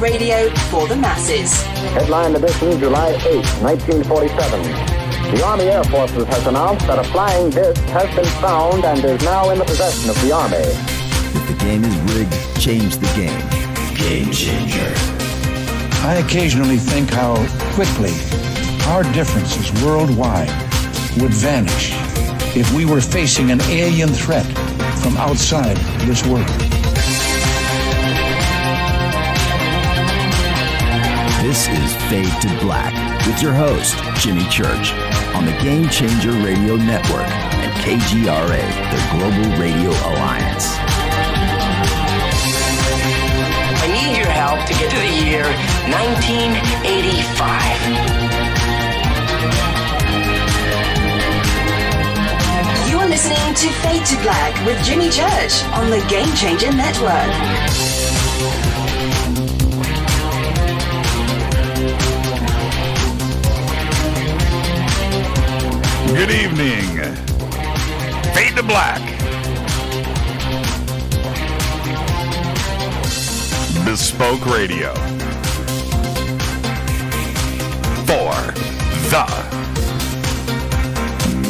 radio for the masses. Headline edition, July 8, 1947. The Army Air Forces has announced that a flying disc has been found and is now in the possession of the Army. If the game is rigged, change the game. Game changer. I occasionally think how quickly our differences worldwide would vanish if we were facing an alien threat from outside this world. This is Fade to Black with your host, Jimmy Church, on the Game Changer Radio Network and KGRA, the Global Radio Alliance. I need your help to get to the year 1985. You are listening to Fade to Black with Jimmy Church on the Game Changer Network. Good evening. Fade to Black. Bespoke Radio. For the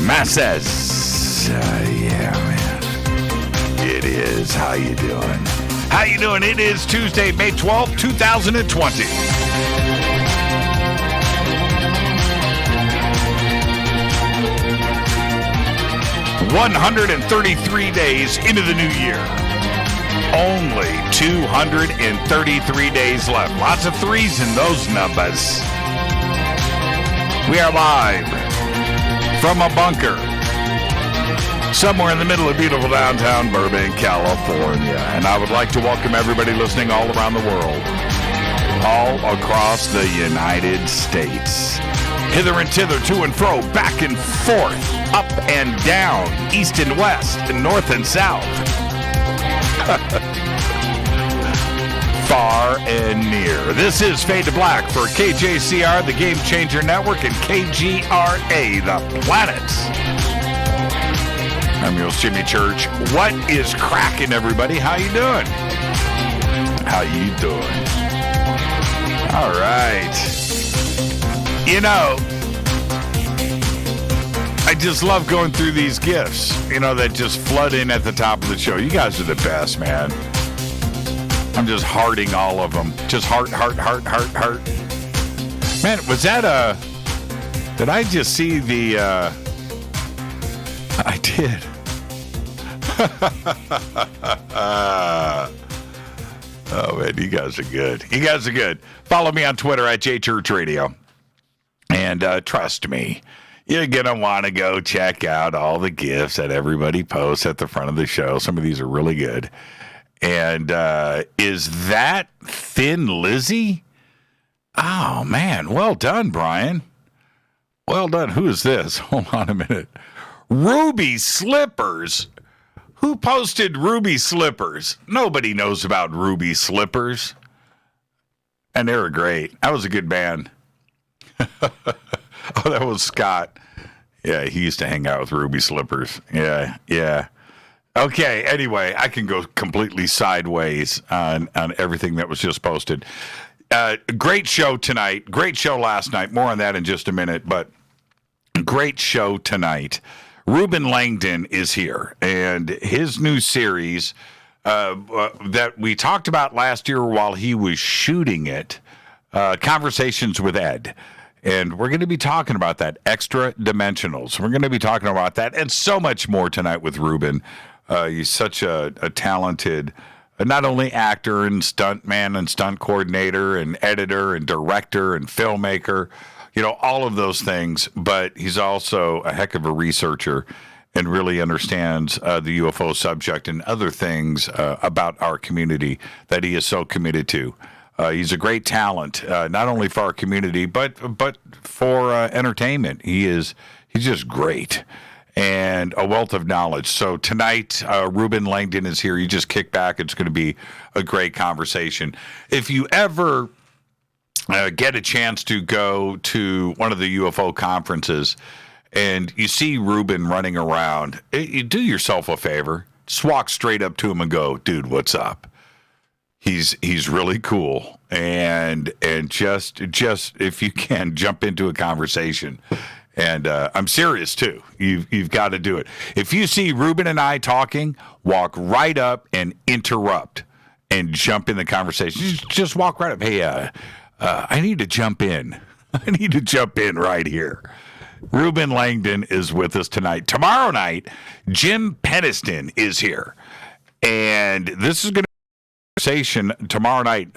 masses. Yeah, man. It is. How you doing? How you doing? It is Tuesday, May 12th, 2020. 133 days into the new year. Only 233 days left. Lots of threes in those numbers. We are live from a bunker somewhere in the middle of beautiful downtown Burbank, California. And I would like to welcome everybody listening all around the world, all across the United States. Hither and thither, to and fro, back and forth, up and down, east and west, and north and south. Far and near. This is Fade to Black for KJCR, the Game Changer Network, and KGRA, the planet. I'm your Jimmy Church. What is cracking, everybody? How you doing? How you doing? All right. You know, I just love going through these gifts, that just flood in at the top of the show. You guys are the best, man. I'm just hearting all of them. Just heart. Man, was that did I just see the, I did. Oh, man, you guys are good. You guys are good. Follow me on Twitter at JChurchRadio. And trust me, you're going to want to go check out all the gifts that everybody posts at the front of the show. Some of these are really good. And is that Thin Lizzy? Oh, man. Well done, Brian. Well done. Who is this? Hold on a minute. Ruby Slippers. Who posted Ruby Slippers? Nobody knows about Ruby Slippers. And they were great. That was a good band. Oh, that was Scott. Yeah, he used to hang out with Ruby Slippers. Yeah. Okay, anyway, I can go completely sideways on everything that was just posted. Great show tonight. Great show last night. More on that in just a minute, but great show tonight. Reuben Langdon is here, and his new series that we talked about last year while he was shooting it, Conversations with Ed. And we're going to be talking about that, Extra Dimensionals. We're going to be talking about that and so much more tonight with Reuben. He's such a talented, not only actor and stuntman and stunt coordinator and editor and director and filmmaker, all of those things, but he's also a heck of a researcher and really understands the UFO subject and other things about our community that he is so committed to. He's a great talent, not only for our community, but for entertainment. He's just great and a wealth of knowledge. So tonight, Reuben Langdon is here. You just kick back. It's going to be a great conversation. If you ever get a chance to go to one of the UFO conferences and you see Reuben running around, you do yourself a favor. Just walk straight up to him and go, dude, what's up? He's really cool, and just if you can jump into a conversation, and I'm serious too. You've got to do it. If you see Reuben and I talking, walk right up and interrupt and jump in the conversation. Just walk right up. Hey, I need to jump in. I need to jump in right here. Reuben Langdon is with us tonight. Tomorrow night, Jim Peniston is here, and this is going to conversation tomorrow night.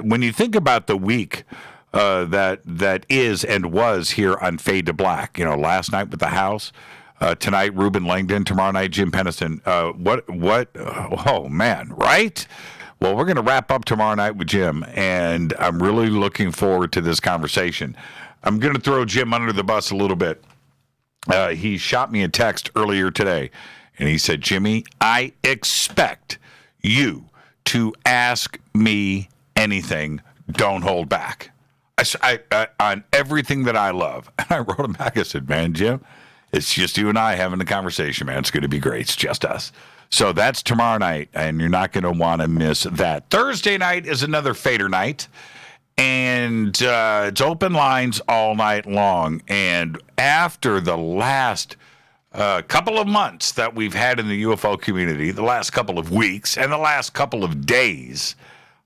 When you think about the week that is and was here on Fade to Black, last night with the House, tonight Reuben Langdon, tomorrow night Jim Peniston. Oh man, right? Well, we're going to wrap up tomorrow night with Jim, and I'm really looking forward to this conversation. I'm going to throw Jim under the bus a little bit. He shot me a text earlier today, and he said, Jimmy, I expect you to ask me anything. Don't hold back. I on everything that I love. And I wrote him back. I said, man, Jim, it's just you and I having a conversation, man. It's going to be great. It's just us. So that's tomorrow night, and you're not going to want to miss that. Thursday night is another Fader night, and it's open lines all night long. And after the last couple of months that we've had in the UFO community, the last couple of weeks and the last couple of days,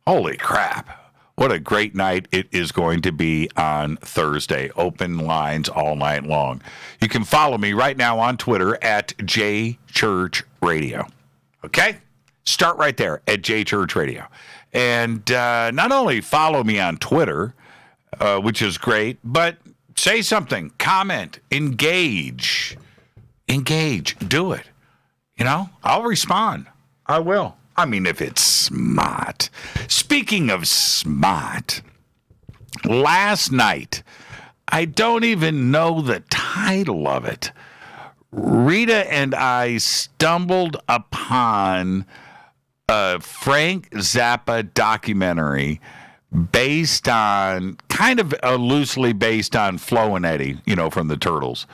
holy crap, what a great night it is going to be on Thursday. Open lines all night long. You can follow me right now on Twitter at JChurchRadio. Okay? Start right there at JChurchRadio. And not only follow me on Twitter, which is great, but say something, comment, engage. Engage. Do it. I'll respond. I will. I mean, if it's smart. Speaking of smart, last night, I don't even know the title of it. Rita and I stumbled upon a Frank Zappa documentary based on, kind of loosely based on Flo and Eddie, from the Turtles.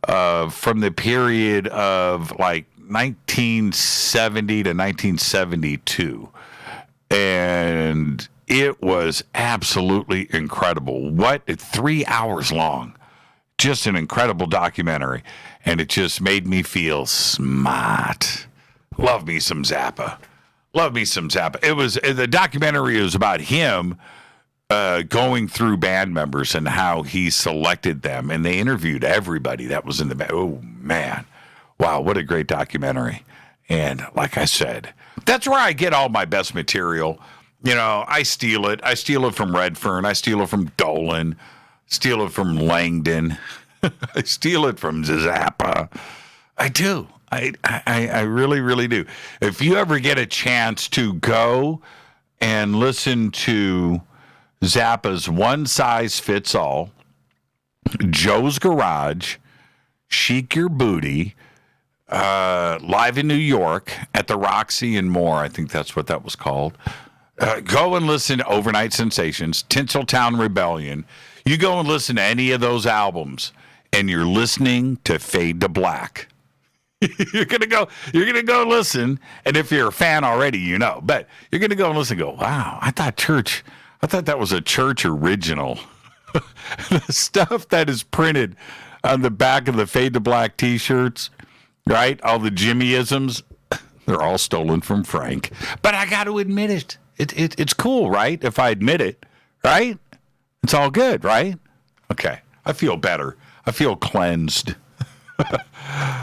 From the period of like 1970 to 1972. And it was absolutely incredible. 3 hours long. Just an incredible documentary. And it just made me feel smart. Love me some Zappa. Love me some Zappa. The documentary was about him going through band members and how he selected them, and they interviewed everybody that was in the band. Oh man, wow, what a great documentary! And like I said, that's where I get all my best material. I steal it. I steal it from Redfern. I steal it from Dolan. Steal it from Langdon. I steal it from Zappa. I do. I really, really do. If you ever get a chance to go and listen to Zappa's One Size Fits All, Joe's Garage, Chic Your Booty, live in New York at the Roxy and more, I think that's what that was called. Go and listen to Overnight Sensations, Tinseltown Rebellion. You go and listen to any of those albums, and you're listening to Fade to Black. You're gonna go listen, and if you're a fan already, but you're gonna go and listen and go, wow, I thought that was a Church original. The stuff that is printed on the back of the Fade to Black t-shirts, right? All the Jimmyisms, they're all stolen from Frank. But I got to admit it. It's cool, right? If I admit it, right? It's all good, right? Okay. I feel better. I feel cleansed. All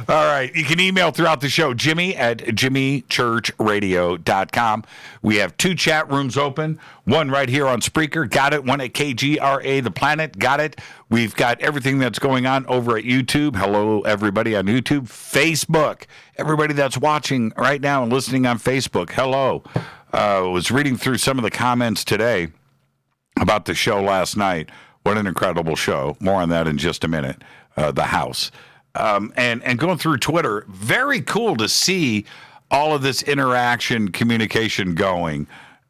right. You can email throughout the show, Jimmy at jimmychurchradio.com. We have 2 chat rooms open, one right here on Spreaker, got it, one at KGRA The Planet, got it. We've got everything that's going on over at YouTube. Hello, everybody on YouTube. Facebook, everybody that's watching right now and listening on Facebook, hello. I was reading through some of the comments today about the show last night. What an incredible show. More on that in just a minute. The House. And going through Twitter, very cool to see all of this interaction, communication going.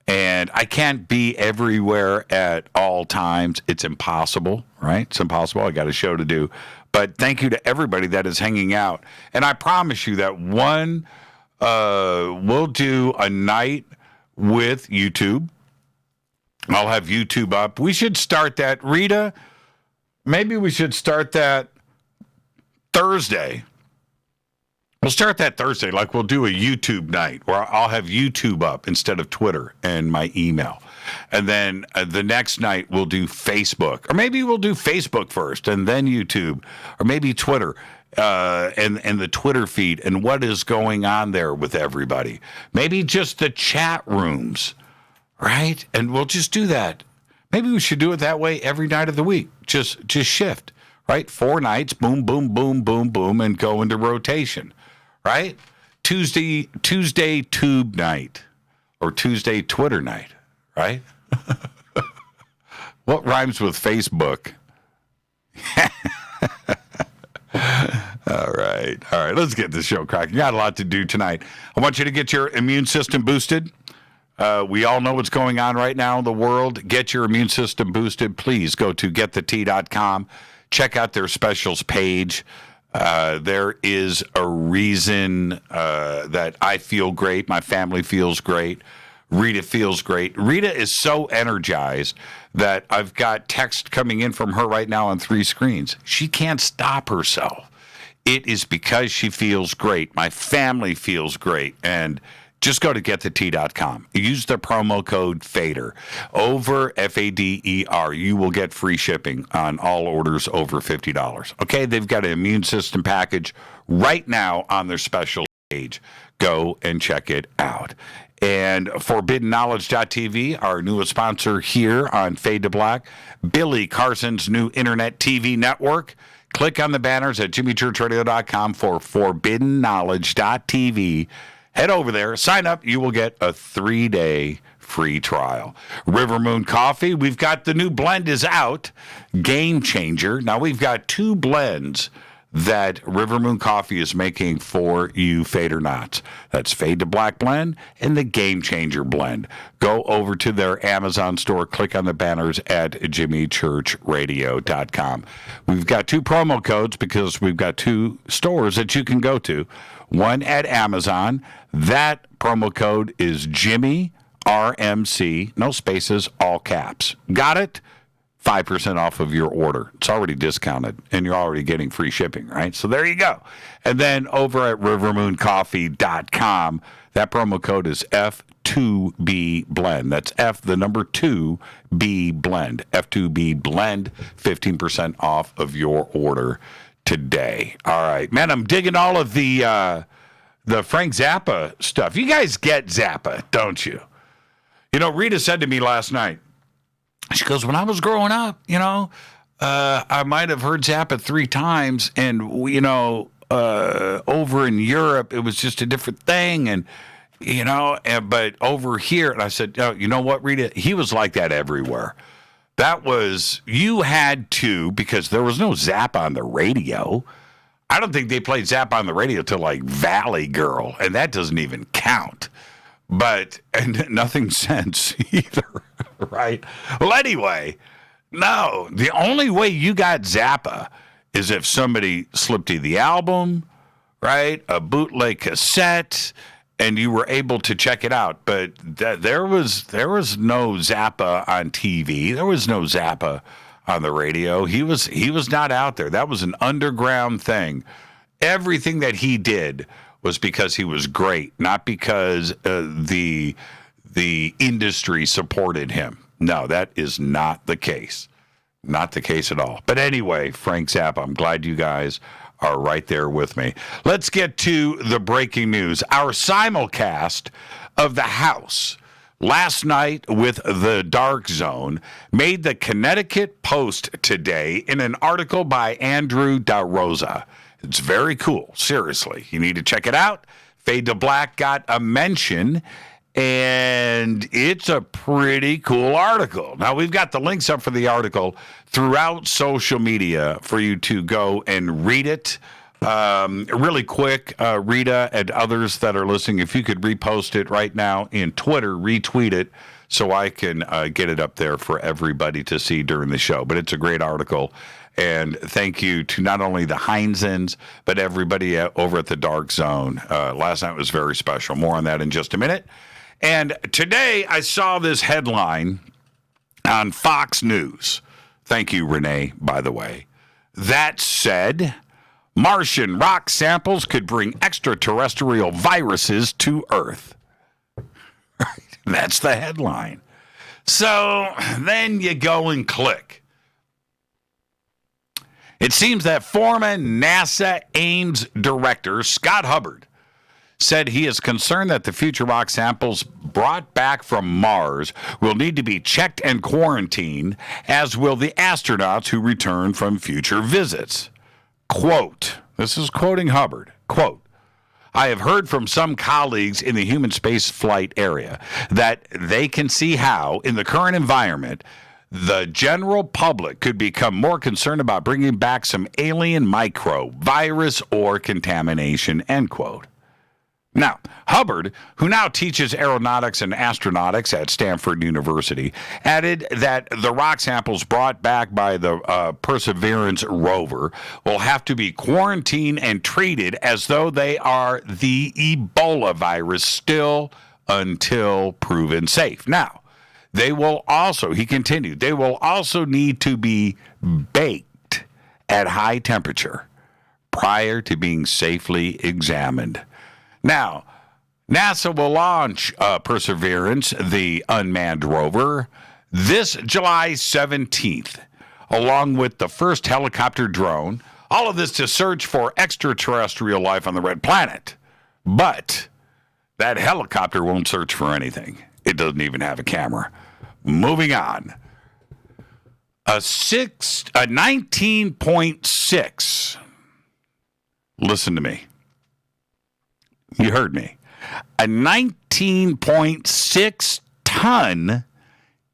And I can't be everywhere at all times. It's impossible, right? It's impossible. I got a show to do. But thank you to everybody that is hanging out. And I promise you that we'll do a night with YouTube. I'll have YouTube up. We should start that. Rita, maybe we should start that Thursday. We'll start that Thursday. Like we'll do a YouTube night where I'll have YouTube up instead of Twitter and my email. And then the next night we'll do Facebook. Or maybe we'll do Facebook first and then YouTube. Or maybe Twitter. And the Twitter feed and what is going on there with everybody. Maybe just the chat rooms, right? And we'll just do that. Maybe we should do it that way every night of the week. Just shift, right? 4 nights, boom, boom, boom, boom, boom, and go into rotation, right? Tuesday Tube night or Tuesday Twitter night, right? What rhymes with Facebook? All right. Let's get this show cracking. Got a lot to do tonight. I want you to get your immune system boosted. We all know what's going on right now in the world. Get your immune system boosted. Please go to getthet.com. Check out their specials page. There is a reason that I feel great. My family feels great. Rita feels great. Rita is so energized that I've got text coming in from her right now on 3 screens. She can't stop herself. It is because she feels great. My family feels great. And just go to getthet.com. Use the promo code FADER. Over FADER. You will get free shipping on all orders over $50. Okay, they've got an immune system package right now on their special page. Go and check it out. And ForbiddenKnowledge.tv, our newest sponsor here on Fade to Black, Billy Carson's new internet TV network. Click on the banners at jimmychurchradio.com for ForbiddenKnowledge.tv. Head over there, sign up. You will get a 3-day free trial. River Moon Coffee, we've got the new blend is out, Game Changer. Now we've got 2 blends that River Moon Coffee is making for you Fader Knots. That's Fade to Black blend and the Game Changer blend. Go over to their Amazon store, click on the banners at jimmychurchradio.com. We've got 2 promo codes because we've got 2 stores that you can go to. One at Amazon. That promo code is Jimmy RMC, no spaces, all caps. Got it? 5% off of your order. It's already discounted, and you're already getting free shipping, right? So there you go. And then over at rivermooncoffee.com, that promo code is F2B Blend. That's F, the number 2, B Blend. F2B Blend, 15% off of your order today. All right. Man, I'm digging all of the Frank Zappa stuff. You guys get Zappa, don't you? You know, Rita said to me last night, she goes, when I was growing up, I might have heard Zappa 3 times, and, over in Europe, it was just a different thing, and, but over here, and I said, oh, you know what, Rita? He was like that everywhere. You had to, because there was no Zappa on the radio. I don't think they played Zappa on the radio till like Valley Girl, and that doesn't even count. And nothing since either, right? Well, anyway, no, the only way you got Zappa is if somebody slipped you the album, right? A bootleg cassette, and you were able to check it out. But there was no Zappa on TV. There was no Zappa on the radio. He was not out there. That was an underground thing. Everything that he did was because he was great, not because the industry supported him. No, that is not the case. Not the case at all. But anyway, Frank Zappa, I'm glad you guys are right there with me. Let's get to the breaking news. Our simulcast of The House last night with The Dark Zone made the Connecticut Post today in an article by Andrew DaRosa. It's very cool. Seriously. You need to check it out. Fade to Black got a mention, and it's a pretty cool article. Now, we've got the links up for the article throughout social media for you to go and read it. Really quick, Rita and others that are listening, if you could repost it right now in Twitter, retweet it, so I can get it up there for everybody to see during the show. But it's a great article. And thank you to not only the Heinzens, but everybody over at the Dark Zone. Last night was very special. More on that in just a minute. And today I saw this headline on Fox News. Thank you, Renee, by the way. That said, Martian rock samples could bring extraterrestrial viruses to Earth. That's the headline. So then you go and click. It seems that former NASA Ames director Scott Hubbard said he is concerned that the future rock samples brought back from Mars will need to be checked and quarantined, as will the astronauts who return from future visits. Quote, this is quoting Hubbard, quote, I have heard from some colleagues in the human space flight area that they can see how, in the current environment, the general public could become more concerned about bringing back some alien microbe, virus, or contamination, end quote. Now, Hubbard, who now teaches aeronautics and astronautics at Stanford University, added that the rock samples brought back by the Perseverance rover will have to be quarantined and treated as though they are the Ebola virus still until proven safe. Now, they will also, he continued, they will also need to be baked at high temperature prior to being safely examined. Now, NASA will launch Perseverance, the unmanned rover, this July 17th, along with the first helicopter drone, all of this to search for extraterrestrial life on the red planet. But that helicopter won't search for anything. It doesn't even have a camera. Moving on. A 19.6. Listen to me. You heard me. A 19.6 ton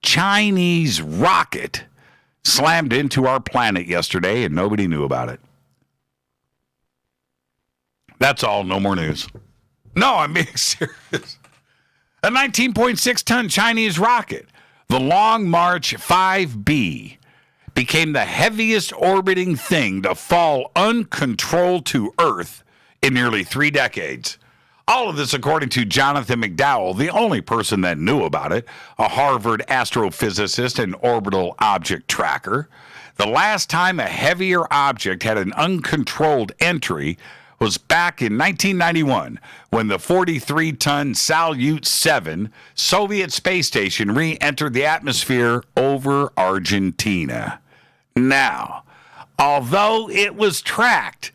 Chinese rocket slammed into our planet yesterday, and nobody knew about it. That's all. No more news. No, I'm being serious. A 19.6 ton Chinese rocket, the Long March 5B, became the heaviest orbiting thing to fall uncontrolled to Earth in nearly 3 decades. All of this according to Jonathan McDowell, the only person that knew about it, a Harvard astrophysicist and orbital object tracker. The last time a heavier object had an uncontrolled entry was back in 1991 when the 43-ton Salyut 7 Soviet space station re-entered the atmosphere over Argentina. Now, although it was tracked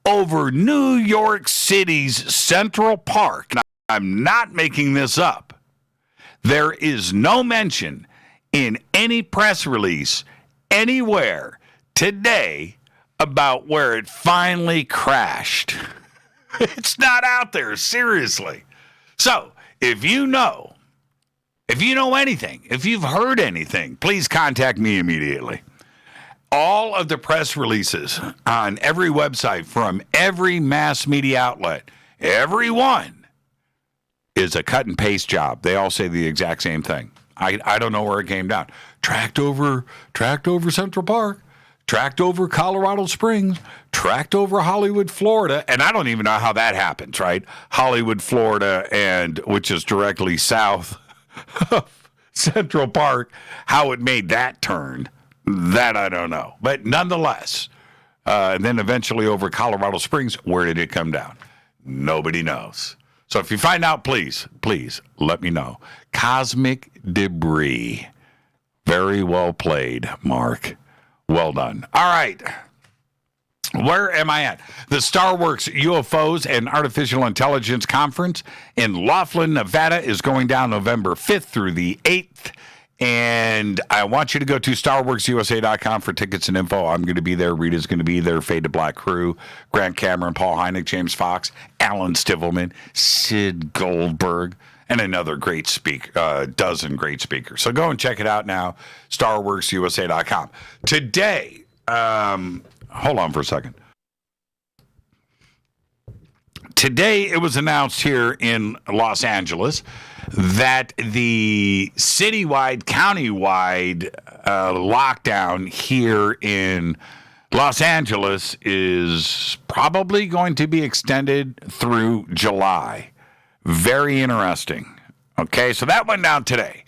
over New York City's Central Park, and I'm not making this up, there is no mention in any press release anywhere today about where it finally crashed. It's not out there, seriously. So, if you know anything, if you've heard anything, please contact me immediately. All of the press releases on every website from every mass media outlet, every one is a cut and paste job. They all say the exact same thing. I don't know where it came down. Tracked over Central Park, tracked over Colorado Springs, tracked over Hollywood, Florida, and I don't even know how that happens, right? Hollywood, Florida, and which is directly south of Central Park, how it made that turn. That I don't know. But nonetheless, and then eventually over Colorado Springs, where did it come down? Nobody knows. So if you find out, please let me know. Cosmic debris. Very well played, Mark. Well done. All right. Where am I at? The StarWorks UFOs and Artificial Intelligence Conference in Laughlin, Nevada is going down November 5th through the 8th. And I want you to go to StarWorksUSA.com for tickets and info. I'm going to be there. Rita's going to be there. Fade to Black crew. Grant Cameron, Paul Hynek, James Fox, Alan Stivelman, Sid Goldberg, and another great speaker, dozen great speakers. So go and check it out now. StarWorksUSA.com. Today, hold on for a second. Today, it was announced here in Los Angeles that the citywide, countywide lockdown here in Los Angeles is probably going to be extended through July. Very interesting. Okay, so that went down today.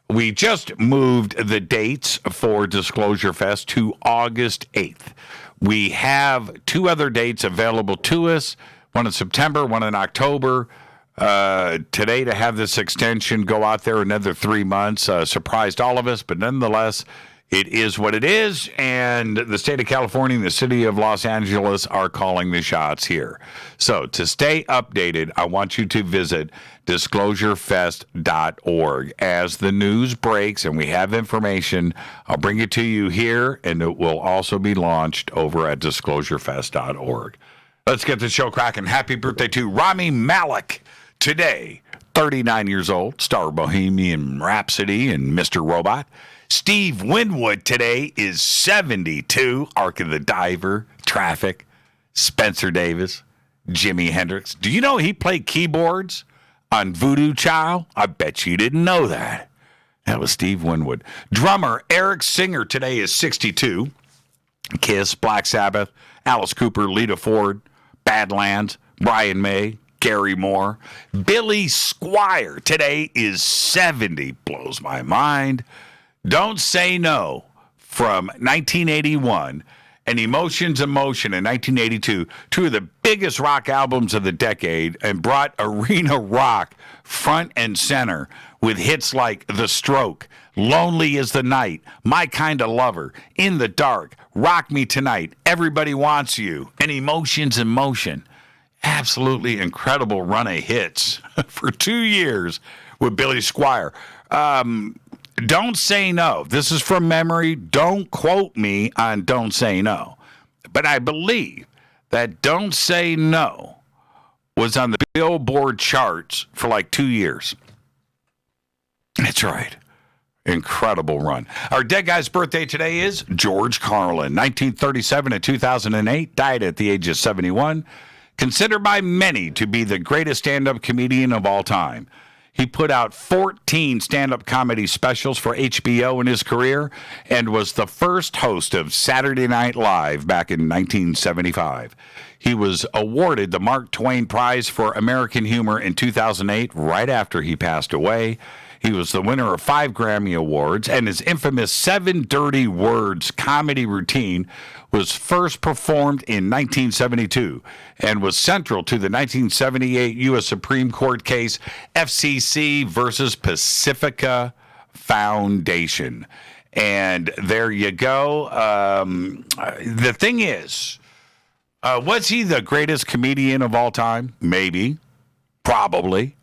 We just moved the dates for Disclosure Fest to August 8th. We have 2 other dates available to us, one in September, one in October. Today, to have this extension go out there another 3 months surprised all of us, but nonetheless, it is what it is, and the state of California and the city of Los Angeles are calling the shots here. So to stay updated, I want you to visit disclosurefest.org. As the news breaks and we have information, I'll bring it to you here, and it will also be launched over at disclosurefest.org. Let's get the show cracking. Happy birthday to Rami Malek today, 39 years old, star of Bohemian Rhapsody and Mr. Robot. Steve Winwood today is 72, Ark of the Diver, Traffic, Spencer Davis, Jimi Hendrix. Do you know he played keyboards on Voodoo Child? I bet you didn't know that. That was Steve Winwood. Drummer Eric Singer today is 62. Kiss, Black Sabbath, Alice Cooper, Lita Ford, Badlands, Brian May, Gary Moore. Billy Squire today is 70. Blows my mind. Don't Say No from 1981 and Emotions in Motion in 1982, 2 of the biggest rock albums of the decade, and brought arena rock front and center with hits like The Stroke, Lonely as the Night, My Kind of Lover, In the Dark, Rock Me Tonight, Everybody Wants You, and Emotions in Motion. Absolutely incredible run of hits for 2 years with Billy Squire. Don't Say No. This is from memory. Don't quote me on Don't Say No. But I believe that Don't Say No was on the Billboard charts for like 2 years. That's right. Incredible run. Our dead guy's birthday today is George Carlin, 1937 to 2008, died at the age of 71, considered by many to be the greatest stand-up comedian of all time. He put out 14 stand-up comedy specials for HBO in his career and was the first host of Saturday Night Live back in 1975. He was awarded the Mark Twain Prize for American Humor in 2008, right after he passed away. He was the winner of 5 Grammy Awards, and his infamous 7 Dirty Words comedy routine was first performed in 1972 and was central to the 1978 U.S. Supreme Court case FCC versus Pacifica Foundation. And there you go. The thing is, was he the greatest comedian of all time? Maybe. Probably.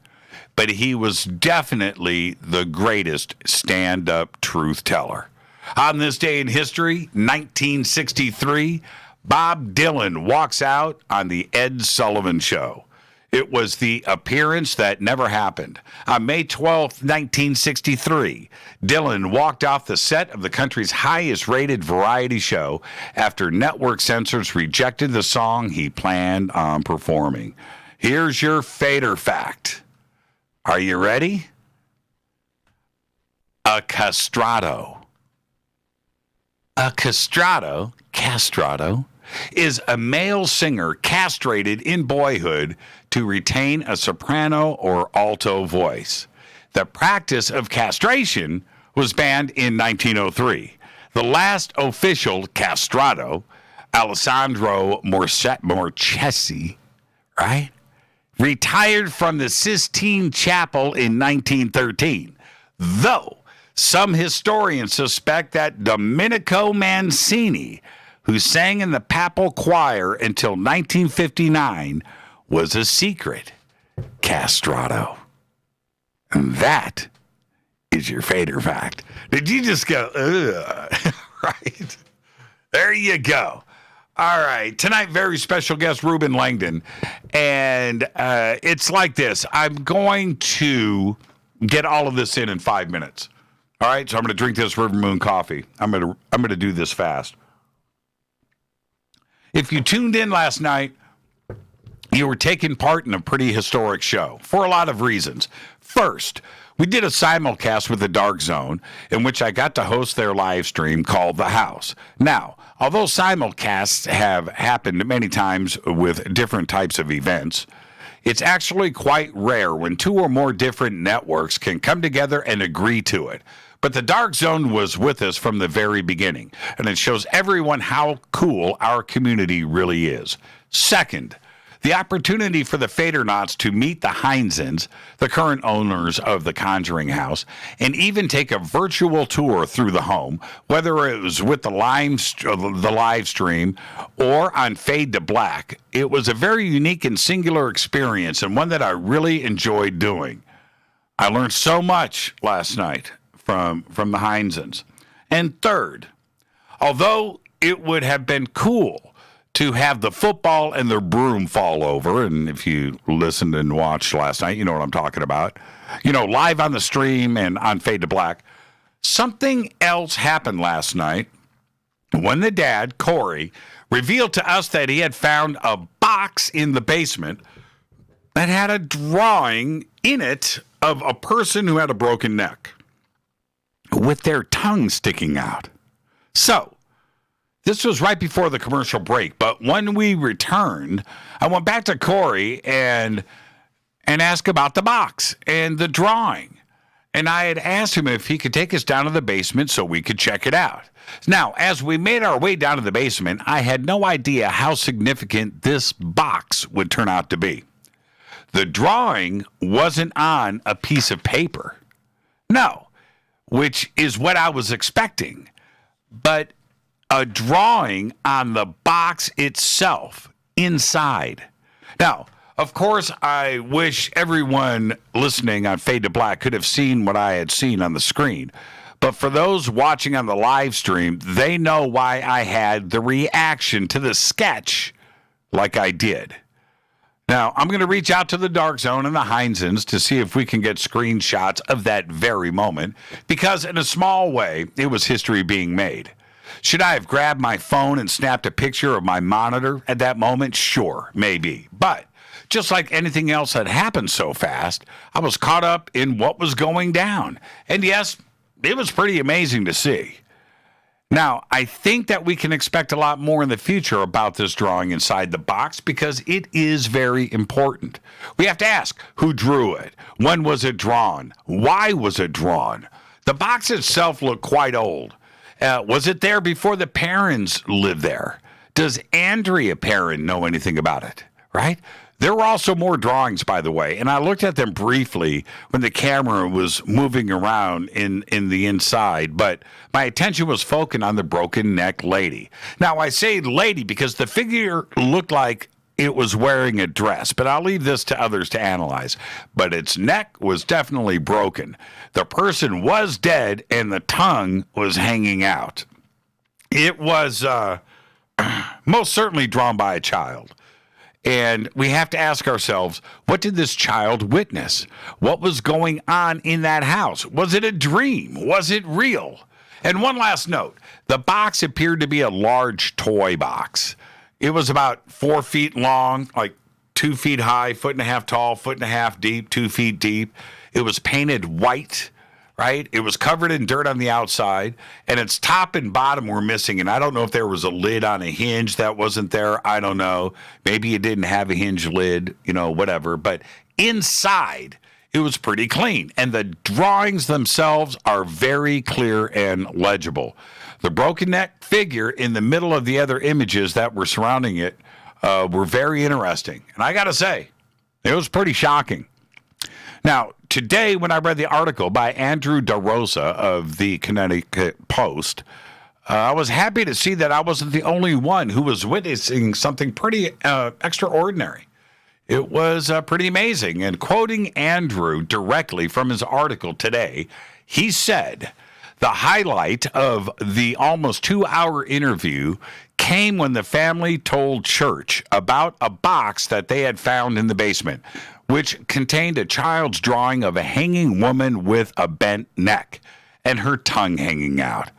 But he was definitely the greatest stand-up truth teller. On this day in history, 1963, Bob Dylan walks out on the Ed Sullivan Show. It was the appearance that never happened. On May 12, 1963, Dylan walked off the set of the country's highest-rated variety show after network censors rejected the song he planned on performing. Here's your Fader fact. Are you ready? A castrato. A castrato is a male singer castrated in boyhood to retain a soprano or alto voice. The practice of castration was banned in 1903. The last official castrato, Alessandro Morchesi, right? Retired from the Sistine Chapel in 1913, though some historians suspect that Domenico Mancini, who sang in the papal choir until 1959, was a secret castrato. And that is your Fader fact. Did you just go, ugh? Right? There you go. All right. Tonight, very special guest, Reuben Langdon. And it's like this. I'm going to get all of this in 5 minutes. All right. So I'm going to drink this River Moon coffee. I'm going to do this fast. If you tuned in last night, you were taking part in a pretty historic show for a lot of reasons. First, we did a simulcast with the Dark Zone in which I got to host their live stream called The House. Now, although simulcasts have happened many times with different types of events, It's actually quite rare when two or more different networks can come together and agree to it. But the Dark Zone was with us from the very beginning, and it shows everyone how cool our community really is. Second, the opportunity for the Fadernauts to meet the Heinzens, the current owners of the Conjuring House, and even take a virtual tour through the home, whether it was with the live stream or on Fade to Black. It was a very unique and singular experience, and one that I really enjoyed doing. I learned so much last night from the Heinzens. And third, although it would have been cool to have the football and the broom fall over, and if you listened and watched last night, you know what I'm talking about, live on the stream and on Fade to Black, something else happened last night when the dad, Corey, revealed to us that he had found a box in the basement that had a drawing in it of a person who had a broken neck with their tongue sticking out. So, this was right before the commercial break, but when we returned, I went back to Corey and asked about the box and the drawing. And I had asked him if he could take us down to the basement so we could check it out. Now, as we made our way down to the basement, I had no idea how significant this box would turn out to be. The drawing wasn't on a piece of paper. No, which is what I was expecting. But a drawing on the box itself inside. Now, of course, I wish everyone listening on Fade to Black could have seen what I had seen on the screen. But for those watching on the live stream, they know why I had the reaction to the sketch like I did. Now, I'm going to reach out to the Dark Zone and the Heinzens to see if we can get screenshots of that very moment, because in a small way, it was history being made. Should I have grabbed my phone and snapped a picture of my monitor at that moment? Sure, maybe. But just like anything else that happened so fast, I was caught up in what was going down. And yes, it was pretty amazing to see. Now, I think that we can expect a lot more in the future about this drawing inside the box because it is very important. We have to ask, who drew it? When was it drawn? Why was it drawn? The box itself looked quite old. Was it there before the Perrins lived there? Does Andrea Perrin know anything about it? Right? There were also more drawings, by the way, and I looked at them briefly when the camera was moving around in the inside, but my attention was focused on the broken neck lady. Now, I say lady because the figure looked like it was wearing a dress, but I'll leave this to others to analyze. But its neck was definitely broken. The person was dead, and the tongue was hanging out. It was most certainly drawn by a child. And we have to ask ourselves, what did this child witness? What was going on in that house? Was it a dream? Was it real? And one last note, the box appeared to be a large toy box. It was about 4 feet long, like 2 feet high, 1.5 tall, 1.5 deep, 2 feet deep. It was painted white, right? It was covered in dirt on the outside, and its top and bottom were missing. And I don't know if there was a lid on a hinge that wasn't there. I don't know. Maybe it didn't have a hinge lid, whatever. But inside, it was pretty clean. And the drawings themselves are very clear and legible. The broken neck figure in the middle of the other images that were surrounding it were very interesting. And I got to say, it was pretty shocking. Now, today, when I read the article by Andrew DeRosa of the Connecticut Post, I was happy to see that I wasn't the only one who was witnessing something pretty extraordinary. It was pretty amazing. And quoting Andrew directly from his article today, he said, the highlight of the almost 2-hour interview came when the family told church about a box that they had found in the basement, which contained a child's drawing of a hanging woman with a bent neck and her tongue hanging out.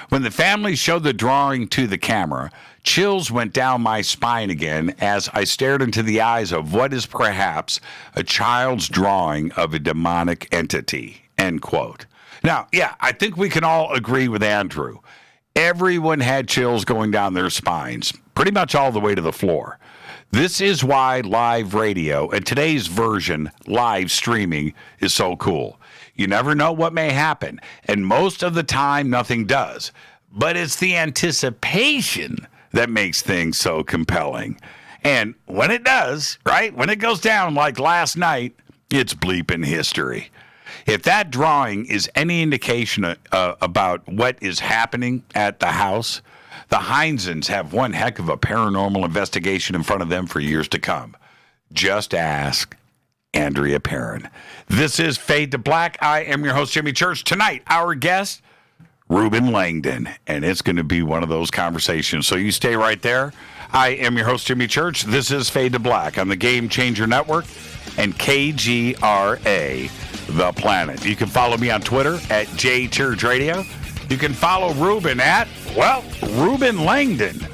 When the family showed the drawing to the camera, chills went down my spine again as I stared into the eyes of what is perhaps a child's drawing of a demonic entity, end quote. Now, yeah, I think we can all agree with Andrew. Everyone had chills going down their spines, pretty much all the way to the floor. This is why live radio, and today's version, live streaming, is so cool. You never know what may happen, and most of the time, nothing does. But it's the anticipation that makes things so compelling. And when it does, right, when it goes down like last night, it's bleeping history. If that drawing is any indication about what is happening at the house, the Heinzens have one heck of a paranormal investigation in front of them for years to come. Just ask Andrea Perrin. This is Fade to Black. I am your host, Jimmy Church. Tonight, our guest, Reuben Langdon, and it's going to be one of those conversations. So you stay right there. I am your host, Jimmy Church. This is Fade to Black on the Game Changer Network and KGRA, The Planet. You can follow me on Twitter at JChurchRadio. You can follow Reuben at, well, Reuben Langdon,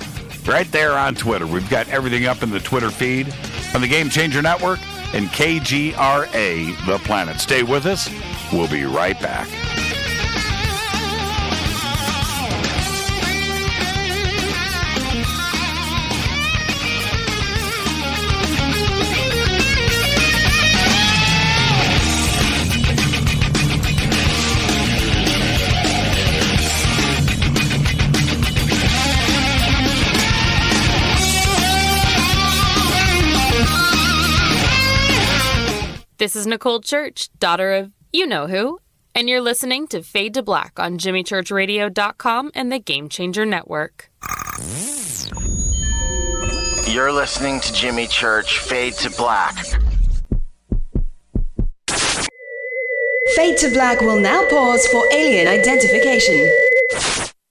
right there on Twitter. We've got everything up in the Twitter feed on the Game Changer Network and KGRA, The Planet. Stay with us. We'll be right back. This is Nicole Church, daughter of you-know-who, and you're listening to Fade to Black on JimmyChurchRadio.com and the Game Changer Network. You're listening to Jimmy Church, Fade to Black. Fade to Black will now pause for alien identification.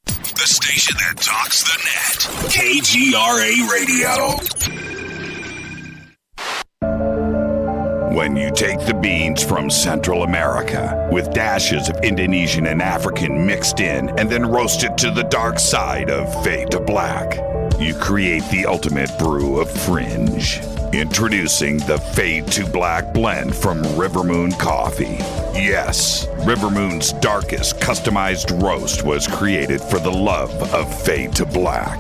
The station that talks the net. KGRA Radio. When you take the beans from Central America with dashes of Indonesian and African mixed in and then roasted to the dark side of Fade to Black, you create the ultimate brew of fringe. Introducing the Fade to Black blend from River Moon Coffee. Yes, River Moon's darkest customized roast was created for the love of Fade to Black.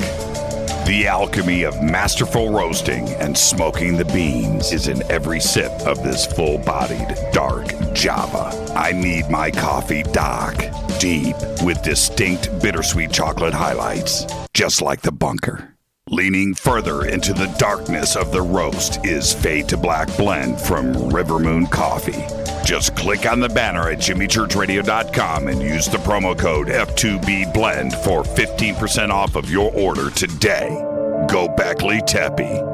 The alchemy of masterful roasting and smoking the beans is in every sip of this full-bodied, dark Java. I need my coffee dark, deep, with distinct bittersweet chocolate highlights, just like the bunker. Leaning further into the darkness of the roast is Fade to Black blend from River Moon Coffee. Just click on the banner at JimmyChurchRadio.com and use the promo code F2BBLEND for 15% off of your order today. Go Beckley Teppy.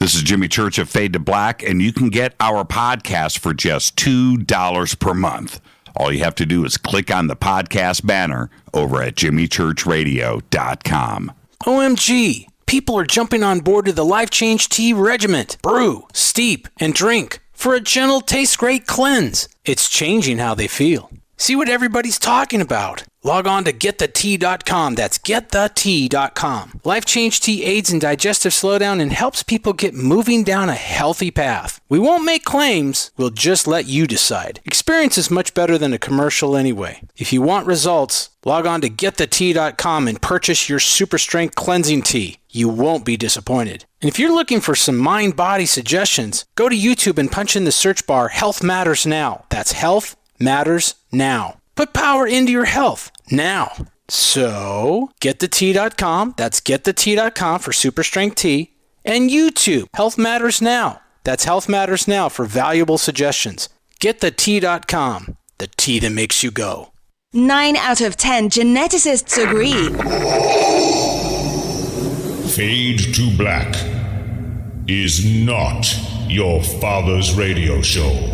This is Jimmy Church of Fade to Black, and you can get our podcast for just $2 per month. All you have to do is click on the podcast banner over at JimmyChurchRadio.com. OMG! People are jumping on board to the Life Change Tea Regiment. Brew, steep, and drink for a gentle, taste-great cleanse. It's changing how they feel. See what everybody's talking about. Log on to getthetea.com. That's getthetea.com. Life Change Tea aids in digestive slowdown and helps people get moving down a healthy path. We won't make claims. We'll just let you decide. Experience is much better than a commercial anyway. If you want results, log on to getthetea.com and purchase your super strength cleansing tea. You won't be disappointed. And if you're looking for some mind-body suggestions, go to YouTube and punch in the search bar Health Matters Now. That's Health Matters Now. Put power into your health now. So, getthetea.com. That's getthetea.com for super strength tea. And YouTube, Health Matters Now. That's Health Matters Now for valuable suggestions. Getthetea.com. The tea that makes you go. 9 out of 10 geneticists agree. Fade to Black is not your father's radio show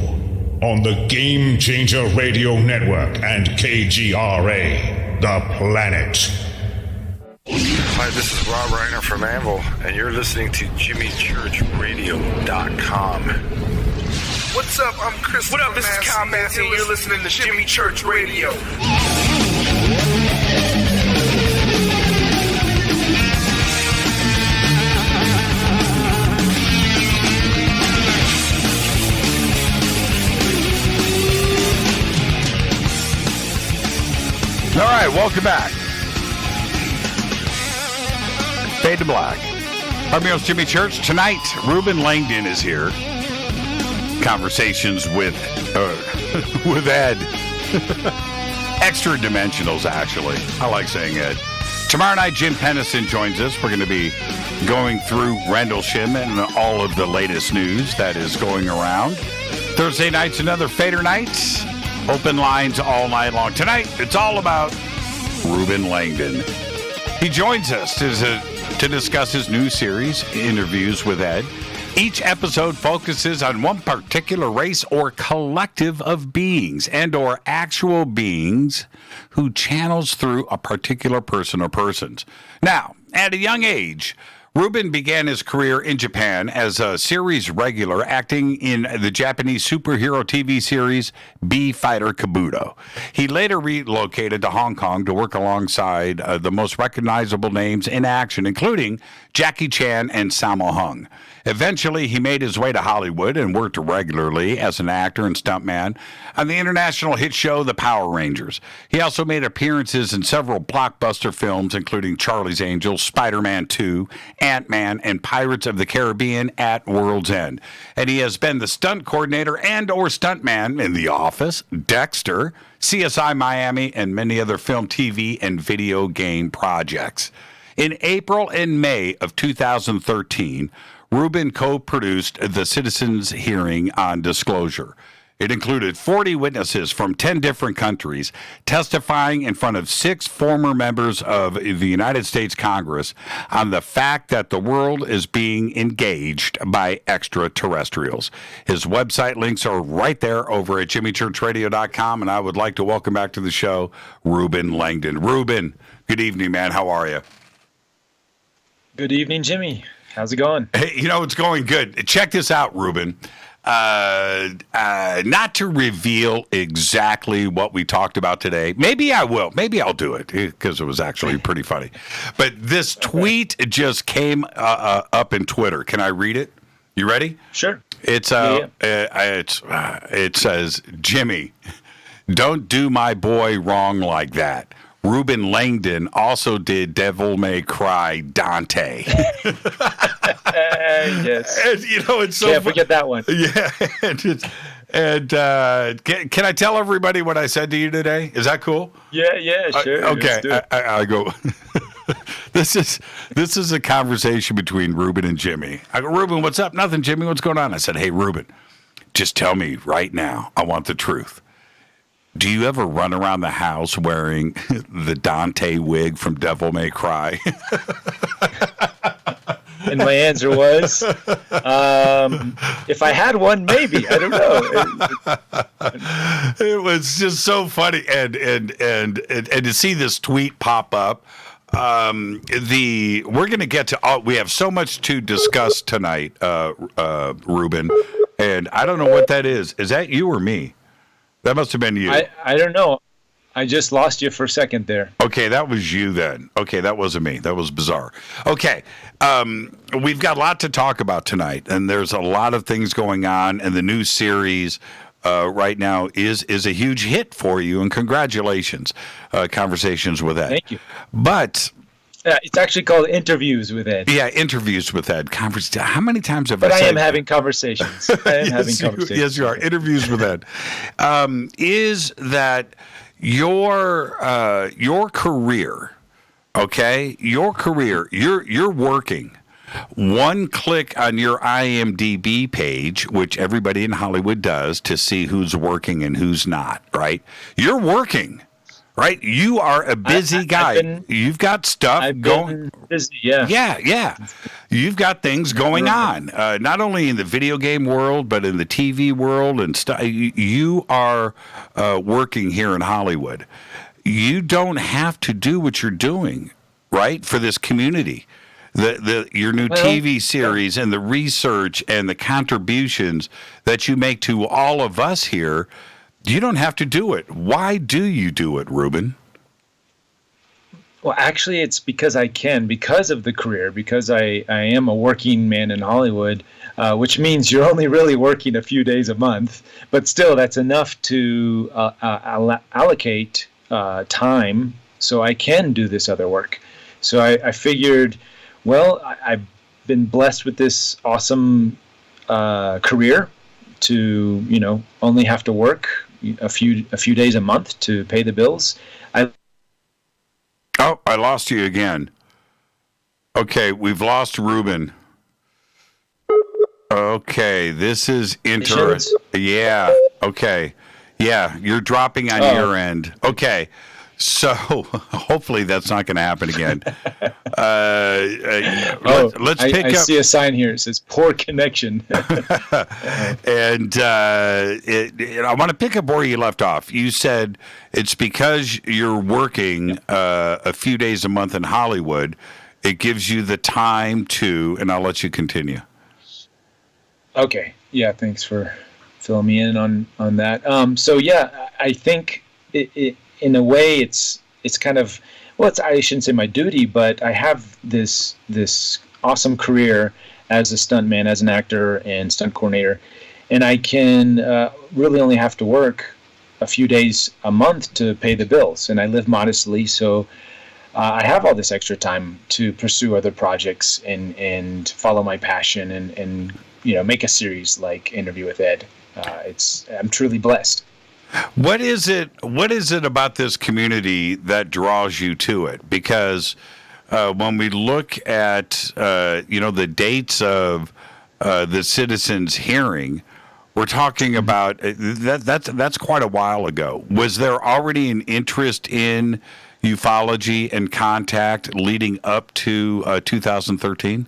on the Game Changer Radio Network and KGRA, The Planet. Hi, this is Rob Reiner from Anvil, and you're listening to JimmyChurchRadio.com. What's up? I'm Chris. What up? This is Kyle Massey, and you're listening to Jimmy Church Radio. All right, welcome back. Fade to Black. I'm your host, Jimmy Church. Tonight, Reuben Langdon is here. Conversations with Ed. Extra dimensionals, actually. I like saying Ed. Tomorrow night, Jim Pennison joins us. We're going to be going through Rendlesham and all of the latest news that is going around. Thursday night's another Fader night. Open lines all night long. Tonight, it's all about Reuben Langdon. He joins us to discuss his new series, Interviews with Ed. Each episode focuses on one particular race or collective of beings and or actual beings who channels through a particular person or persons. Now, at a young age, Reuben began his career in Japan as a series regular, acting in the Japanese superhero TV series B Fighter Kabuto. He later relocated to Hong Kong to work alongside the most recognizable names in action, including Jackie Chan and Sammo Hung. Eventually, he made his way to Hollywood and worked regularly as an actor and stuntman on the international hit show The Power Rangers. He also made appearances in several blockbuster films, including Charlie's Angels, Spider-Man 2, Ant-Man, and Pirates of the Caribbean at World's End. And he has been the stunt coordinator and or stuntman in The Office, Dexter, CSI Miami, and many other film, TV, and video game projects. In April and May of 2013, Reuben co-produced the Citizens' Hearing on Disclosure. It included 40 witnesses from 10 different countries testifying in front of 6 former members of the United States Congress on the fact that the world is being engaged by extraterrestrials. His website links are right there over at jimmychurchradio.com, and I would like to welcome back to the show Reuben Langdon. Reuben, good evening, man. How are you? Good evening, Jimmy. How's it going? Hey, it's going good. Check this out, Reuben. Not to reveal exactly what we talked about today. Maybe I will. Maybe I'll do it because it was actually pretty funny. But this tweet just came up in Twitter. Can I read it? You ready? Sure. It says, Jimmy, don't do my boy wrong like that. Reuben Langdon also did Devil May Cry Dante. Yes. And, it's so Can't forget that one. Yeah. Can I tell everybody what I said to you today? Is that cool? Yeah, sure. Okay. I go, this is a conversation between Reuben and Jimmy. I go, Reuben, what's up? Nothing, Jimmy. What's going on? I said, hey, Reuben, just tell me right now. I want the truth. Do you ever run around the house wearing the Dante wig from Devil May Cry? And my answer was, if I had one, maybe. I don't know. It was just so funny, and to see this tweet pop up. We're going to get to. We have so much to discuss tonight, Reuben, and I don't know what that is. Is that you or me? That must have been you. I don't know. I just lost you for a second there. Okay, that was you then. Okay, that wasn't me. That was bizarre. Okay, we've got a lot to talk about tonight, and there's a lot of things going on, and the new series right now is a huge hit for you, and congratulations. Conversations with Ed. Thank you. But... it's actually called Interviews with Ed. Yeah, Interviews with Ed. How many times have I said... But I am having conversations. Yes, you are. Interviews with Ed. Is that your career, okay? Your career, you're working. One click on your IMDb page, which everybody in Hollywood does to see who's working and who's not, right? You're working. Right, you are a busy guy. You've got stuff going. Busy, yeah. Yeah. You've got things going on, not only in the video game world, but in the TV world and stuff. You are working here in Hollywood. You don't have to do what you're doing, right, for this community. Your new TV series and the research and the contributions that you make to all of us here. You don't have to do it. Why do you do it, Reuben? Well, actually, it's because I can, because of the career, because I am a working man in Hollywood, which means you're only really working a few days a month. But still, that's enough to allocate time so I can do this other work. So I figured, well, I've been blessed with this awesome career to, only have to work a few days a month to pay the bills. I lost you again. Okay, we've lost Reuben. Okay, this is interesting. Yeah, okay. Yeah, you're dropping on your end. Okay, so hopefully that's not going to happen again. Let's pick up. I see a sign here. It says poor connection. And I want to pick up where you left off. You said it's because you're working a few days a month in Hollywood. It gives you the time to, and I'll let you continue. Okay. Yeah, thanks for filling me in on that. So yeah, I think it in a way it's kind of, I shouldn't say my duty, but I have this awesome career as a stuntman, as an actor and stunt coordinator, and I can really only have to work a few days a month to pay the bills, and I live modestly, so I have all this extra time to pursue other projects and follow my passion and make a series like Interview with Ed. I'm truly blessed. What is it about this community that draws you to it? Because when we look at the dates of the citizens' hearing, we're talking about that's quite a while ago. Was there already an interest in ufology and contact leading up to 2013?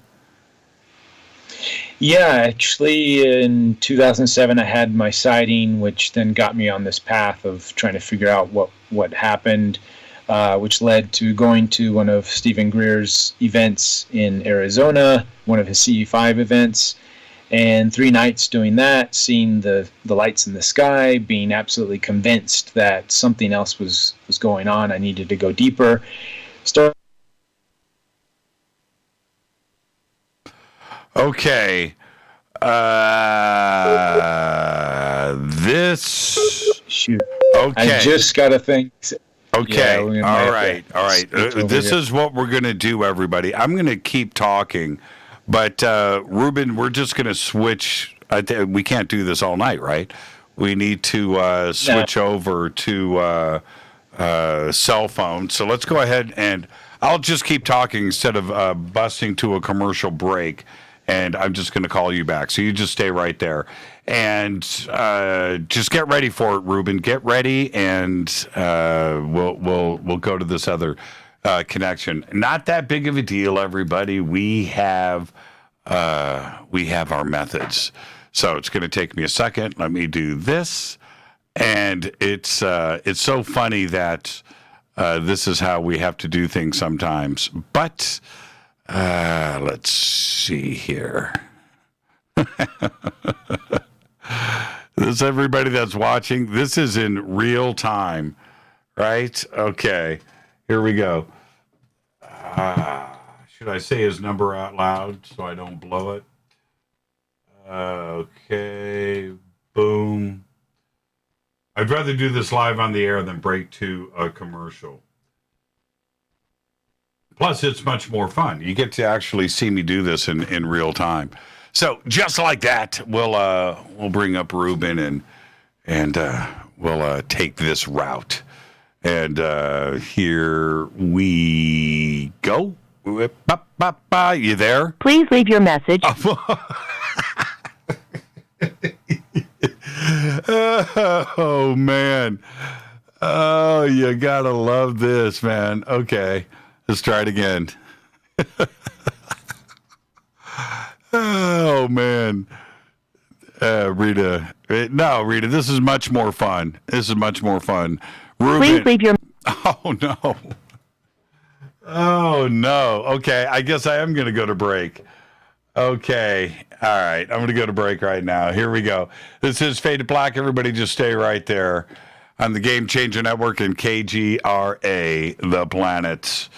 Yeah, actually, in 2007, I had my sighting, which then got me on this path of trying to figure out what happened, which led to going to one of Stephen Greer's events in Arizona, one of his CE5 events, and 3 nights doing that, seeing the lights in the sky, being absolutely convinced that something else was going on. I needed to go deeper. Okay. Shoot. Okay. I just got to think. Okay. Yeah, all right. This is what we're going to do, everybody. I'm going to keep talking, but Reuben, we're just going to switch. We can't do this all night, right? We need to switch over to cell phone. So let's go ahead and I'll just keep talking instead of busting to a commercial break. And I'm just going to call you back. So you just stay right there. And just get ready for it, Reuben. Get ready, and we'll go to this other connection. Not that big of a deal, everybody. We have our methods. So it's going to take me a second. Let me do this. And it's so funny that this is how we have to do things sometimes. But let's see here. This, everybody that's watching, this is in real time, right? Okay, here we go. Should I say his number out loud so I don't blow it? Okay, boom. I'd rather do this live on the air than break to a commercial. Plus, it's much more fun. You get to actually see me do this in real time. So, just like that, we'll bring up Reuben and we'll take this route. And here we go. You there? Please leave your message. Oh, man. Oh, you gotta love this, man. Okay. Let's try it again. Oh, man. Rita. No, Rita, this is much more fun. Reuben. Please leave your... Oh, no. Oh, no. Okay, I guess I am going to go to break. Okay. All right. I'm going to go to break right now. Here we go. This is Fade to Black. Everybody just stay right there on the Game Changer Network and KGRA, The Planet.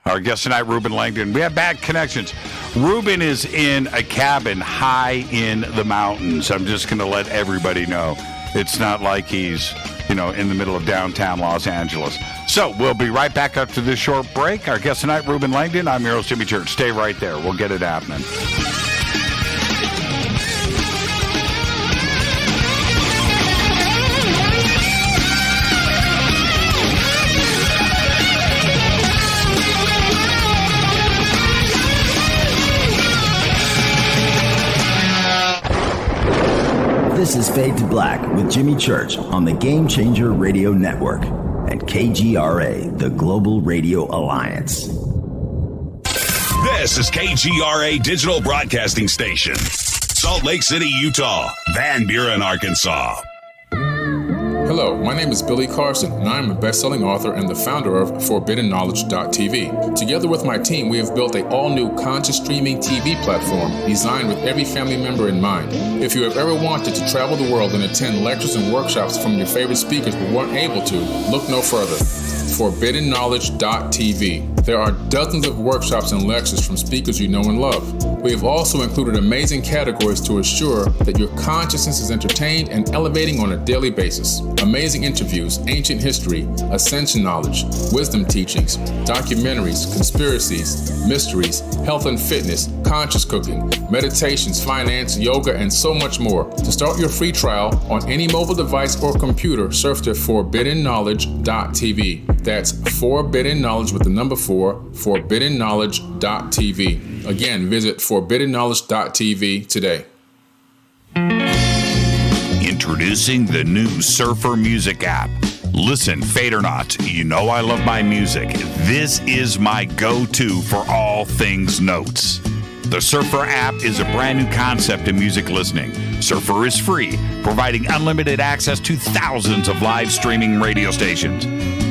Our guest tonight, Reuben Langdon. We have bad connections. Reuben is in a cabin high in the mountains. I'm just going to let everybody know. It's not like he's in the middle of downtown Los Angeles. So we'll be right back after this short break. Our guest tonight, Reuben Langdon. I'm your host, Jimmy Church. Stay right there. We'll get it happening. This is Fade to Black with Jimmy Church on the Game Changer Radio Network and KGRA, the Global Radio Alliance. This is KGRA Digital Broadcasting Station, Salt Lake City, Utah, Van Buren, Arkansas. Hello, my name is Billy Carson, and I am a best-selling author and the founder of ForbiddenKnowledge.tv. Together with my team, we have built an all-new conscious streaming TV platform designed with every family member in mind. If you have ever wanted to travel the world and attend lectures and workshops from your favorite speakers but weren't able to, look no further. ForbiddenKnowledge.tv. There are dozens of workshops and lectures from speakers you know and love. We have also included amazing categories to assure that your consciousness is entertained and elevating on a daily basis. Amazing interviews, ancient history, ascension knowledge, wisdom teachings, documentaries, conspiracies, mysteries, health and fitness, conscious cooking, meditations, finance, yoga, and so much more. To start your free trial on any mobile device or computer, surf to ForbiddenKnowledge.tv. That's Forbidden Knowledge with the number 4, ForbiddenKnowledge.tv. Again, visit ForbiddenKnowledge.tv today. Introducing the new Surfer Music app. Listen, fade or not, you know I love my music. This is my go-to for all things notes. The Surfer app is a brand new concept in music listening. Surfer is free, providing unlimited access to thousands of live streaming radio stations.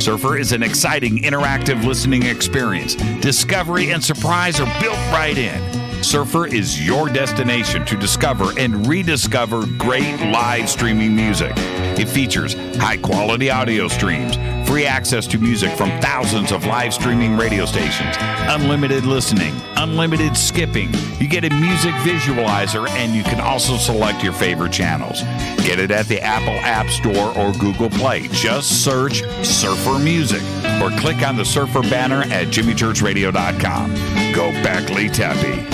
Surfer is an exciting, interactive listening experience. Discovery and surprise are built right in. Surfer is your destination to discover and rediscover great live streaming music. It features high-quality audio streams, free access to music from thousands of live streaming radio stations, unlimited listening, unlimited skipping. You get a music visualizer, and you can also select your favorite channels. Get it at the Apple App Store or Google Play. Just search Surfer Music or click on the Surfer banner at jimmychurchradio.com. Go Beckley Tappy.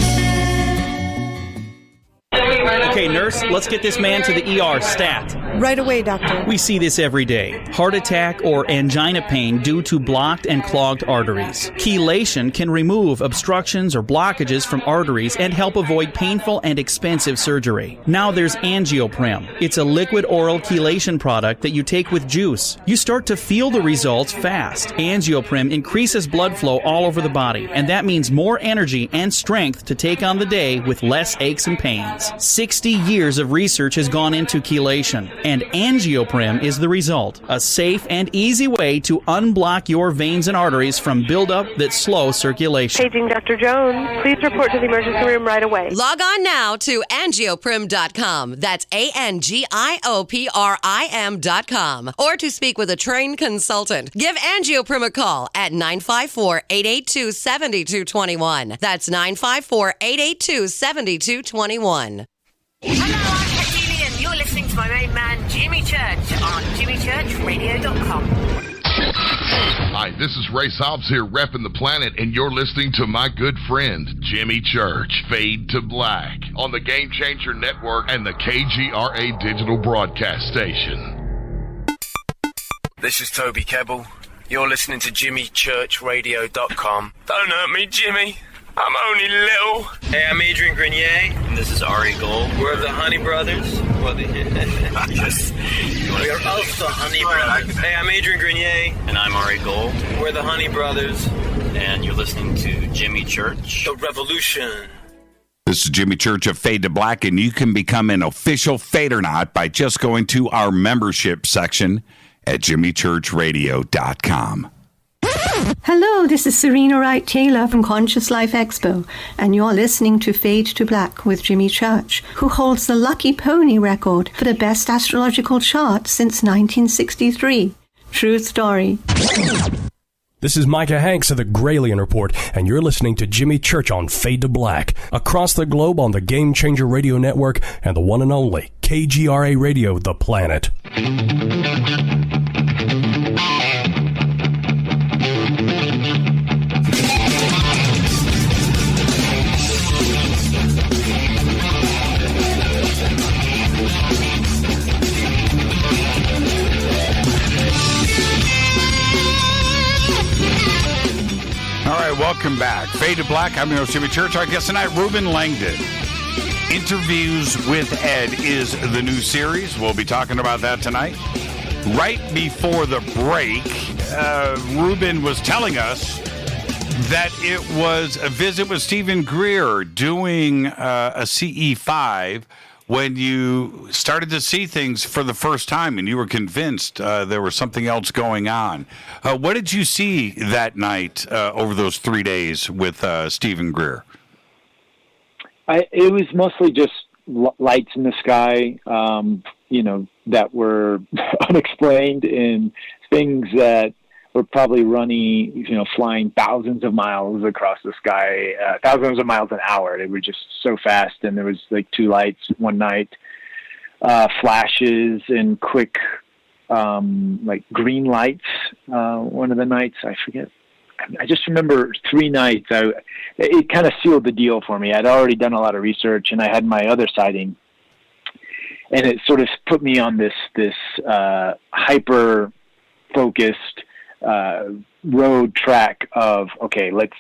Okay, nurse, let's get this man to the ER stat. Right away, doctor. We see this every day. Heart attack or angina pain due to blocked and clogged arteries. Chelation can remove obstructions or blockages from arteries and help avoid painful and expensive surgery. Now there's Angioprim. It's a liquid oral chelation product that you take with juice. You start to feel the results fast. Angioprim increases blood flow all over the body, and that means more energy and strength to take on the day with less aches and pains. 60 years of research has gone into chelation, and Angioprim is the result. A safe and easy way to unblock your veins and arteries from buildup that slow circulation. Paging Dr. Jones. Please report to the emergency room right away. Log on now to angioprim.com. That's ANGIOPRIM.com. Or to speak with a trained consultant. Give Angioprim a call at 954-882-7221. That's 954-882-7221. Hello, I'm Katie, and you're listening to my main man, Jimmy Church, on jimmychurchradio.com. Hi, this is Ray Hobbs here, repping the planet, and you're listening to my good friend, Jimmy Church, Fade to Black, on the Game Changer Network and the KGRA Digital Broadcast Station. This is Toby Kebbell. You're listening to jimmychurchradio.com. Don't hurt me, Jimmy. I'm only little. Hey, I'm Adrian Grenier. And this is Ari Gold. We're the Honey Brothers. We're of the Honey Brothers. Hey, I'm Adrian Grenier. And I'm Ari Gold. We're the Honey Brothers. And you're listening to Jimmy Church. The Revolution. This is Jimmy Church of Fade to Black, and you can become an official Fade or Not by just going to our membership section at jimmychurchradio.com. Hello, this is Serena Wright Taylor from Conscious Life Expo, and you're listening to Fade to Black with Jimmy Church, who holds the Lucky Pony record for the best astrological chart since 1963. True story. This is Micah Hanks of the Gralien Report, and you're listening to Jimmy Church on Fade to Black, across the globe on the Game Changer Radio Network and the one and only KGRA Radio, The Planet. right, welcome back. Fade to Black. I'm your host, Jimmy Church. Our guest tonight, Reuben Langdon. Interviews with Ed is the new series. We'll be talking about that tonight. Right before the break, Reuben was telling us that it was a visit with Stephen Greer doing a CE5 when you started to see things for the first time and you were convinced there was something else going on. What did you see that night over those 3 days with Stephen Greer? It was mostly just lights in the sky, that were unexplained, and things that were probably running, flying thousands of miles across the sky, thousands of miles an hour. They were just so fast. And there was like 2 lights one night, flashes and quick, like green lights. One of the nights, I forget. I just remember 3 nights. It kind of sealed the deal for me. I'd already done a lot of research, and I had my other sighting, and it sort of put me on this hyper focused road track of, okay, let's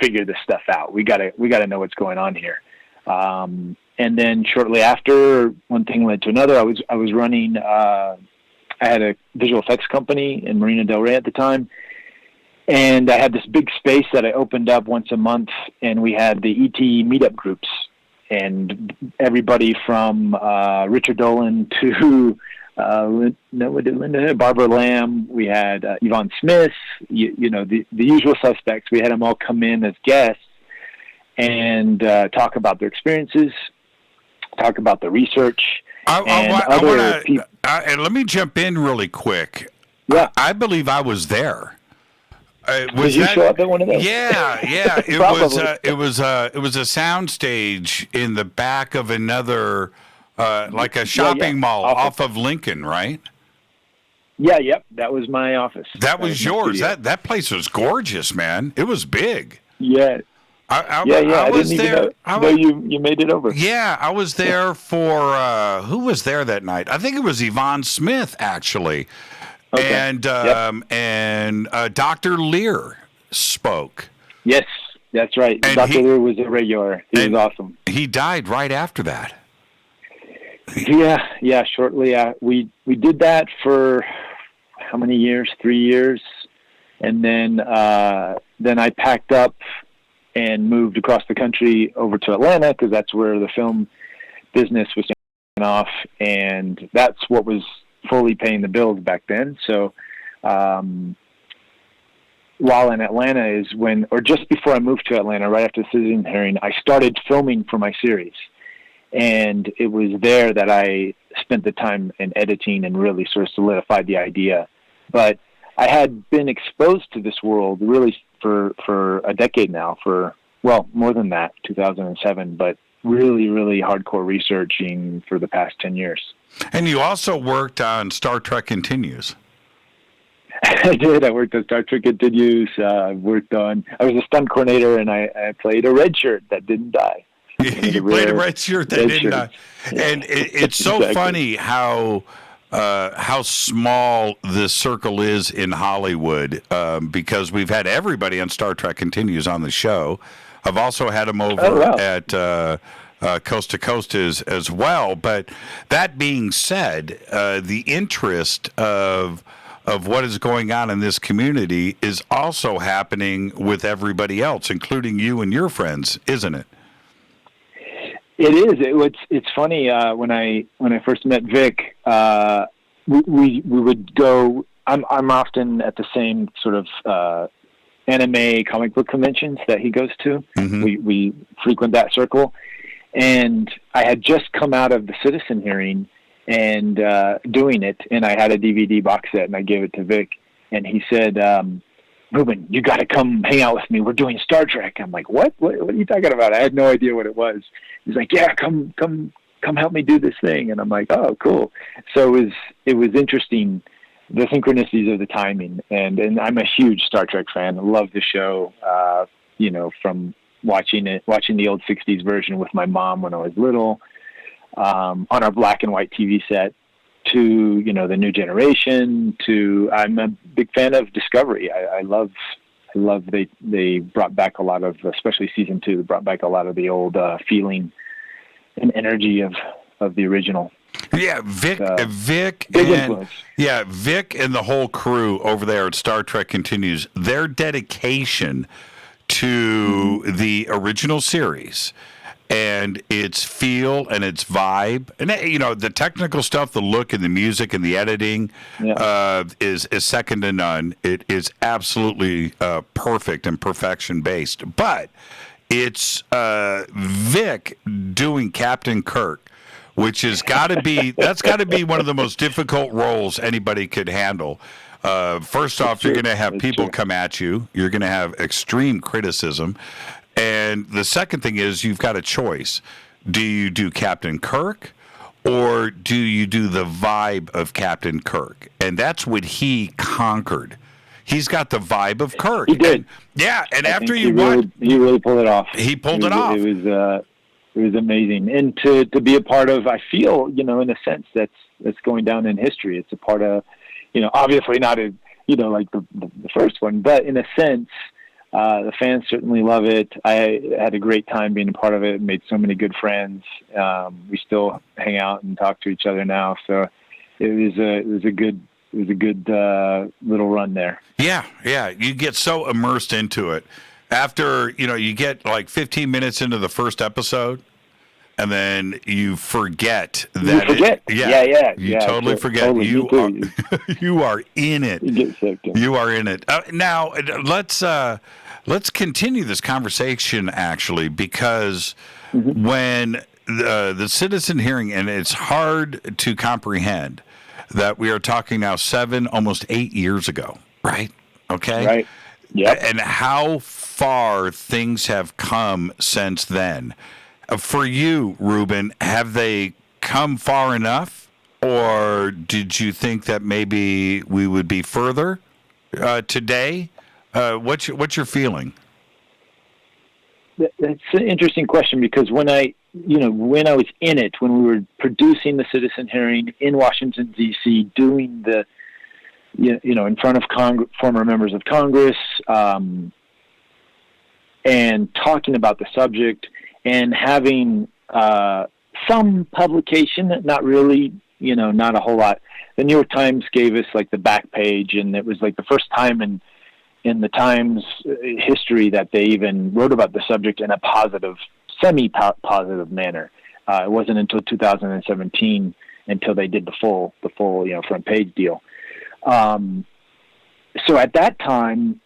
figure this stuff out. We gotta know what's going on here. And then shortly after, one thing led to another. I was running. I had a visual effects company in Marina Del Rey at the time. And I had this big space that I opened up once a month, and we had the ET meetup groups, and everybody from Richard Dolan to Barbara Lamb. We had Yvonne Smith, the usual suspects. We had them all come in as guests and talk about their experiences, talk about the research. And let me jump in really quick. Yeah. I believe I was there. Did you show up at one of those? Yeah. It was a sound stage in the back of another, like a shopping mall off of Lincoln, right? Yeah, yep. That was my office. That was yours. That place was gorgeous, man. It was big. Yeah. I was there. You made it over. Yeah, I was there for who was there that night? I think it was Yvonne Smith, actually. Okay. And Dr. Lear spoke. Yes, that's right. And Dr. Lear was a regular. He was awesome. He died right after that. Yeah. Shortly, we did that for how many years? 3 years, and then I packed up and moved across the country over to Atlanta because that's where the film business was taking off, and that's what was fully paying the bills back then. So while in Atlanta is when, or just before I moved to Atlanta, right after the citizen hearing, I started filming for my series. And it was there that I spent the time in editing and really sort of solidified the idea. But I had been exposed to this world really for a decade now, more than that, 2007, but really, really hardcore researching for the past 10 years. And you also worked on Star Trek Continues. I did. I worked on Star Trek Continues. I was a stunt coordinator, and I played a red shirt that didn't die. You played a red shirt that didn't die. And it's so exactly. Funny how small this circle is in Hollywood, because we've had everybody on Star Trek Continues on the show. I've also had them over at Coast to Coast as well. But that being said, the interest of what is going on in this community is also happening with everybody else, including you and your friends, isn't it? It is. It's funny. When I first met Vic, we would go. I'm often at the same sort of anime comic book conventions that he goes to. Mm-hmm. We frequent that circle, and I had just come out of the citizen hearing and doing it, and I had a DVD box set, and I gave it to Vic, and he said, "Reuben, you got to come hang out with me. We're doing Star Trek." I'm like, "What? What are you talking about?" I had no idea what it was. He's like, "Yeah, come help me do this thing." And I'm like, "Oh, cool." So it was interesting, the synchronicities of the timing, and I'm a huge Star Trek fan. I love the show. From watching the old '60s version with my mom when I was little, on our black and white TV set, to the new generation, to I'm a big fan of Discovery. I love love they brought back a lot of, especially season 2, brought back a lot of the old feeling and energy of the original. Yeah, Vic big and influence. Yeah, Vic and the whole crew over there at Star Trek Continues, their dedication to the original series and its feel and its vibe, and the technical stuff, the look and the music and the editing is second to none. It is absolutely perfect and perfection based. But it's Vic doing Captain Kirk, which has got to be one of the most difficult roles anybody could handle. First off, you're going to have people come at you. You're going to have extreme criticism. And the second thing is you've got a choice. Do you do Captain Kirk or do you do the vibe of Captain Kirk? And that's what he conquered. He's got the vibe of Kirk. He did. And after he really pulled it off. He pulled it off. It was amazing. And to be a part of, I feel, in a sense that's going down in history. It's a part of, obviously not like the first one, but in a sense, the fans certainly love it. I had a great time being a part of it. Made so many good friends. We still hang out and talk to each other now. So it was a good little run there. Yeah. You get so immersed into it. After, you get like 15 minutes into the first episode, and then you forget that. You totally forget. Totally, you are in it. You get sick. You are in it. Now, let's continue this conversation, actually, because when the citizen hearing, and it's hard to comprehend that we are talking now 7, almost 8 years ago, right? Okay. Right. Yep. And how far things have come since then. For you, Reuben, have they come far enough, or did you think that maybe we would be further today? What's your feeling? That's an interesting question, because when I was in it, when we were producing the citizen hearing in Washington, D.C., doing the, in front of former members of Congress, and talking about the subject, and having some publication, not really, not a whole lot. The New York Times gave us like the back page, and it was like the first time in the Times history that they even wrote about the subject in a positive, semi-positive manner. It wasn't until 2017 until they did the full front page deal. So at that time,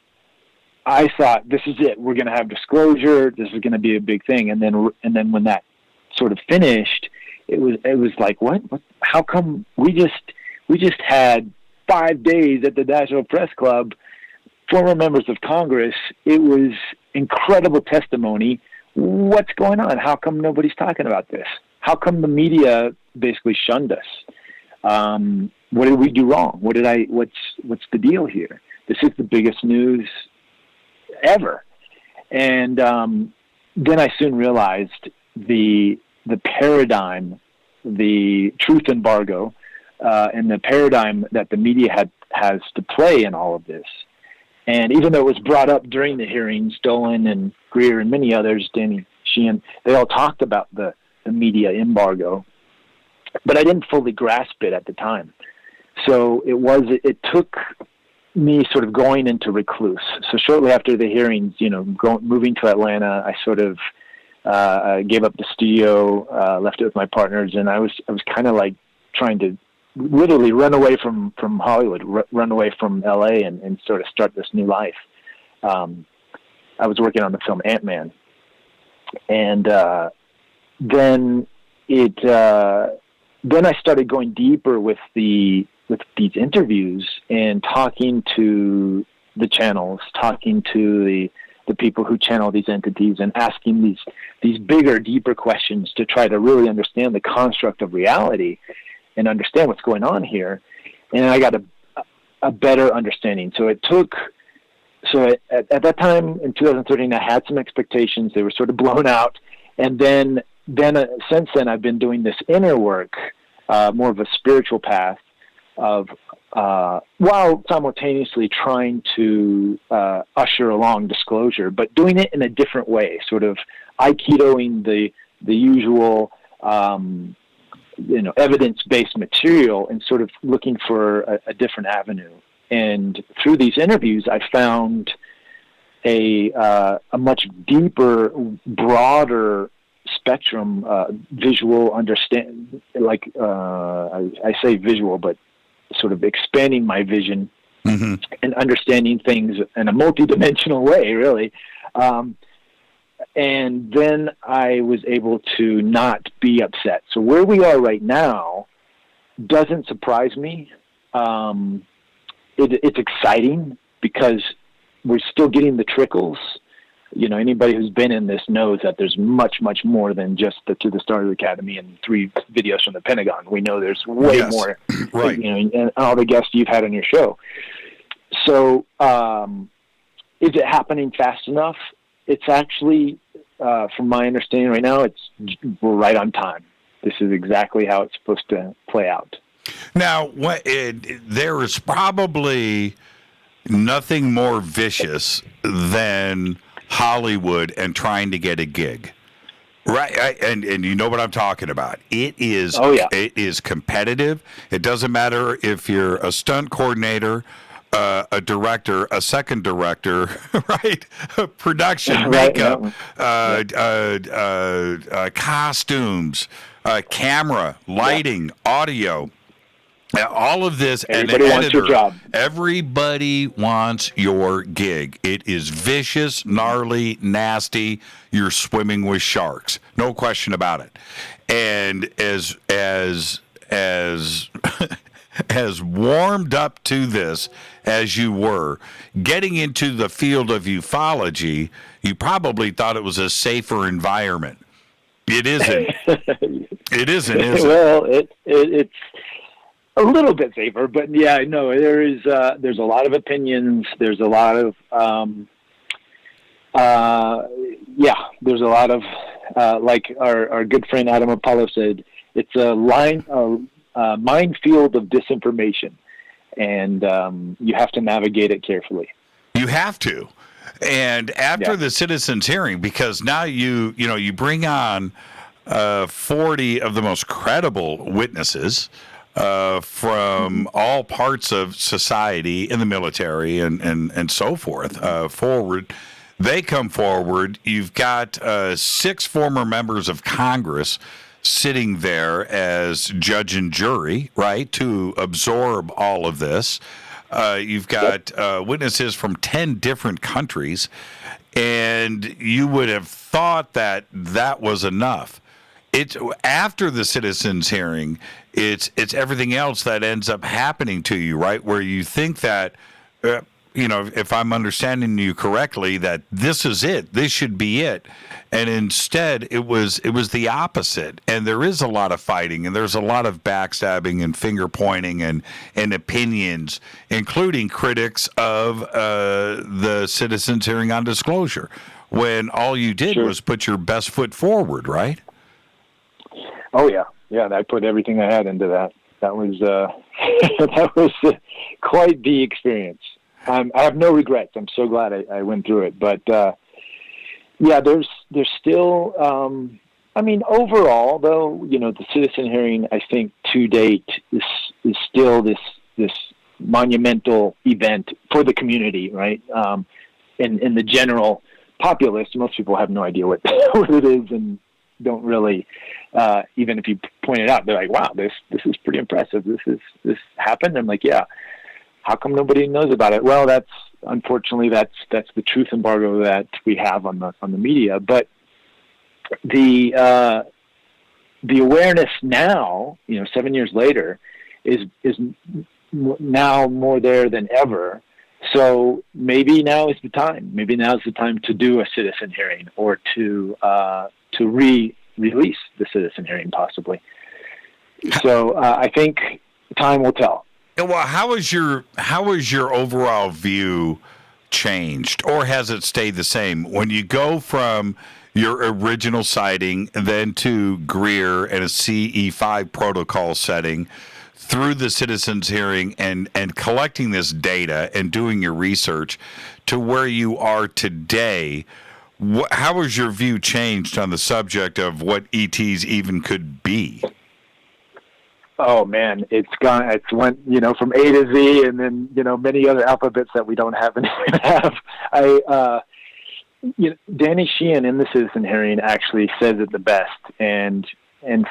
I thought, this is it. We're going to have disclosure. This is going to be a big thing. And then when that sort of finished, it was like, what? How come we just had 5 days at the National Press Club, former members of Congress? It was incredible testimony. What's going on? How come nobody's talking about this? How come the media basically shunned us? What did we do wrong? What's the deal here? This is the biggest news ever. And then I soon realized the paradigm, the truth embargo, and the paradigm that the media has to play in all of this. And even though it was brought up during the hearings, Dolan and Greer and many others, Danny Sheehan, they all talked about the media embargo, but I didn't fully grasp it at the time. So it took me sort of going into recluse. So shortly after the hearings, moving to Atlanta, I sort of gave up the studio, left it with my partners, and I was kind of like trying to literally run away from Hollywood, run away from LA, and sort of start this new life. I was working on the film Ant-Man, and then I started going deeper with these interviews and talking to the channels, talking to the people who channel these entities, and asking these bigger, deeper questions to try to really understand the construct of reality and understand what's going on here. And I got a better understanding. So at that time in 2013, I had some expectations. They were sort of blown out. And then since then, I've been doing this inner work, more of a spiritual path of while simultaneously trying to usher along disclosure, but doing it in a different way, sort of aikidoing the usual evidence-based material and sort of looking for a different avenue. And through these interviews, I found a much deeper, broader spectrum, visual understand. Like I say visual, but sort of expanding my vision and understanding things in a multidimensional way, really. And then I was able to not be upset. So where we are right now doesn't surprise me. It's exciting because we're still getting the trickles. You know, anybody who's been in this knows that there's much, much more than just the To the Stars Academy and 3 videos from the Pentagon. We know there's way more, right? You know, and all the guests you've had on your show. So, is it happening fast enough? It's actually, from my understanding right now, we're right on time. This is exactly how it's supposed to play out. Now, there is probably nothing more vicious than Hollywood and trying to get a gig, right? And you know what I'm talking about. It is. Oh, yeah. It is competitive. It doesn't matter if you're a stunt coordinator, a director, a second director, right? Production, makeup, costumes, camera, lighting, audio. All of this, everybody wants your job. Everybody wants your gig. It is vicious, gnarly, nasty. You're swimming with sharks, no question about it. And as as warmed up to this as you were, getting into the field of ufology, you probably thought it was a safer environment. It isn't. It isn't, is it? Well, it's a little bit safer, but yeah, no, there's a lot of opinions. There's a lot of, there's a lot of, like our good friend Adam Apollo said, it's a minefield of disinformation, and you have to navigate it carefully. You have to. And after the citizens' hearing, because now you bring on 40 of the most credible witnesses from all parts of society, in the military and so forth, forward. They come forward. You've got 6 former members of Congress sitting there as judge and jury, right, to absorb all of this. You've got witnesses from 10 different countries, and you would have thought that was enough. It's after the citizens' hearing, it's everything else that ends up happening to you, right? Where you think that, if I'm understanding you correctly, that this is it, this should be it, and instead it was the opposite. And there is a lot of fighting, and there's a lot of backstabbing and finger pointing and opinions, including critics of the citizens' hearing on disclosure, when all you did was put your best foot forward, right? Oh yeah. I put everything I had into that. That was quite the experience. I have no regrets. I'm so glad I went through it. But there's still. Overall, though, the citizen hearing, I think to date is still this monumental event for the community, right? In the general populace, most people have no idea what it is and don't really. Even if you point it out, they're like, "Wow, this is pretty impressive. This happened." I'm like, "Yeah, how come nobody knows about it?" Well, that's the truth embargo that we have on the media. But the awareness now, 7 years later, is now more there than ever. So maybe now is the time. Maybe now is the time to do a citizen hearing, or to release the citizen hearing, possibly. So I think time will tell. Well, how is your overall view changed, or has it stayed the same when you go from your original sighting, then to Greer and a CE5 protocol setting, through the citizens hearing and collecting this data and doing your research to where you are today, how has your view changed on the subject of what ETs even could be? Oh man, it's went, from A to Z, and then, many other alphabets that we don't have and have. Danny Sheehan in the citizen hearing actually says it the best. And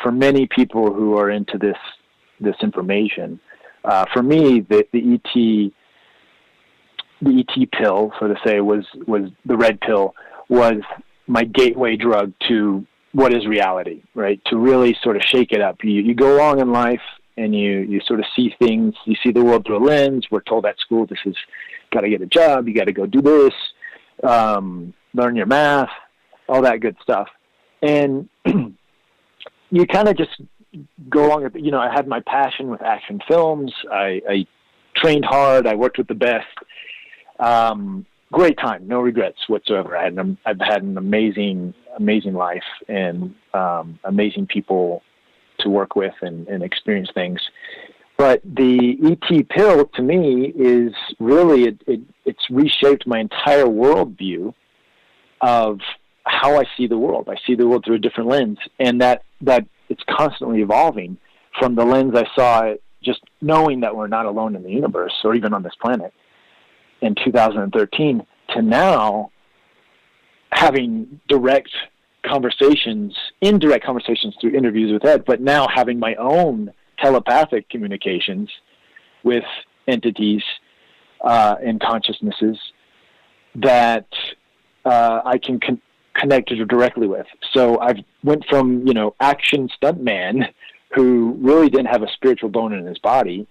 for many people who are into this information, for me, the ET pill, so to say, was the red pill, was my gateway drug to what is reality, right? To really sort of shake it up. You go along in life and you sort of see things, you see the world through a lens. We're told at school, this is, got to get a job, you got to go do this, learn your math, all that good stuff. And you kind of just go along with, I had my passion with action films. I trained hard. I worked with the best. Great time, no regrets whatsoever. I've had an amazing life and amazing people to work with and experience things. But the ET pill, to me, is really it's reshaped my entire worldview of how I see the world. I see the world through a different lens, and that it's constantly evolving from the lens I saw it, just knowing that we're not alone in the universe or even on this planet in 2013, to now having indirect conversations through interviews with Ed, but now having my own telepathic communications with entities and consciousnesses that I can connect directly with. So I went from, action stuntman who really didn't have a spiritual bone in his body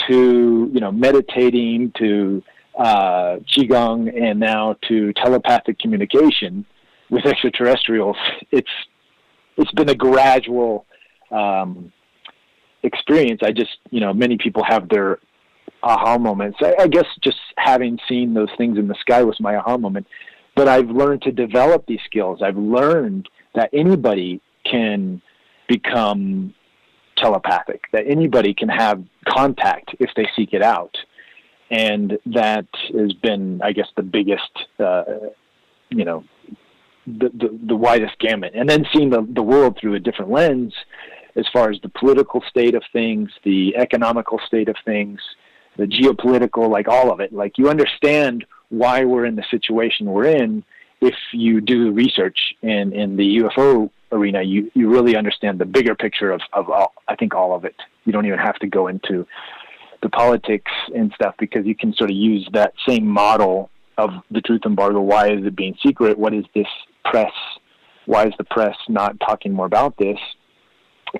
to, meditating, to Qigong, and now to telepathic communication with extraterrestrials. It's been a gradual experience. I just, many people have their aha moments. I guess just having seen those things in the sky was my aha moment. But I've learned to develop these skills. I've learned that anybody can become telepathic, that anybody can have contact if they seek it out. And that has been, I guess, the biggest, the widest gamut. And then seeing the world through a different lens as far as the political state of things, the economical state of things, the geopolitical, like all of it. Like, you understand why we're in the situation we're in if you do research in the UFO arena. You really understand the bigger picture of all, I think, all of it. You don't even have to go into the politics and stuff, because you can sort of use that same model of the truth embargo. Why is it being secret? What is this press? Why is the press not talking more about this?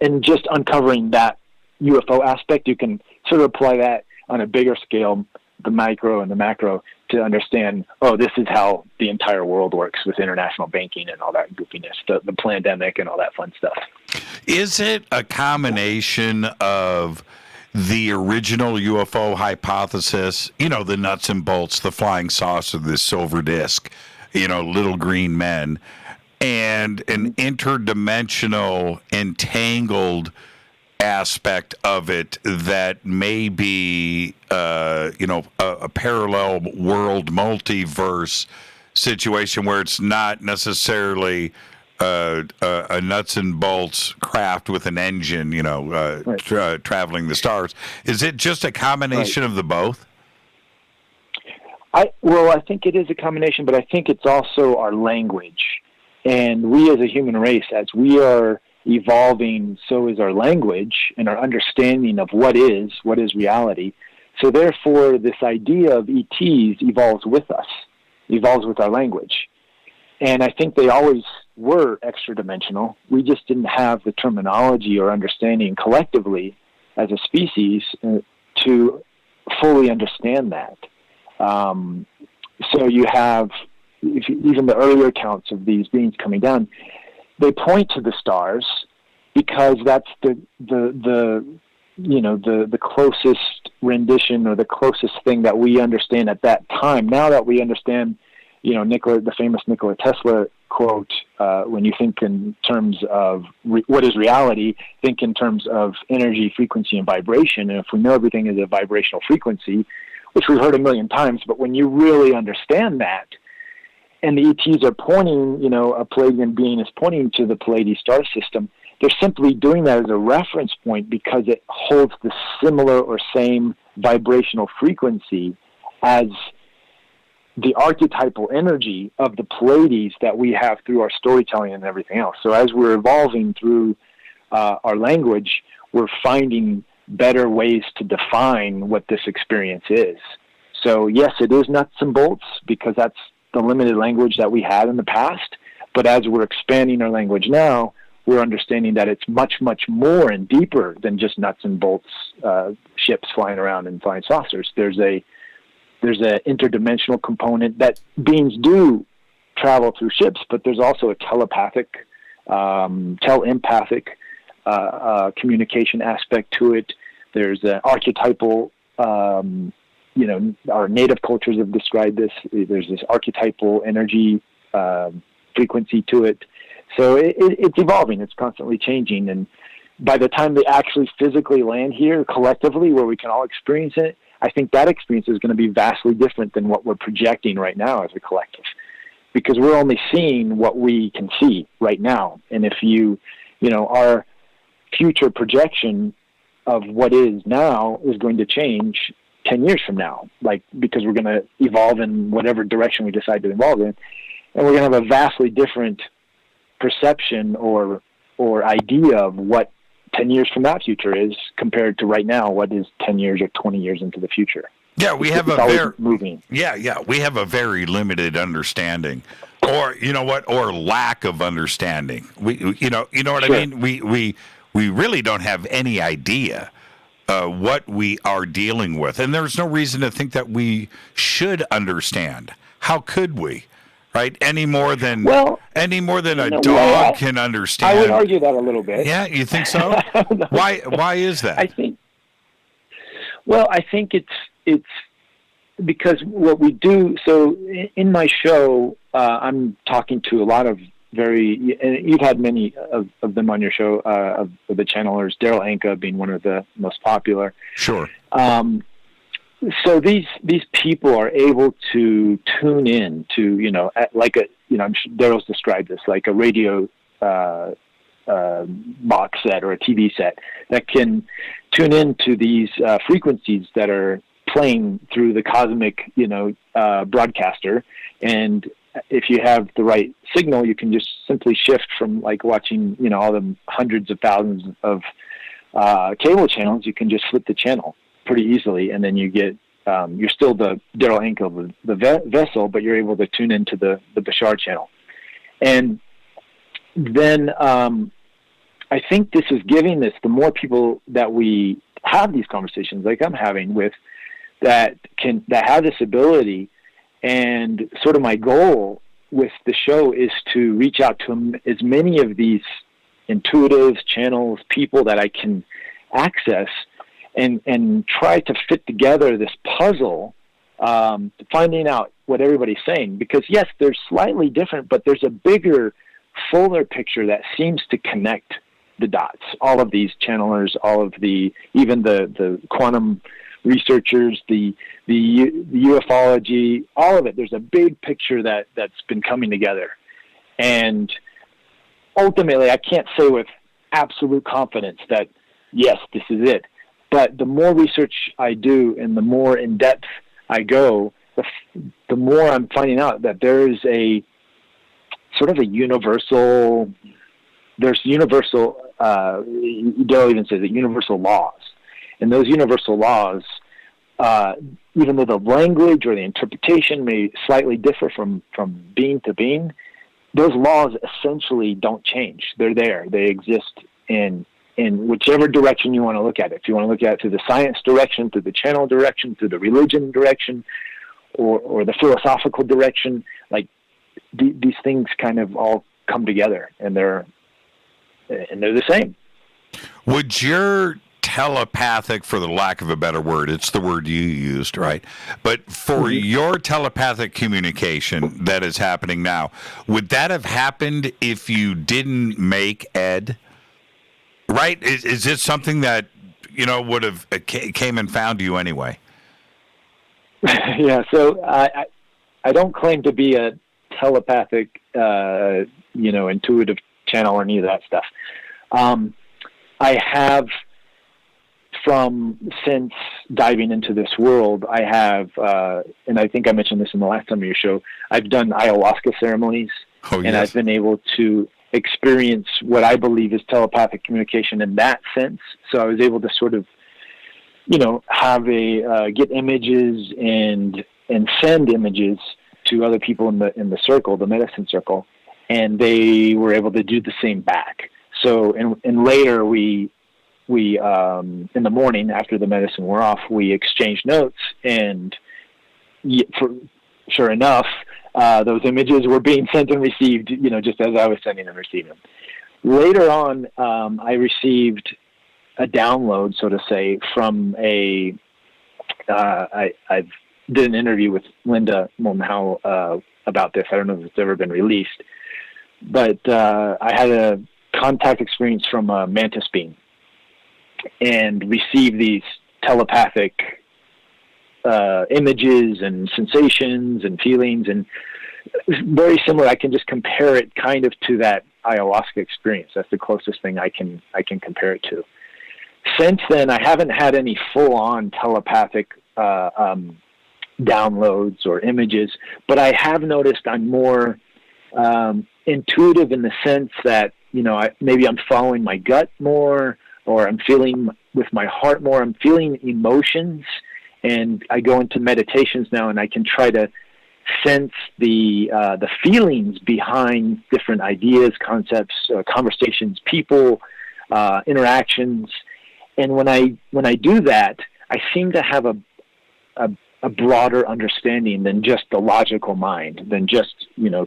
And just uncovering that UFO aspect, you can sort of apply that on a bigger scale, the micro and the macro, to understand, this is how the entire world works with international banking and all that goofiness, the pandemic and all that fun stuff. Is it a combination of the original UFO hypothesis, the nuts and bolts, the flying saucer, the silver disc, little green men, and an interdimensional, entangled aspect of it that may be, a parallel world multiverse situation where it's not necessarily a nuts and bolts craft with an engine, traveling the stars. Is it just a combination of the both? I think it is a combination, but I think it's also our language. And we as a human race, as we are evolving, so is our language and our understanding of what is reality. So therefore, this idea of ETs evolves with us, evolves with our language. And I think they always were extra-dimensional. We just didn't have the terminology or understanding collectively as a species to fully understand that. So you have, even the earlier accounts of these beings coming down, they point to the stars because that's the closest rendition or the closest thing that we understand at that time. Now that we understand, the famous Nikola Tesla quote, when you think in terms of what is reality, think in terms of energy, frequency, and vibration. And if we know everything is a vibrational frequency, which we've heard a million times, but when you really understand that, and the ETs are pointing, you know, a Palladian being is pointing to the Pleiades star system, they're simply doing that as a reference point because it holds the similar or same vibrational frequency as the archetypal energy of the Pleiades that we have through our storytelling and everything else. So as we're evolving through our language, we're finding better ways to define what this experience is. So yes, it is nuts and bolts because that's the limited language that we had in the past. But as we're expanding our language now, we're understanding that it's much, much more and deeper than just nuts and bolts, ships flying around and flying saucers. There's an interdimensional component that beings do travel through ships, but there's also a telepathic, telepathic communication aspect to it. There's an archetypal, you know, our native cultures have described this. There's this archetypal energy frequency to it. So it's evolving. It's constantly changing. And by the time they actually physically land here collectively where we can all experience it, I think that experience is going to be vastly different than what we're projecting right now as a collective, because we're only seeing what we can see right now. And if you know, our future projection of what is now is going to change 10 years from now, like, because we're going to evolve in whatever direction we decide to evolve in. And we're going to have a vastly different perception or idea of what 10 years from that future is compared to right now, what is 10 years or 20 years into the future. Yeah, we have moving. Yeah, we have a very limited understanding, or you know what, or lack of understanding. You know what Sure. I mean. We really don't have any idea what we are dealing with, and there's no reason to think that we should understand. How could we? Right? Any more than a dog can understand. I would argue that a little bit. Yeah, you think so? Why is that? I think it's because what we do. So in my show, I'm talking to a lot of and you've had many of them on your show, of the channelers, Daryl Anka being one of the most popular. Sure. So these people are able to tune in to, you know, like a, you know, Daryl's described this like a radio box set or a TV set that can tune into these frequencies that are playing through the cosmic, you know, broadcaster. And if you have the right signal, you can just simply shift from like watching, you know, all the hundreds of thousands of cable channels. You can just flip the channel pretty easily, and then you get you're still the Daryl Anka, the vessel, but you're able to tune into the Bashar channel. And then I think this is giving this, the more people that we have these conversations like I'm having with that have this ability, and sort of my goal with the show is to reach out to as many of these intuitives, channels, people that I can access, and try to fit together this puzzle, finding out what everybody's saying. Because yes, they're slightly different, but there's a bigger, fuller picture that seems to connect the dots. All of these channelers, even the quantum researchers, the ufology, all of it. There's a big picture that's been coming together. And ultimately, I can't say with absolute confidence that, yes, this is it. But the more research I do and the more in depth I go, the more I'm finding out that there is a sort of a universal, Dale even says that universal laws. And those universal laws, even though the language or the interpretation may slightly differ from being to being, those laws essentially don't change. They're there. They exist in whichever direction you want to look at it. If you want to look at it through the science direction, through the channel direction, through the religion direction, or the philosophical direction, like these things kind of all come together, and they're the same. Would your telepathic, for the lack of a better word, it's the word you used, right? But for your telepathic communication that is happening now, would that have happened if you didn't make Ed? Right? Is it something that, would have came and found you anyway? Yeah, so I don't claim to be a telepathic, intuitive channel or any of that stuff. I have, since diving into this world, I have, and I think I mentioned this in the last time of your show, I've done ayahuasca ceremonies, and I've been able to experience what I believe is telepathic communication in that sense. So I was able to sort of, have get images and send images to other people in the circle, the medicine circle, and they were able to do the same back. So, and later we in the morning after the medicine wore off, we exchanged notes, and sure enough, those images were being sent and received, just as I was sending and receiving them. Later on, I received a download, so to say, from I've did an interview with Linda Moulton about this. I don't know if it's ever been released, but I had a contact experience from a mantis being and received these telepathic images and sensations and feelings, and very similar. I can just compare it kind of to that ayahuasca experience. That's the closest thing I can compare it to. Since then, I haven't had any full-on telepathic downloads or images, but I have noticed I'm more intuitive in the sense that, maybe I'm following my gut more, or I'm feeling with my heart more. I'm feeling emotions, and I go into meditations now, and I can try to sense the feelings behind different ideas, concepts, conversations, people, interactions. And when I do that, I seem to have a broader understanding than just the logical mind, than just,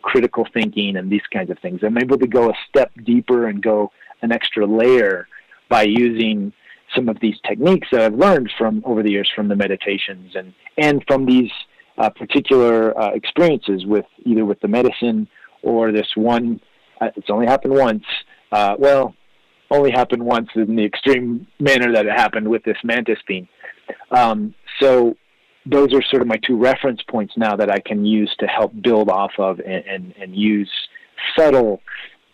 critical thinking and these kinds of things. I'm able to go a step deeper and go an extra layer by using some of these techniques that I've learned from over the years from the meditations and from these particular experiences with either with the medicine or this one. It's only happened once. Only happened once in the extreme manner that it happened with this mantis being. So those are sort of my two reference points now that I can use to help build off of and use subtle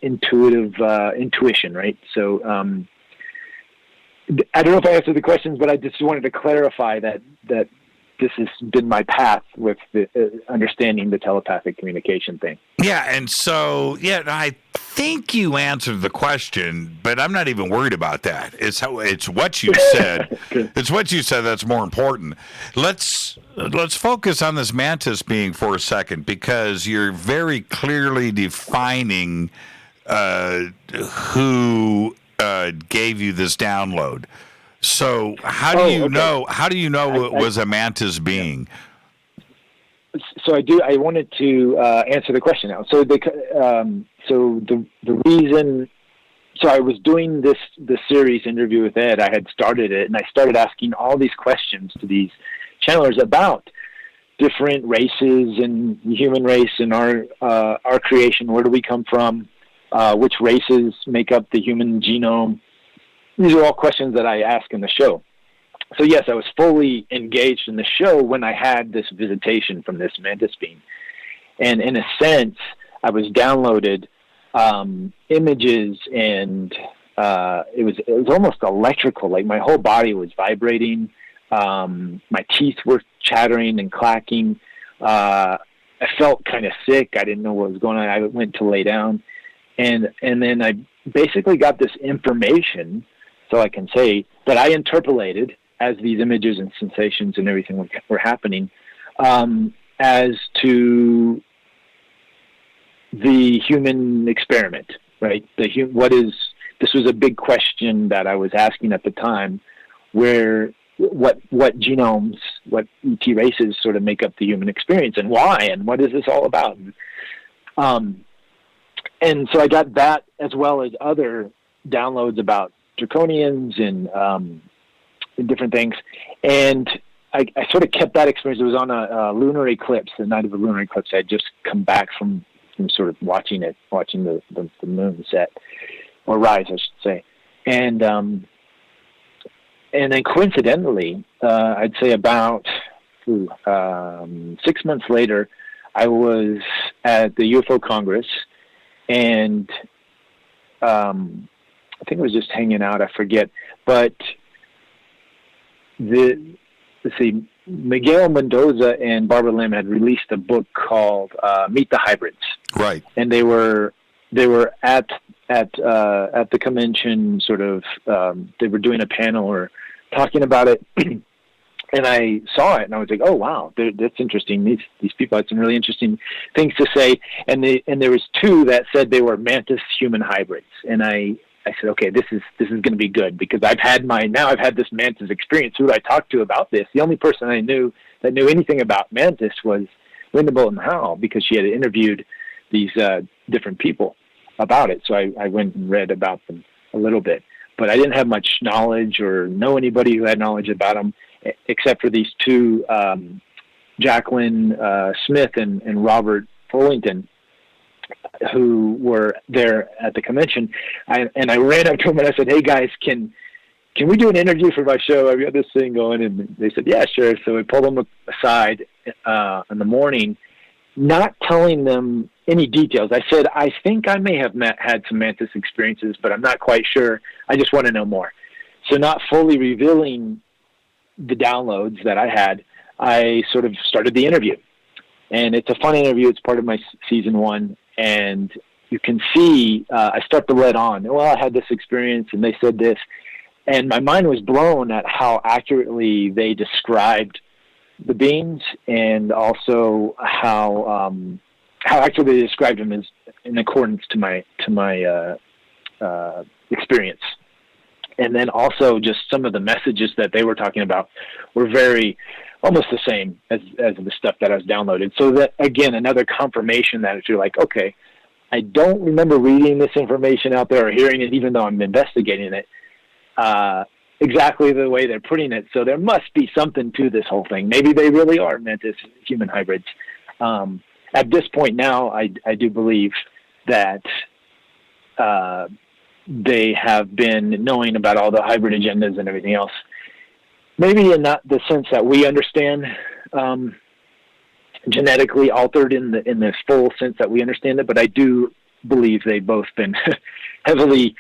intuition, right? So I don't know if I answered the questions, but I just wanted to clarify that this has been my path with the, understanding the telepathic communication thing. Yeah, and so, I think you answered the question, but I'm not even worried about that. It's what you said. It's what you said that's more important. Let's focus on this mantis being for a second, because you're very clearly defining who gave you this download. So how do you know? How do you know it was a mantis being? So I wanted to answer the question now. So the reason. So I was doing this series Interview with Ed. I had started it, and I started asking all these questions to these channelers about different races and the human race and our creation. Where do we come from? Which races make up the human genome? These are all questions that I ask in the show. So yes, I was fully engaged in the show when I had this visitation from this mantis being. And in a sense, I was downloaded images, and it was almost electrical. Like my whole body was vibrating. My teeth were chattering and clacking. I felt kind of sick. I didn't know what was going on. I went to lay down. And then I basically got this information, so I can say, that I interpolated as these images and sensations and everything were happening, as to the human experiment, right? This was a big question that I was asking at the time, where what genomes, what ET races sort of make up the human experience, and why, and what is this all about? And so I got that, as well as other downloads about draconians and different things. And I sort of kept that experience. It was on a lunar eclipse, the night of a lunar eclipse. I had just come back from sort of watching the moon set, or rise, I should say. And then coincidentally, I'd say about 6 months later, I was at the UFO Congress, and I think I was just hanging out, I forget. But Miguel Mendoza and Barbara Lim had released a book called Meet the Hybrids. Right. And they were at the convention, sort of, they were doing a panel or talking about it. And I saw it, and I was like, "Oh wow, that's interesting. These people had some really interesting things to say." And there was two that said they were mantis human hybrids, and I said, "Okay, this is going to be good, because I've had this mantis experience. Who do I talk to about this?" The only person I knew that knew anything about mantis was Linda Bolton Howell, because she had interviewed these different people about it. So I went and read about them a little bit, but I didn't have much knowledge or know anybody who had knowledge about them, except for these two, Jacqueline Smith and Robert Fullington, who were there at the convention. I ran up to them and I said, "Hey guys, can we do an interview for my show? I've got this thing going." And they said, "Yeah, sure." So we pulled them aside in the morning, not telling them any details. I said, "I think I may have had some mantis experiences, but I'm not quite sure. I just want to know more." So not fully revealing the downloads that I had, I sort of started the interview. And it's a fun interview. It's part of my season 1. And you can see, I start to let on, "Well, I had this experience and they said this." And my mind was blown at how accurately they described the beings, and also how accurately they described them as in accordance to my experience. And then also just some of the messages that they were talking about were almost the same as the stuff that I was downloaded. So that, again, another confirmation that if you're like, okay, I don't remember reading this information out there or hearing it, even though I'm investigating it, exactly the way they're putting it. So there must be something to this whole thing. Maybe they really are mantis human hybrids. At this point now, I do believe that they have been knowing about all the hybrid agendas and everything else. Maybe in not the sense that we understand genetically altered in the full sense that we understand it, but I do believe they've both been heavily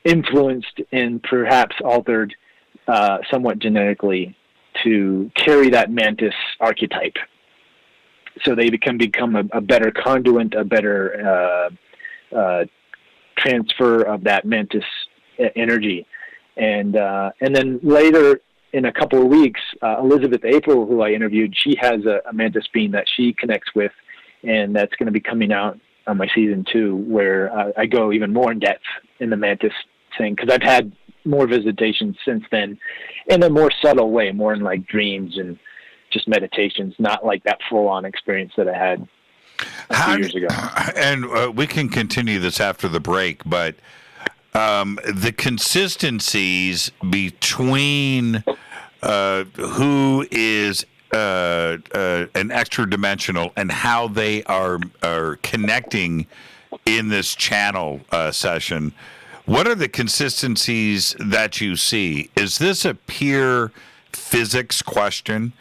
influenced and perhaps altered somewhat genetically to carry that mantis archetype. So they can become a better conduit, a better transfer of that mantis energy. And then later, in a couple of weeks, Elizabeth April, who I interviewed, she has a mantis being that she connects with, and that's going to be coming out on my season 2, where I go even more in depth in the mantis thing, because I've had more visitations since then in a more subtle way, more in like dreams and just meditations, not like that full-on experience that I had a few years ago. And we can continue this after the break, but the consistencies between who is an extra dimensional and how they are connecting in this channel session, what are the consistencies that you see? Is this a pure physics question?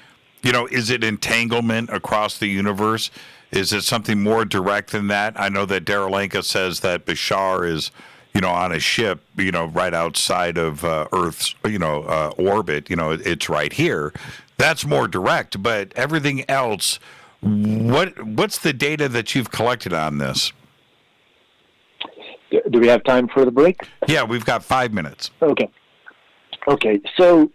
You know, is it entanglement across the universe? Is it something more direct than that? I know that Daralenka says that Bashar is, on a ship, right outside of Earth's, orbit. It's right here. That's more direct. But everything else, what's the data that you've collected on this? Do we have time for the break? Yeah, we've got 5 minutes. Okay. So,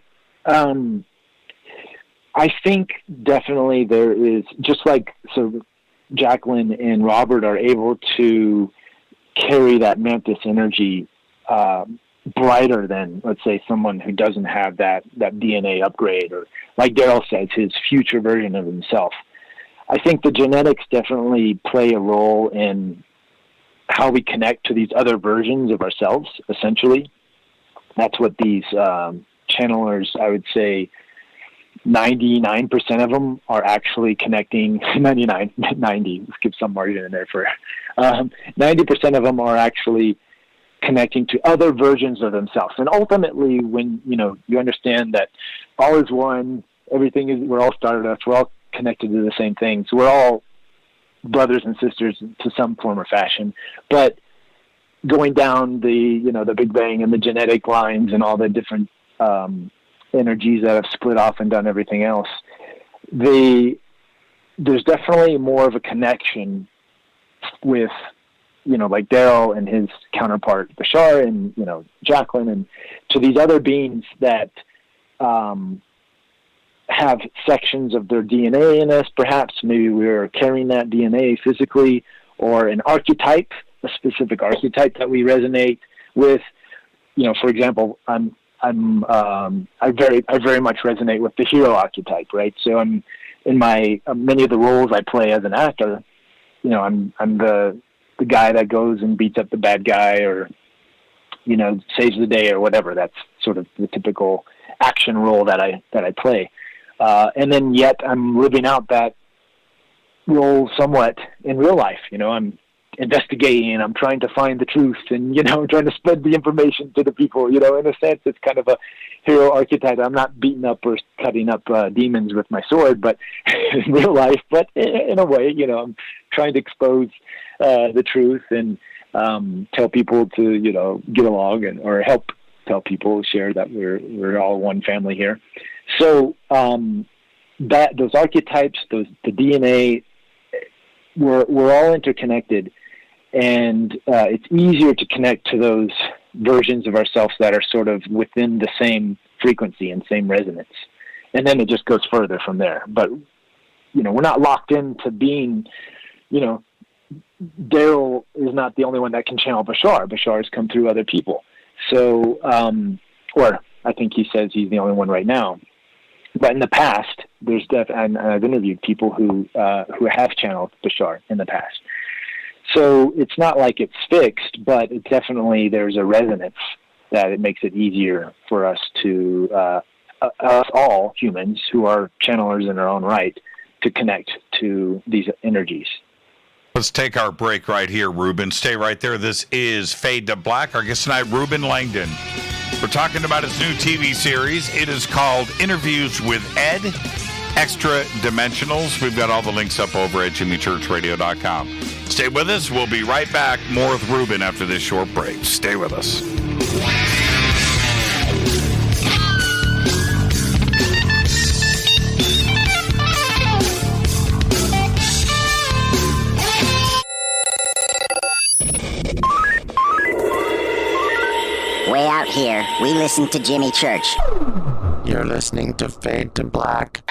I think definitely there is, just like, so Jacqueline and Robert are able to carry that mantis energy brighter than, let's say, someone who doesn't have that DNA upgrade, or like Daryl says, his future version of himself. I think the genetics definitely play a role in how we connect to these other versions of ourselves, essentially. That's what these channelers, I would say 99% of them are actually connecting. 90. Let's give some margin in there for 90% of them are actually connecting to other versions of themselves. And ultimately, when you understand that all is one, we're all Stardust, we're all connected to the same things. We're all brothers and sisters to some form or fashion. But going down the Big Bang and the genetic lines and all the different energies that have split off and done everything else, there's definitely more of a connection with, like Daryl and his counterpart Bashar and, Jacqueline, and to these other beings that have sections of their DNA in us. Perhaps maybe we're carrying that DNA physically, or an archetype, a specific archetype that we resonate with. For example, I very much resonate with the hero archetype, right? So I'm in my many of the roles I play as an actor. I'm the guy that goes and beats up the bad guy, or saves the day, or whatever. That's sort of the typical action role that I play. And then yet I'm living out that role somewhat in real life. I'm investigating, and I'm trying to find the truth, and I'm trying to spread the information to the people. In a sense, it's kind of a hero archetype. I'm not beating up or cutting up demons with my sword, but in real life. But in a way, I'm trying to expose the truth and tell people to get along, or help tell people, share that we're all one family here. So that those archetypes, the DNA, we're all interconnected. And it's easier to connect to those versions of ourselves that are sort of within the same frequency and same resonance. And then it just goes further from there. But, we're not locked into being, Daryl is not the only one that can channel Bashar. Bashar has come through other people. So, or I think he says he's the only one right now. But in the past, and I've interviewed people who have channeled Bashar in the past. So it's not like it's fixed, but it definitely, there's a resonance that it makes it easier for us to, us all humans who are channelers in our own right, to connect to these energies. Let's take our break right here, Reuben. Stay right there. This is Fade to Black. Our guest tonight, Reuben Langdon. We're talking about his new TV series. It is called Interviews with Ed, Extra Dimensionals. We've got all the links up over at jimmychurchradio.com. Stay with us. We'll be right back. More with Reuben after this short break. Stay with us. Way out here, we listen to Jimmy Church. You're listening to Fade to Black.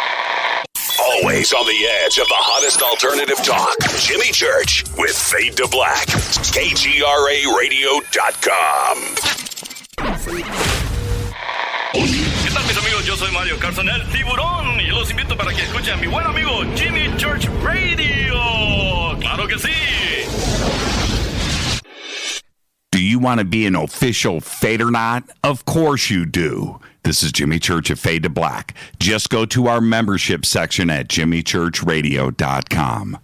Always on the edge of the hottest alternative talk. Jimmy Church with Fade to Black. KGRARadio.com. ¿Qué tal, mis amigos? Yo soy Mario Carson, el tiburón, y los invito para que escuchen a mi buen amigo Jimmy Church Radio. ¡Claro que sí! Do you want to be an official Fadernaut? Of course you do. This is Jimmy Church of Fade to Black. Just go to our membership section at jimmychurchradio.com.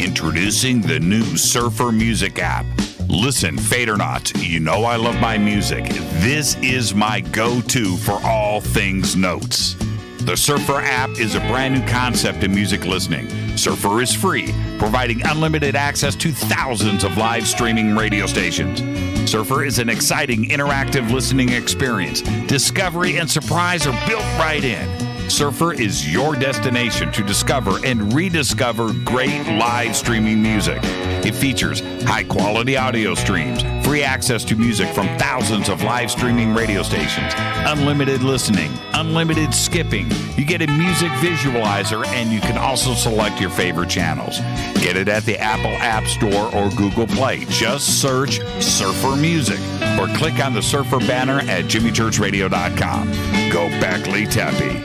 Introducing the new Surfer Music app. Listen, Fadernauts, you know I love my music. This is my go-to for all things notes. The Surfer app is a brand new concept in music listening. Surfer is free, providing unlimited access to thousands of live streaming radio stations. Surfer is an exciting, interactive listening experience. Discovery and surprise are built right in. Surfer is your destination to discover and rediscover great live streaming music. It features high-quality audio streams, free access to music from thousands of live streaming radio stations, unlimited listening, unlimited skipping. You get a music visualizer, and you can also select your favorite channels. Get it at the Apple App Store or Google Play. Just search Surfer Music or click on the Surfer banner at jimmychurchradio.com. Go Beckley Teppy.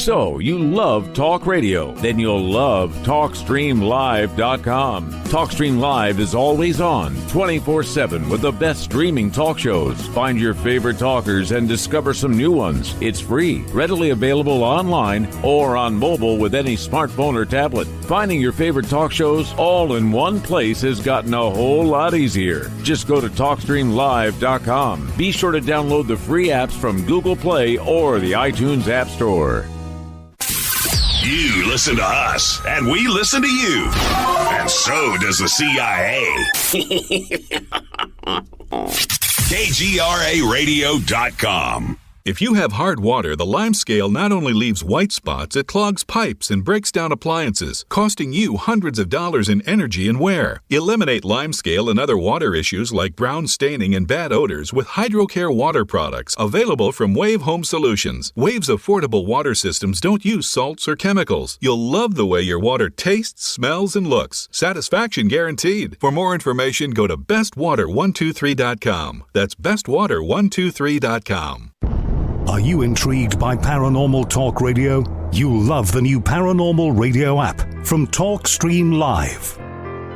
So, you love talk radio? Then you'll love TalkStreamLive.com. TalkStream Live is always on, 24/7 with the best streaming talk shows. Find your favorite talkers and discover some new ones. It's free, readily available online or on mobile with any smartphone or tablet. Finding your favorite talk shows all in one place has gotten a whole lot easier. Just go to TalkStreamLive.com. Be sure to download the free apps from Google Play or the iTunes App Store. You listen to us, and we listen to you. And so does the CIA. KGRARadio.com. If you have hard water, the lime scale not only leaves white spots, it clogs pipes and breaks down appliances, costing you hundreds of dollars in energy and wear. Eliminate lime scale and other water issues like brown staining and bad odors with HydroCare water products available from Wave Home Solutions. Wave's affordable water systems don't use salts or chemicals. You'll love the way your water tastes, smells, and looks. Satisfaction guaranteed. For more information, go to bestwater123.com. That's bestwater123.com. Are you intrigued by paranormal talk radio? You'll love the new paranormal radio app from TalkStream Live.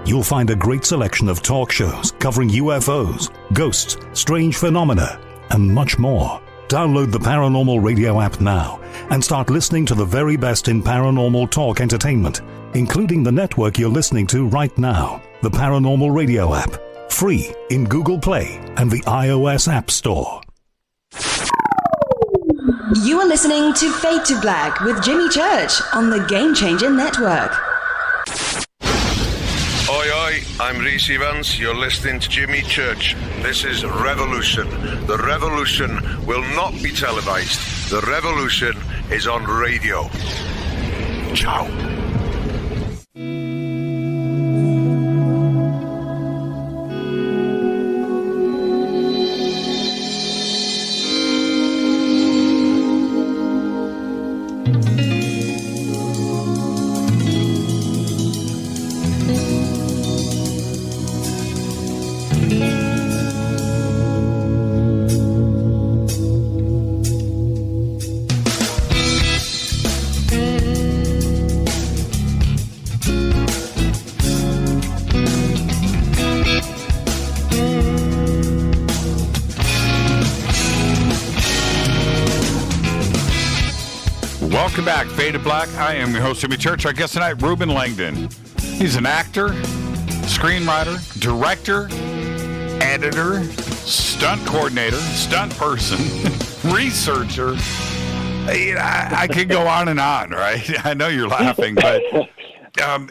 You'll find a great selection of talk shows covering UFOs, ghosts, strange phenomena, and much more. Download the paranormal radio app now and start listening to the very best in paranormal talk entertainment, including the network you're listening to right now, the paranormal radio app, free in Google Play and the iOS App Store. You are listening to Fade to Black with Jimmy Church on the Game Changer Network. Oi, oi, I'm Reese Evans. You're listening to Jimmy Church. This is Revolution. The revolution will not be televised. The revolution is on radio. Ciao. Welcome back, Fade to Black. I am your host, Jimmy Church. Our guest tonight, Reuben Langdon. He's an actor, screenwriter, director, editor, stunt coordinator, stunt person, researcher. I could go on and on, right? I know you're laughing, but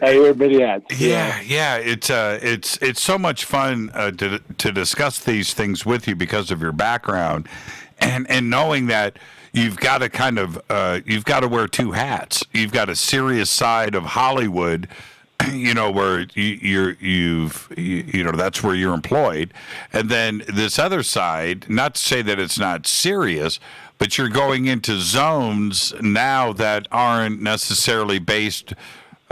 everybody has. Yeah. It's so much fun to discuss these things with you because of your background, and knowing that you've got to you've got to wear two hats. You've got a serious side of Hollywood, where that's where you're employed, and then this other side. Not to say that it's not serious, but you're going into zones now that aren't necessarily based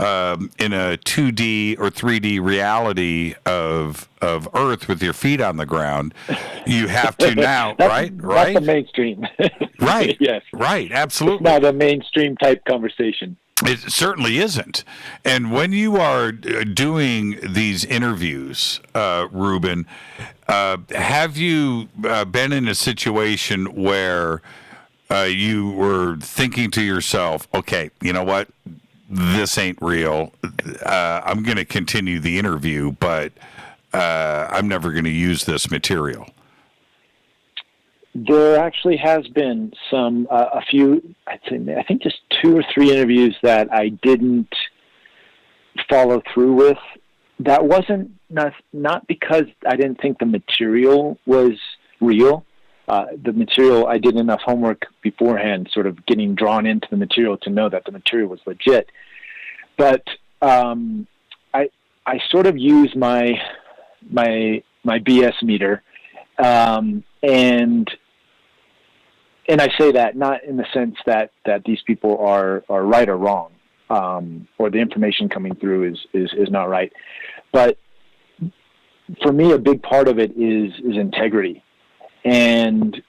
in a 2D or 3D reality of Earth with your feet on the ground. You have to now, right? That's the mainstream. Right. Yes. Right. Absolutely. It's not a mainstream type conversation. It certainly isn't. And when you are doing these interviews, Reuben, have you been in a situation where you were thinking to yourself, okay, you know what? This ain't real. I'm going to continue the interview, but I'm never going to use this material. There actually has been a few, I think just 2 or 3 interviews that I didn't follow through with. That wasn't not because I didn't think the material was real. The material, I did enough homework beforehand, sort of getting drawn into the material to know that the material was legit. But I sort of use my BS meter, and I say that not in the sense that these people are right or wrong, or the information coming through is not right. But for me, a big part of it is integrity. And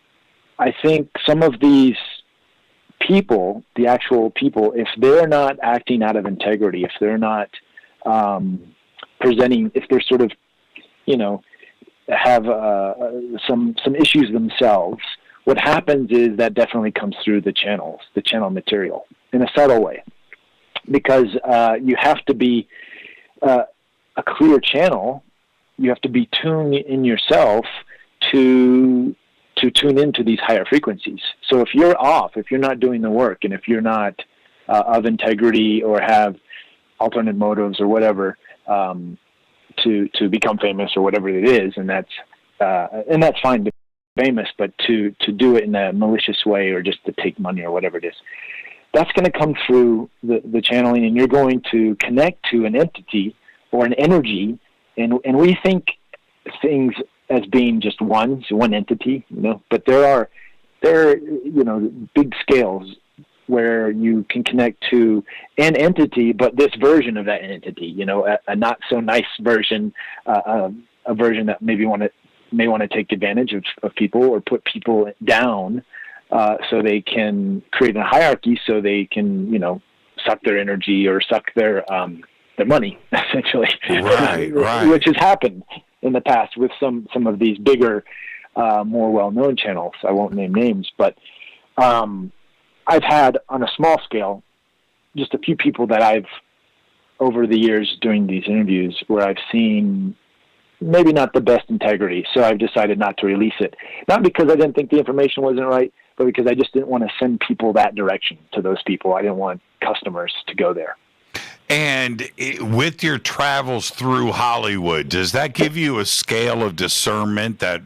I think some of these people, the actual people, if they're not acting out of integrity, if they're not presenting, if they're sort of, have some issues themselves, what happens is that definitely comes through the channel material in a subtle way, because you have to be a clear channel. You have to be tuned in yourself to tune into these higher frequencies. So if you're off, if you're not doing the work, and if you're not of integrity or have alternate motives or whatever, to become famous or whatever it is, and that's fine to be famous, but to do it in a malicious way or just to take money or whatever it is, that's going to come through the channeling, and you're going to connect to an entity or an energy, and we think things as being just one entity, but there are big scales where you can connect to an entity, but this version of that entity, a not so nice version, a version that may want to take advantage of people or put people down, so they can create a hierarchy, so they can, suck their energy or suck their money, essentially. Right. Which has happened in the past with some of these bigger, more well-known channels. I won't name names, but I've had, on a small scale, just a few people that I've, over the years doing these interviews, where I've seen maybe not the best integrity, so I've decided not to release it. Not because I didn't think the information wasn't right, but because I just didn't want to send people that direction to those people. I didn't want customers to go there. And with your travels through Hollywood, does that give you a scale of discernment that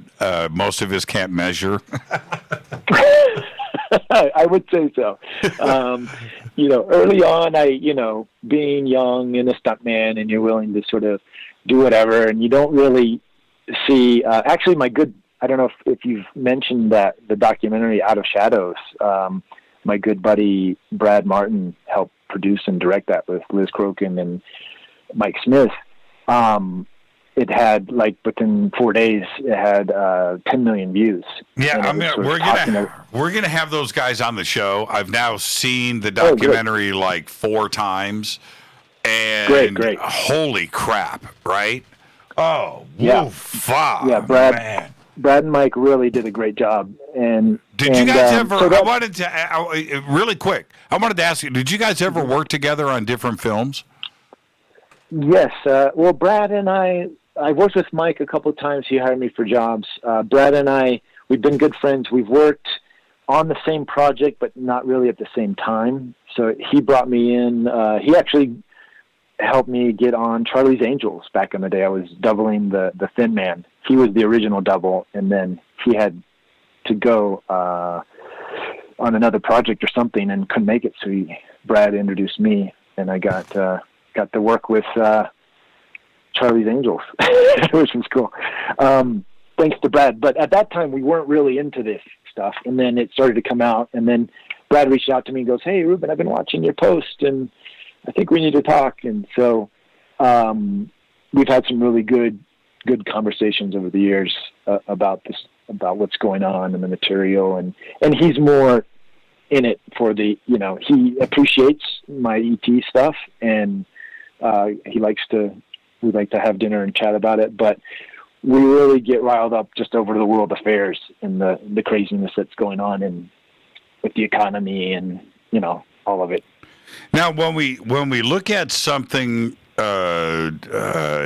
most of us can't measure? I would say so. Early on, being young and a stuntman, and you're willing to sort of do whatever, and you don't really see. Actually, I don't know if you've mentioned that the documentary Out of Shadows. My good buddy Brad Martin helped produce and direct that with Liz Crokin and Mike Smith. It had, within 4 days, it had 10 million views. Yeah, we're gonna have those guys on the show. I've now seen the documentary 4 times, and great. Holy crap! Right? Oh, yeah, yeah. Brad and Mike really did a great job. And did you guys ever? I wanted to really quick. I wanted to ask you: did you guys ever work together on different films? Yes. Well, Brad and I worked with Mike a couple of times. He hired me for jobs. Brad and I, we've been good friends. We've worked on the same project, but not really at the same time. So he brought me in. He actually helped me get on Charlie's Angels back in the day. I was doubling the Thin Man. He was the original double, and then he had to go on another project or something and couldn't make it. So Brad introduced me, and I got to work with Charlie's Angels, which was cool. Thanks to Brad. But at that time, we weren't really into this stuff. And then it started to come out. And then Brad reached out to me and goes, "Hey, Reuben, I've been watching your post, and I think we need to talk." And so we've had some really good conversations over the years about what's going on and the material. And he's more in it for the, he appreciates my ET stuff, and we like to have dinner and chat about it, but we really get riled up just over the world affairs and the craziness that's going on and with the economy and, all of it. Now, when we look at something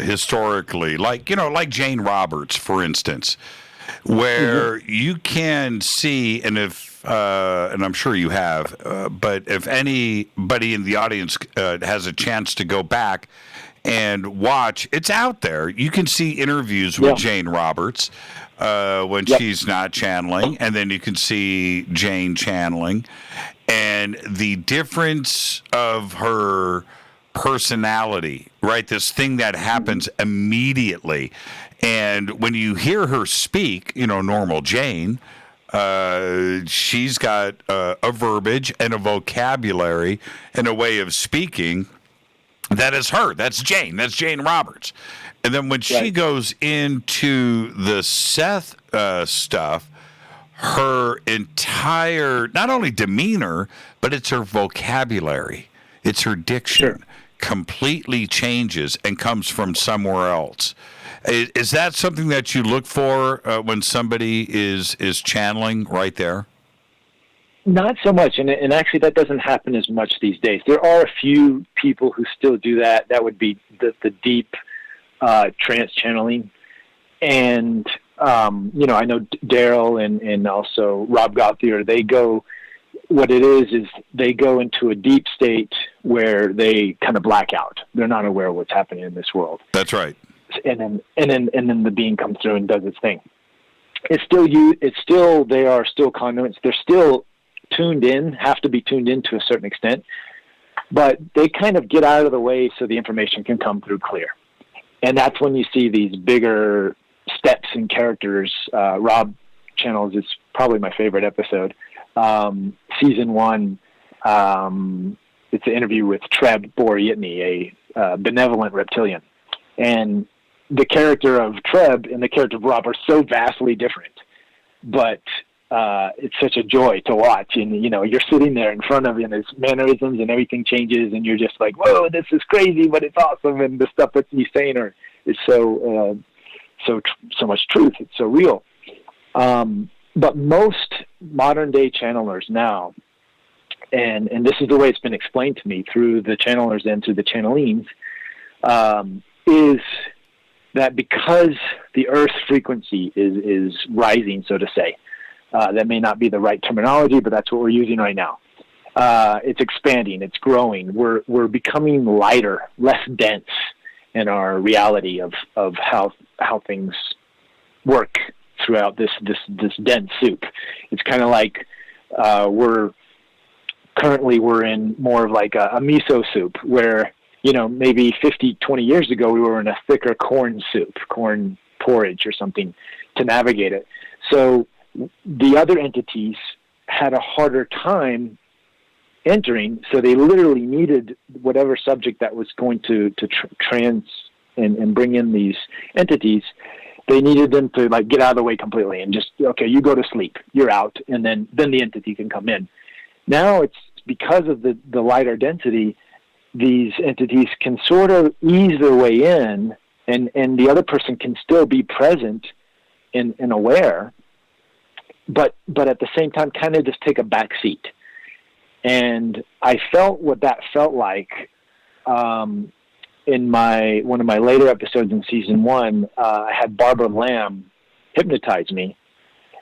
historically, like Jane Roberts, for instance, where you can see, and I'm sure you have, but if anybody in the audience has a chance to go back and watch, it's out there. You can see interviews with Jane Roberts when she's not channeling, and then you can see Jane channeling, and the difference of her personality, right? This thing that happens immediately. And when you hear her speak, normal Jane, she's got a verbiage and a vocabulary and a way of speaking that is her. That's Jane. That's Jane Roberts. And then when she goes into the Seth stuff, her entire, not only demeanor, but it's her vocabulary. It's her diction completely changes and comes from somewhere else. Is that something that you look for when somebody is channeling right there? Not so much, and actually that doesn't happen as much these days. There are a few people who still do that. That would be the deep trance channeling. And, I know Daryl and also Rob Gauthier, what it is they go into a deep state where they kind of black out. They're not aware of what's happening in this world. That's right. And then the being comes through and does its thing. They are still conduits. They're still tuned in, have to be tuned in to a certain extent, but they kind of get out of the way so the information can come through clear. And that's when you see these bigger steps and characters. Rob channels is probably my favorite episode. Season 1, it's an interview with Treb Bor-Yitney, a benevolent reptilian. And the character of Treb and the character of Rob are so vastly different, but it's such a joy to watch. And, you're sitting there in front of him, his mannerisms and everything changes, and you're just like, whoa, this is crazy, but it's awesome. And the stuff that he's saying is so much truth. It's so real. But most modern day channelers now, and this is the way it's been explained to me through the channelers and through the channelings, is that because the Earth frequency is rising, so to say, that may not be the right terminology, but that's what we're using right now. It's expanding, it's growing. We're becoming lighter, less dense in our reality of how things work throughout this dense soup. It's kind of like we're in more of like a miso soup where, maybe 20 years ago we were in a thicker corn soup, corn porridge or something to navigate it. So the other entities had a harder time entering, so they literally needed whatever subject that was going to trans and bring in these entities. They needed them to get out of the way completely and just, okay, you go to sleep, you're out, and then the entity can come in. Now it's because of the lighter density, these entities can sort of ease their way in, and the other person can still be present and aware, but at the same time kind of just take a back seat. And I felt what that felt like in one of my later episodes in season 1. I had Barbara Lamb hypnotize me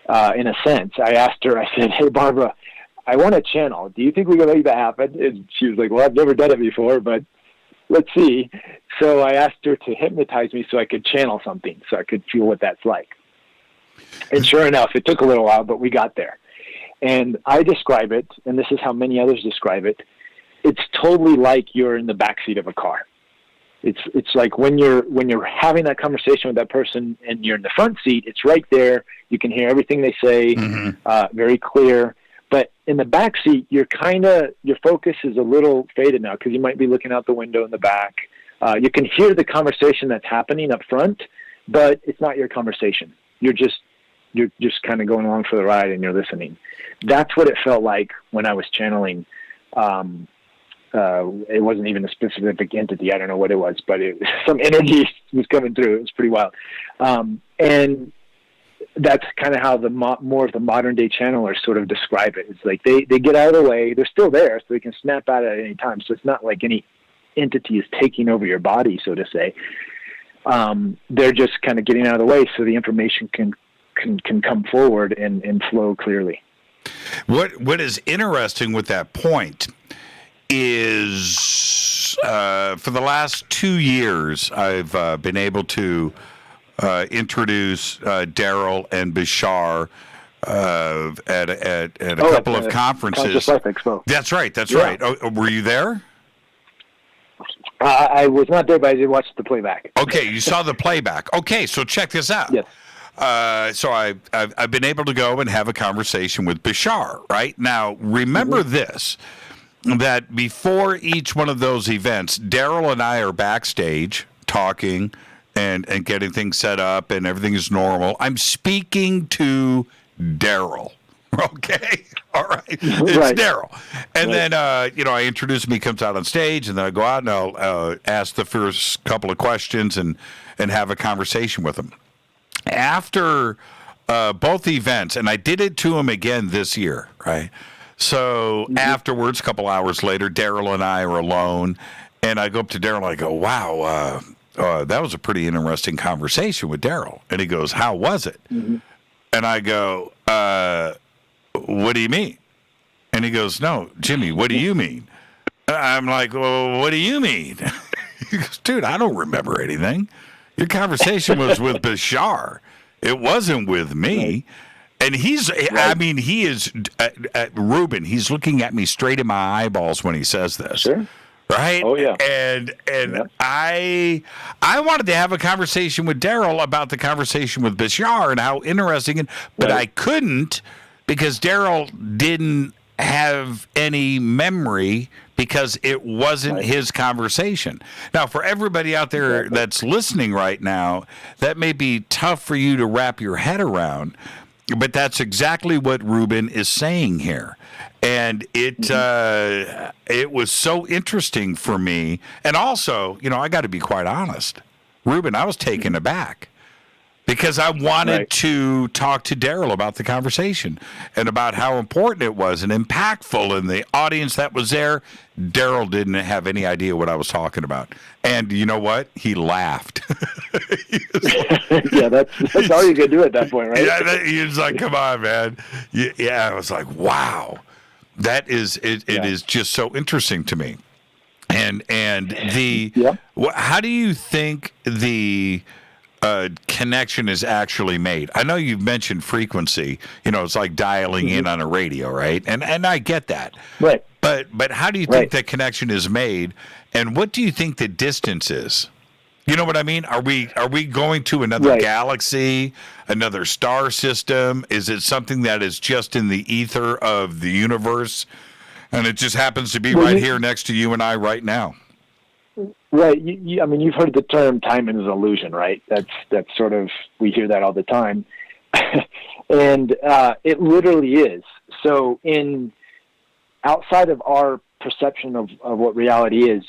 in a sense. I asked her, I said, hey, Barbara, I want to channel. Do you think we can make that happen? And she was like, well, I've never done it before, but let's see. So I asked her to hypnotize me so I could channel something, so I could feel what that's like. And sure enough, it took a little while, but we got there. And I describe it, and this is how many others describe it, it's totally like you're in the backseat of a car. It's like when you're having that conversation with that person and you're in the front seat, it's right there. You can hear everything they say, very clear. But in the back seat, your focus is a little faded now because you might be looking out the window in the back. You can hear the conversation that's happening up front, but it's not your conversation. You're just kind of going along for the ride and you're listening. That's what it felt like when I was channeling. It wasn't even a specific entity. I don't know what it was, but some energy was coming through. It was pretty wild. And that's kind of how more of the modern day channelers sort of describe it. It's like they get out of the way. They're still there, so they can snap out at any time. So it's not like any entity is taking over your body, so to say. They're just kind of getting out of the way so the information can come forward and flow clearly. What is interesting with that point is for the last 2 years, I've been able to introduce Daryl and Bashar at a couple of conferences. Conscious Life Expo. That's right. Right. Oh, were you there? I was not there, but I did watch the playback. Okay, you saw the playback. Okay, so check this out. Yes. So I've been able to go and have a conversation with Bashar. Right now, remember this. That before each one of those events, Daryl and I are backstage talking and getting things set up and everything is normal. I'm speaking to Daryl. Okay. All right. It's Right. Daryl. And Right. then, I introduce him. He comes out on stage, and then I go out and I'll ask the first couple of questions and have a conversation with him. After both events, and I did it to him again this year, right? So afterwards, a couple hours later, Daryl and I are alone, and I go up to Daryl and I go, wow, that was a pretty interesting conversation with Daryl. And he goes, how was it? Mm-hmm. And I go, what do you mean? And he goes, no, Jimmy, what do you mean? I'm like, well, what do you mean? He goes, dude, I don't remember anything. Your conversation was with Bashar. It wasn't with me. And he is, Reuben, he's looking at me straight in my eyeballs when he says this. Sure. Right? Oh, yeah. And I wanted to have a conversation with Daryl about the conversation with Bashar and how interesting, but I couldn't because Daryl didn't have any memory because it wasn't his conversation. Now, for everybody out there that's listening right now, that may be tough for you to wrap your head around, but that's exactly what Reuben is saying here. And it was so interesting for me. And also, I got to be quite honest, Reuben, I was taken aback because I wanted to talk to Daryl about the conversation and about how important it was and impactful. And the audience that was there, Daryl didn't have any idea what I was talking about. And you know what? He laughed. Yeah, that's all you could do at that point, right? Yeah, he was like, come on, man. Yeah, I was like, wow. That is it is just so interesting to me. And how do you think the connection is actually made? I know you've mentioned frequency. It's like dialing in on a radio, right? And I get that. Right. But how do you think that connection is made? And what do you think the distance is? You know what I mean? Are we going to another galaxy, another star system? Is it something that is just in the ether of the universe, and it just happens to be here next to you and I right now? Right. I mean, you've heard the term "time is an illusion," right? That's sort of, we hear that all the time, and it literally is. So, outside of our perception of what reality is,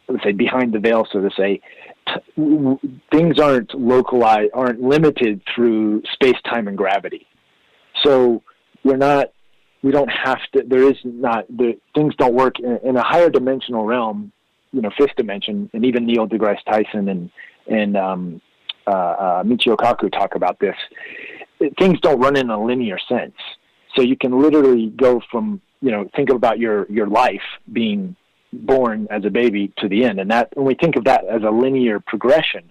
let's say behind the veil, so to say, things aren't localized, aren't limited through space, time, and gravity. So we don't have to. Things don't work in a higher dimensional realm. Fifth dimension, and even Neil deGrasse Tyson and Michio Kaku talk about this. Things don't run in a linear sense. So you can literally go from, think about your life being born as a baby to the end. And when we think of that as a linear progression,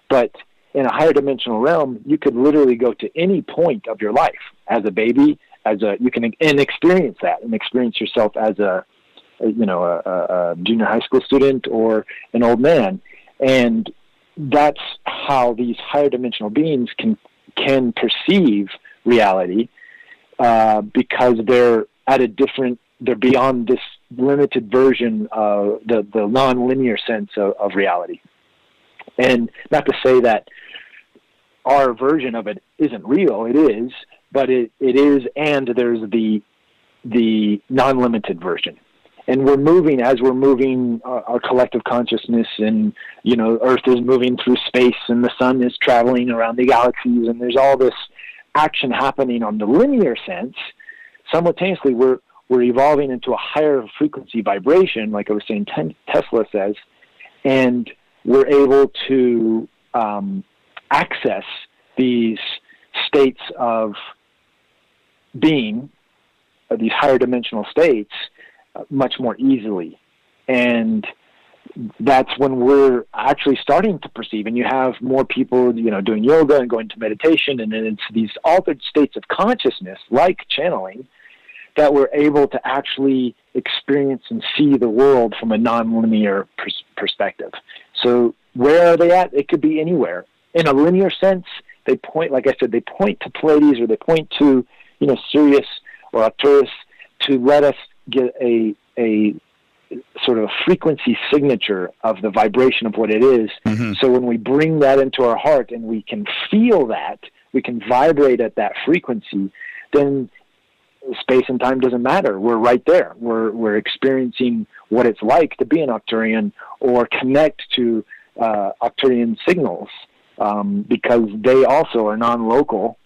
but in a higher dimensional realm, you could literally go to any point of your life as a baby, you can experience that and experience yourself as a junior high school student or an old man. And that's how these higher dimensional beings can perceive reality, because they're beyond this limited version of the non-linear sense of reality. And not to say that our version of it isn't real, it is, but it is, and there's the non-limited version. And as we're moving our collective consciousness, and, Earth is moving through space and the sun is traveling around the galaxies, and there's all this action happening on the linear sense, simultaneously we're evolving into a higher frequency vibration, like I was saying, Tesla says, and we're able to access these states of being, these higher dimensional states, much more easily. And that's when we're actually starting to perceive, and you have more people, doing yoga and going to meditation, and then it's these altered states of consciousness, like channeling, that we're able to actually experience and see the world from a non-linear perspective. So where are they at? It could be anywhere. In a linear sense, they point, like I said, they point to Pleiades, or they point to, Sirius or Arcturus, to let us get a sort of a frequency signature of the vibration of what it is. Mm-hmm. So when we bring that into our heart and we can feel that, we can vibrate at that frequency, then space and time doesn't matter. We're right there. We're experiencing what it's like to be an Arcturian or connect to Arcturian signals because they also are non-local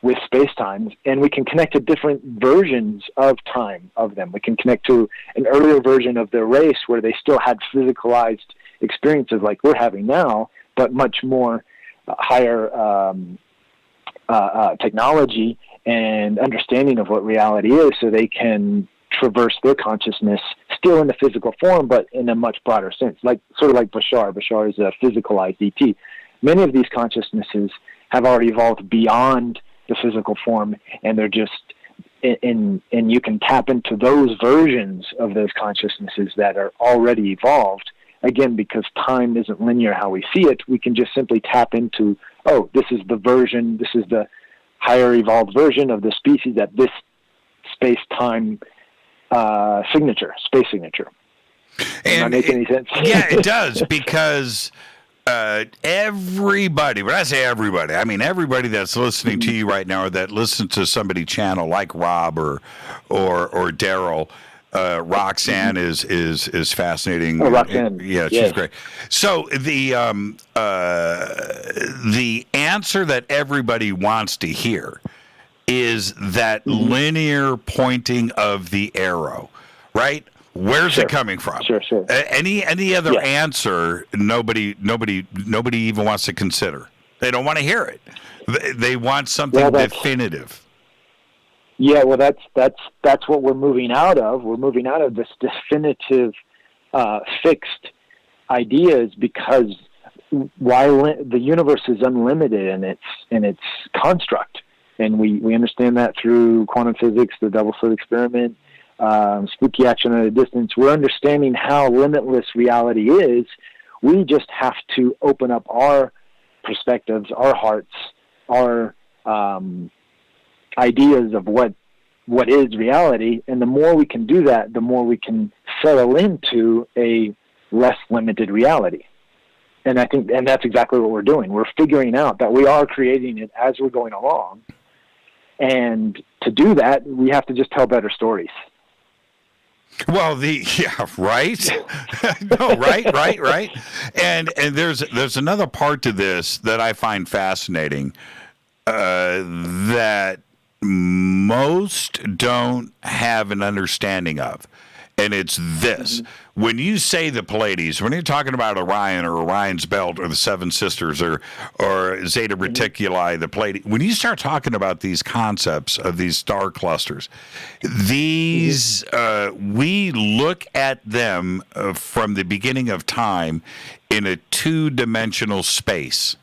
with space-time, and we can connect to different versions of time of them. We can connect to an earlier version of their race where they still had physicalized experiences like we're having now, but much more higher technology and understanding of what reality is, so they can traverse their consciousness still in the physical form, but in a much broader sense, like sort of like Bashar. Bashar is a physicalized ET. Many of these consciousnesses have already evolved beyond the physical form, and they're just and you can tap into those versions of those consciousnesses that are already evolved. Again, because time isn't linear how we see it, we can just simply tap into, oh, this is the version, this is the higher evolved version of the species at this space-time space signature. Does that make any sense? Yeah, it does, because everybody, when I say everybody, I mean everybody that's listening to you right now or that listens to somebody channel like Rob or Daryl. Roxanne is fascinating. Oh, Roxanne. Yeah, she's great. So the answer that everybody wants to hear is that linear pointing of the arrow, right? Where's it coming from? Sure. Any other answer, nobody even wants to consider. They don't want to hear it. They want something definitive. Yeah, well, that's what we're moving out of. We're moving out of this definitive, fixed ideas, because while the universe is unlimited in its construct, and we understand that through quantum physics, the double slit experiment, spooky action at a distance. We're understanding how limitless reality is. We just have to open up our perspectives, our hearts, our ideas of what is reality, and the more we can do that, the more we can settle into a less limited reality. And I think, and that's exactly what we're doing. We're figuring out that we are creating it as we're going along, and to do that, we have to just tell better stories. Well, right. No, right. And there's another part to this that I find fascinating, that most don't have an understanding of, and it's this. When you say the Pleiades, when you're talking about Orion or Orion's Belt or the Seven Sisters or Zeta Reticuli, the Pleiades, when you start talking about these concepts of these star clusters, these we look at them from the beginning of time in a two-dimensional space.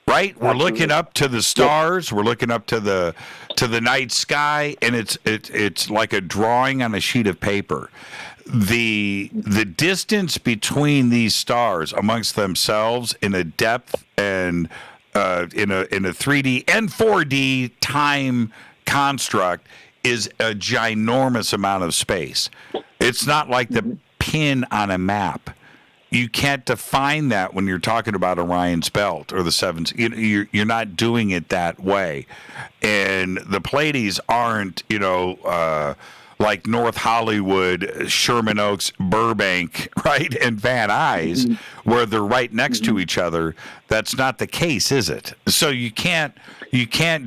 Right, we're looking up to the stars. We're looking up to the night sky, and it's like a drawing on a sheet of paper. The distance between these stars amongst themselves in a depth and in a 3D and 4D time construct is a ginormous amount of space. It's not like the pin on a map. You can't define that when you're talking about Orion's Belt or the Sevens. You're not doing it that way. And the Pleiades aren't, like North Hollywood, Sherman Oaks, Burbank, right, and Van Nuys, where they're right next to each other. That's not the case, is it? So you can't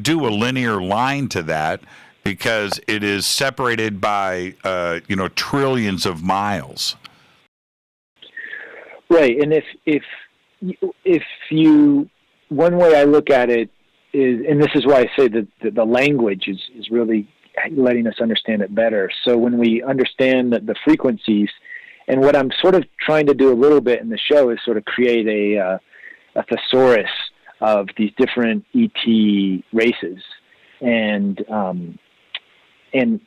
do a linear line to that because it is separated by trillions of miles. Right, and if you, one way I look at it is, and this is why I say that the language is really letting us understand it better. So when we understand that the frequencies, and what I'm sort of trying to do a little bit in the show is sort of create a thesaurus of these different ET races, and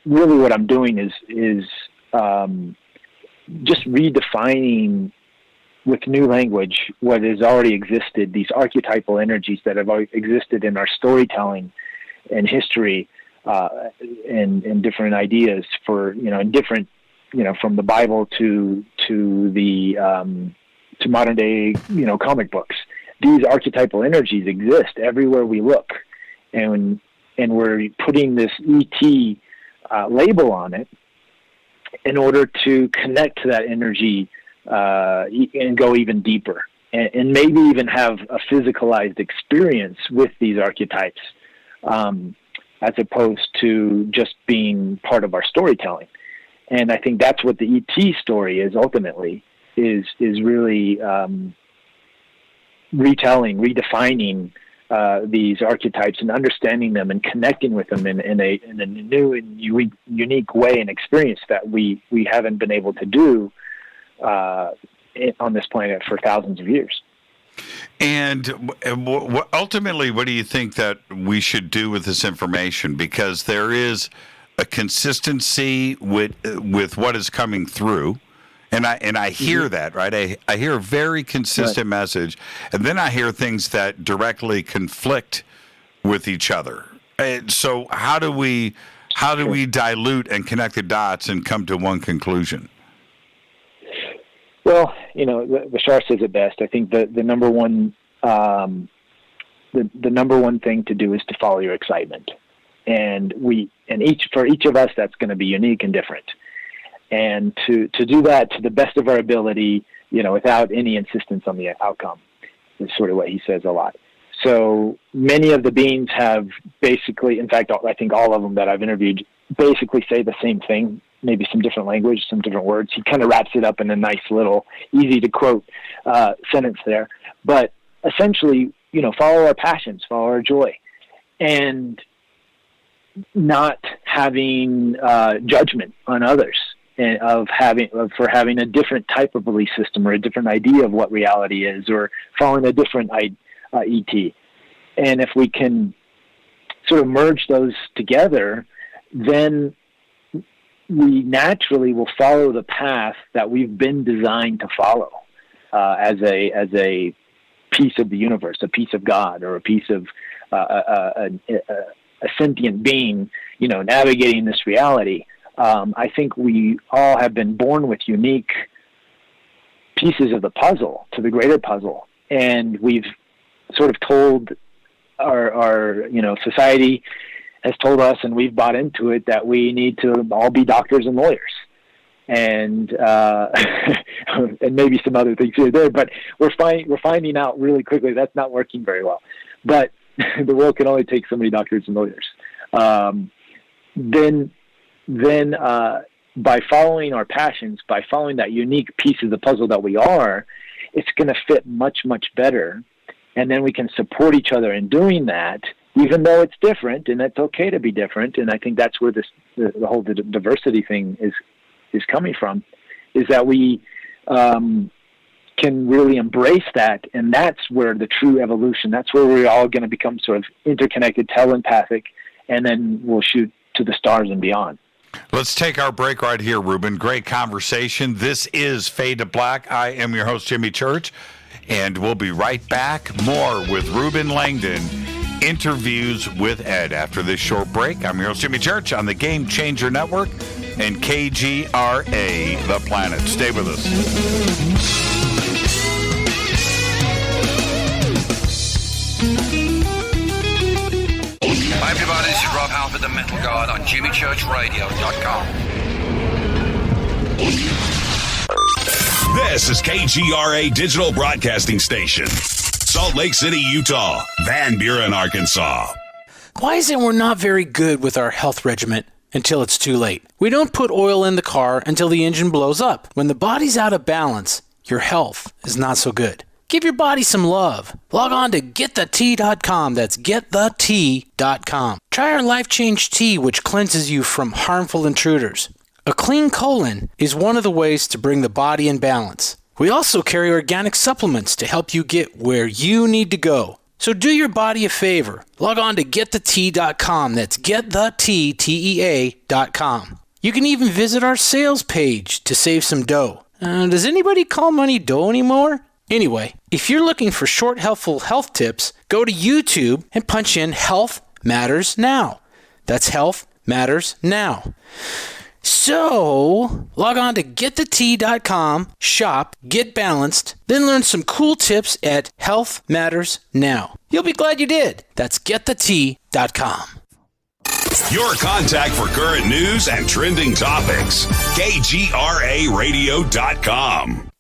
really what I'm doing is just redefining with new language what has already existed, these archetypal energies that have already existed in our storytelling and history, and different ideas for, in different, from the Bible to the to modern day, comic books. These archetypal energies exist everywhere we look, and we're putting this ET label on it in order to connect to that energy and go even deeper, and maybe even have a physicalized experience with these archetypes, as opposed to just being part of our storytelling. And I think that's what the ET story is ultimately, is really retelling, redefining these archetypes and understanding them and connecting with them in a new and unique way and experience that we haven't been able to do on this planet for thousands of years. And ultimately, what do you think that we should do with this information? Because there is a consistency with what is coming through. And I hear that, right? I hear a very consistent message, and then I hear things that directly conflict with each other. And so how do we dilute and connect the dots and come to one conclusion? Well, the Shar says it best. I think the number one the number one thing to do is to follow your excitement, and for each of us that's going to be unique and different. And to do that to the best of our ability, without any insistence on the outcome, is sort of what he says a lot. So many of the beings have basically, in fact, I think all of them that I've interviewed basically say the same thing, maybe some different language, some different words. He kind of wraps it up in a nice little, easy to quote sentence there. But essentially, follow our passions, follow our joy, and not having judgment on others. And for having a different type of belief system or a different idea of what reality is, or following a different ET. And if we can sort of merge those together, then we naturally will follow the path that we've been designed to follow as a piece of the universe, a piece of God, or a piece of a sentient being, navigating this reality. I think we all have been born with unique pieces of the puzzle to the greater puzzle, and we've sort of told our society has told us, and we've bought into it, that we need to all be doctors and lawyers, and and maybe some other things here or there. But we're finding out really quickly that's not working very well. But the world can only take so many doctors and lawyers. Then by following our passions, by following that unique piece of the puzzle that we are, it's going to fit much, much better. And then we can support each other in doing that, even though it's different, and it's okay to be different. And I think that's where the whole diversity thing is coming from, is that we can really embrace that. And that's where the true evolution, that's where we're all going to become sort of interconnected, telepathic, and then we'll shoot to the stars and beyond. Let's take our break right here, Reuben. Great conversation. This is Fade to Black. I am your host, Jimmy Church, and we'll be right back. More with Reuben Langdon, interviews with Ed. After this short break, I'm your host, Jimmy Church, on the Game Changer Network and KGRA, The Planet. Stay with us. Hi everybody, this is Rob Halford, the Metal God, on JimmyChurchRadio.com. This is KGRA Digital Broadcasting Station, Salt Lake City, Utah, Van Buren, Arkansas. Why is it we're not very good with our health regimen until it's too late? We don't put oil in the car until the engine blows up. When the body's out of balance, your health is not so good. Give your body some love. Log on to GetTheT.com. That's GetTheT.com. Try our Life Change Tea, which cleanses you from harmful intruders. A clean colon is one of the ways to bring the body in balance. We also carry organic supplements to help you get where you need to go. So do your body a favor. Log on to GetTheT.com. That's GetTheT.com. You can even visit our sales page to save some dough. Does anybody call money dough anymore? Anyway, if you're looking for short, helpful health tips, go to YouTube and punch in Health Matters Now. That's Health Matters Now. So, log on to GetTheT.com, shop, get balanced, then learn some cool tips at Health Matters Now. You'll be glad you did. That's GetTheT.com. Your contact for current news and trending topics. KGRARadio.com.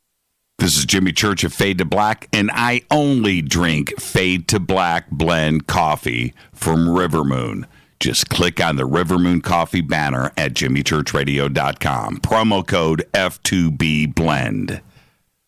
This is Jimmy Church of Fade to Black, and I only drink Fade to Black blend coffee from River Moon. Just click on the River Moon coffee banner at jimmychurchradio.com. Promo code F2B Blend.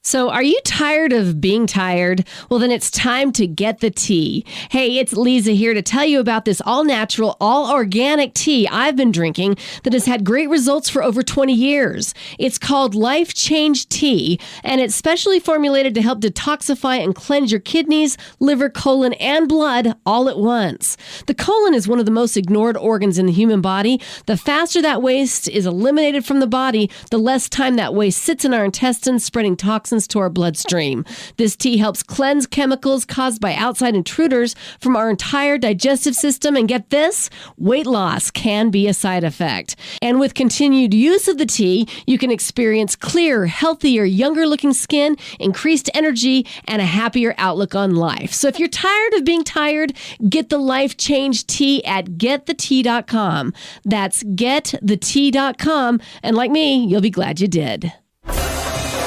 So are you tired of being tired? Well, then it's time to get the tea. Hey, it's Lisa here to tell you about this all-natural, all-organic tea I've been drinking that has had great results for over 20 years. It's called Life Change Tea, and it's specially formulated to help detoxify and cleanse your kidneys, liver, colon, and blood all at once. The colon is one of the most ignored organs in the human body. The faster that waste is eliminated from the body, the less time that waste sits in our intestines, spreading toxins to our bloodstream. This tea helps cleanse chemicals caused by outside intruders from our entire digestive system. And get this, weight loss can be a side effect. And with continued use of the tea, you can experience clearer, healthier, younger looking skin, increased energy, and a happier outlook on life. So if you're tired of being tired, get the Life Change Tea at getthetea.com. That's getthetea.com. And like me, you'll be glad you did.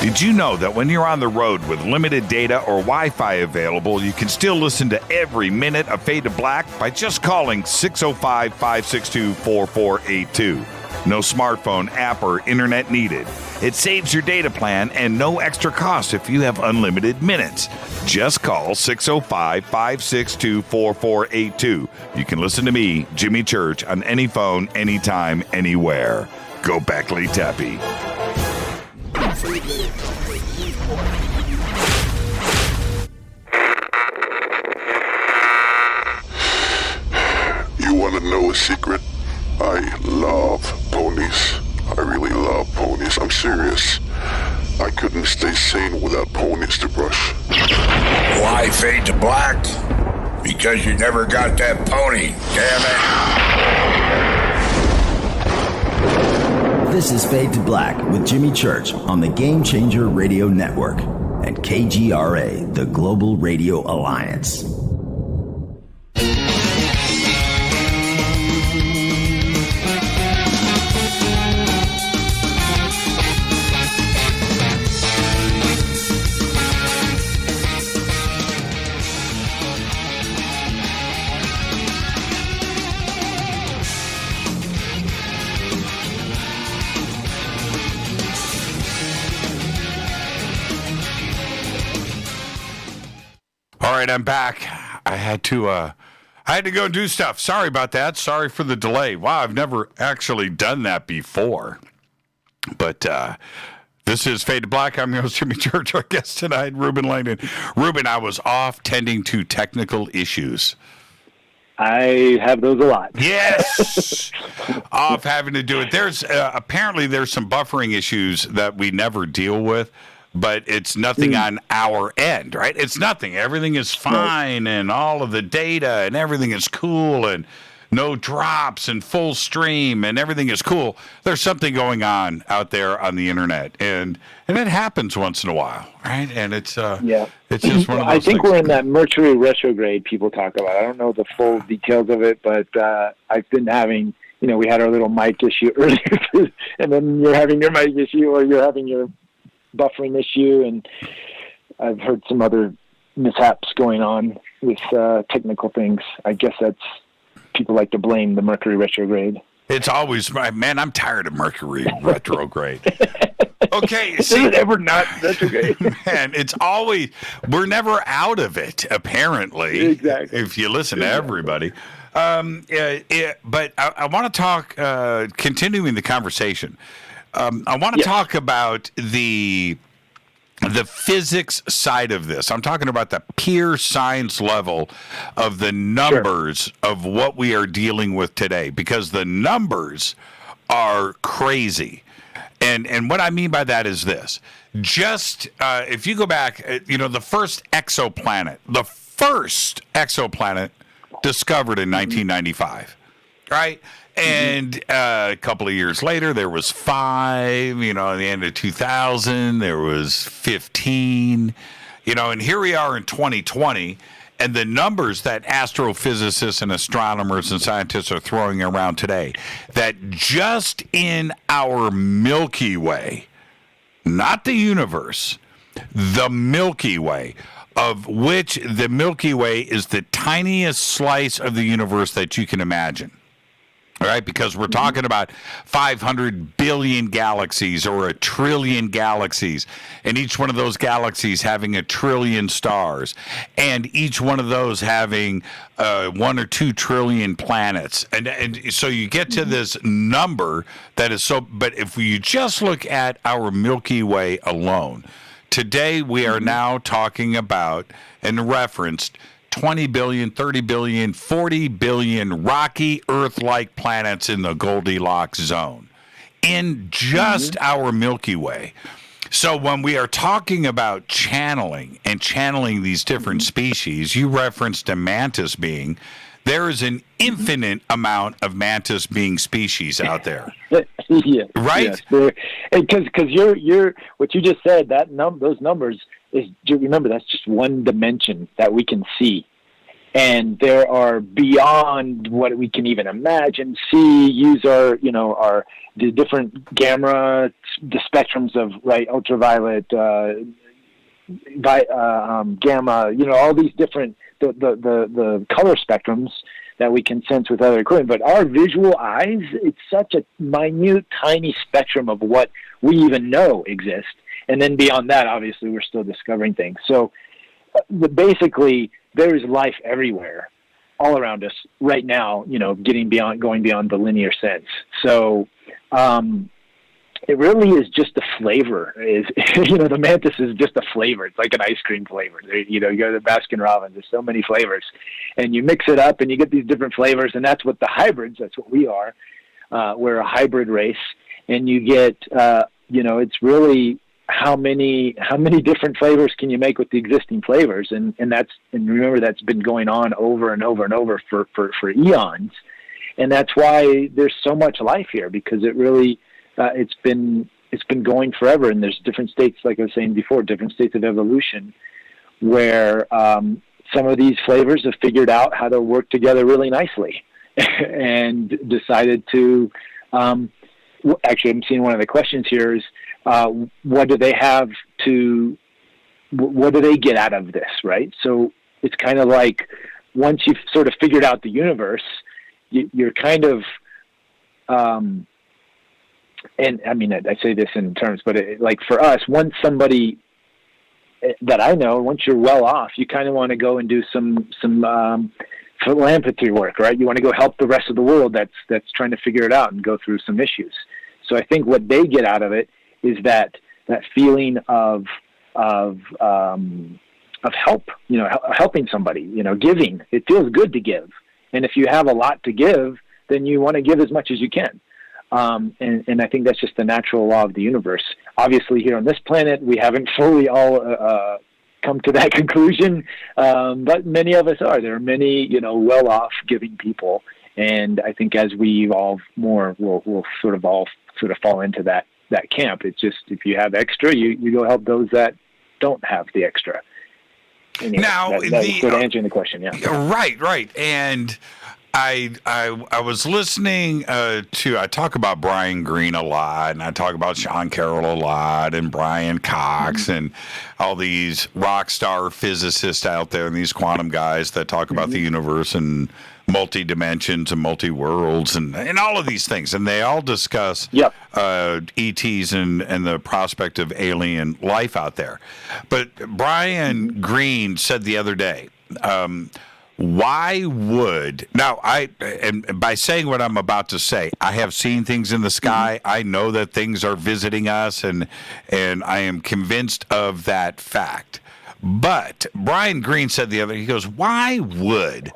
Did you know that when you're on the road with limited data or Wi-Fi available, you can still listen to every minute of Fade to Black by just calling 605-562-4482. No smartphone, app, or internet needed. It saves your data plan and no extra cost if you have unlimited minutes. Just call 605-562-4482. You can listen to me, Jimmy Church, on any phone, anytime, anywhere. Go Beckley Tappy. You want to know a secret? I love ponies. I really love ponies. I'm serious. I couldn't stay sane without ponies to brush. Why Fade to Black? Because you never got that pony, damn it. This is Fade to Black with Jimmy Church on the Game Changer Radio Network and KGRA, the Global Radio Alliance. All right, I'm back. I had to go do stuff. Sorry about that. Sorry for the delay. Wow, I've never actually done that before. But this is Fade to Black. I'm your host, Jimmy Church. Our guest tonight, Reuben Langdon. Reuben, I was off tending to technical issues. I have those a lot. Yes. Off having to do it. There's apparently there's some buffering issues that we never deal with. But it's nothing on our end, right? It's nothing. Everything is fine, and all of the data and everything is cool, and no drops and full stream, and everything is cool. There's something going on out there on the internet, and it happens once in a while, right? And it's it's just one of those I think things. we're in that Mercury retrograde people talk about. I don't know the full details of it, but I've been having, we had our little mic issue earlier, and then you're having your mic issue, or you're having your buffering issue, and I've heard some other mishaps going on with technical things. I guess that's, people like to blame the Mercury retrograde. It's always, man, I'm tired of Mercury retrograde. Okay, Is it ever not retrograde? Man, it's always, we're never out of it, apparently. Exactly. If you listen to everybody. But I want to talk, continuing the conversation, I want to talk about the physics side of this. I'm talking about the pure science level of the numbers of what we are dealing with today, because the numbers are crazy. And what I mean by that is this. Just if you go back, the first exoplanet discovered in 1995, right? And a couple of years later, there was 5, at the end of 2000, there was 15, and here we are in 2020, and the numbers that astrophysicists and astronomers and scientists are throwing around today, that just in our Milky Way, not the universe, the Milky Way, of which the Milky Way is the tiniest slice of the universe that you can imagine. All right, because we're talking about 500 billion galaxies or 1 trillion galaxies, and each one of those galaxies having 1 trillion stars, and each one of those having 1 or 2 trillion planets. And so you get to this number that is so, but if you just look at our Milky Way alone, today we are now talking about and referenced 20 billion, 30 billion, 40 billion rocky Earth-like planets in the Goldilocks zone in just our Milky Way. So when we are talking about channeling these different species, you referenced a mantis being. There is an infinite amount of mantis being species out there. Yeah, right? Because you're what you just said, those numbers is, remember, that's just one dimension that we can see. And there are beyond what we can even imagine, see, use the different gamma, the spectrums of ultraviolet, gamma, all these different the color spectrums that we can sense with other equipment. But our visual eyes, it's such a minute, tiny spectrum of what we even know exists. And then beyond that, obviously, we're still discovering things. So basically, there is life everywhere, all around us right now, going beyond the linear sense. So it really is just a flavor. The mantis is just a flavor. It's like an ice cream flavor. You go to the Baskin-Robbins, there's so many flavors. And you mix it up and you get these different flavors, and that's what the hybrids, that's what we are. We're a hybrid race. And you get, it's really how many different flavors can you make with the existing flavors? And remember, that's been going on over and over and over for eons. And that's why there's so much life here, because it really, it's been going forever. And there's different states, like I was saying before, different states of evolution where some of these flavors have figured out how to work together really nicely and decided to, actually, I'm seeing one of the questions here is, what do they get out of this, right? So it's kind of like, once you've sort of figured out the universe, you're kind of, and I mean, I say this in terms, but like for us, once somebody that I know, once you're well off, you kind of want to go and do some philanthropy work, right? You want to go help the rest of the world that's trying to figure it out and go through some issues. So I think what they get out of it is that feeling of help, helping somebody, giving. It feels good to give. And if you have a lot to give, then you want to give as much as you can. And I think that's just the natural law of the universe. Obviously, here on this planet, we haven't fully all come to that conclusion, but many of us are. There are many, well-off giving people. And I think as we evolve more, we'll sort of all fall into that camp. It's just, if you have extra, you go help those that don't have the extra. Anyway, now, that's sort of answering the question, yeah. Right. And I was listening I talk about Brian Greene a lot, and I talk about Sean Carroll a lot, and Brian Cox, and all these rock star physicists out there, and these quantum guys that talk about the universe and multi-dimensions and multi-worlds and all of these things. And they all discuss ETs and the prospect of alien life out there. But Brian Greene said the other day, why would and by saying what I'm about to say, I have seen things in the sky. I know that things are visiting us, and I am convinced of that fact. But Brian Greene said the other, he goes, why would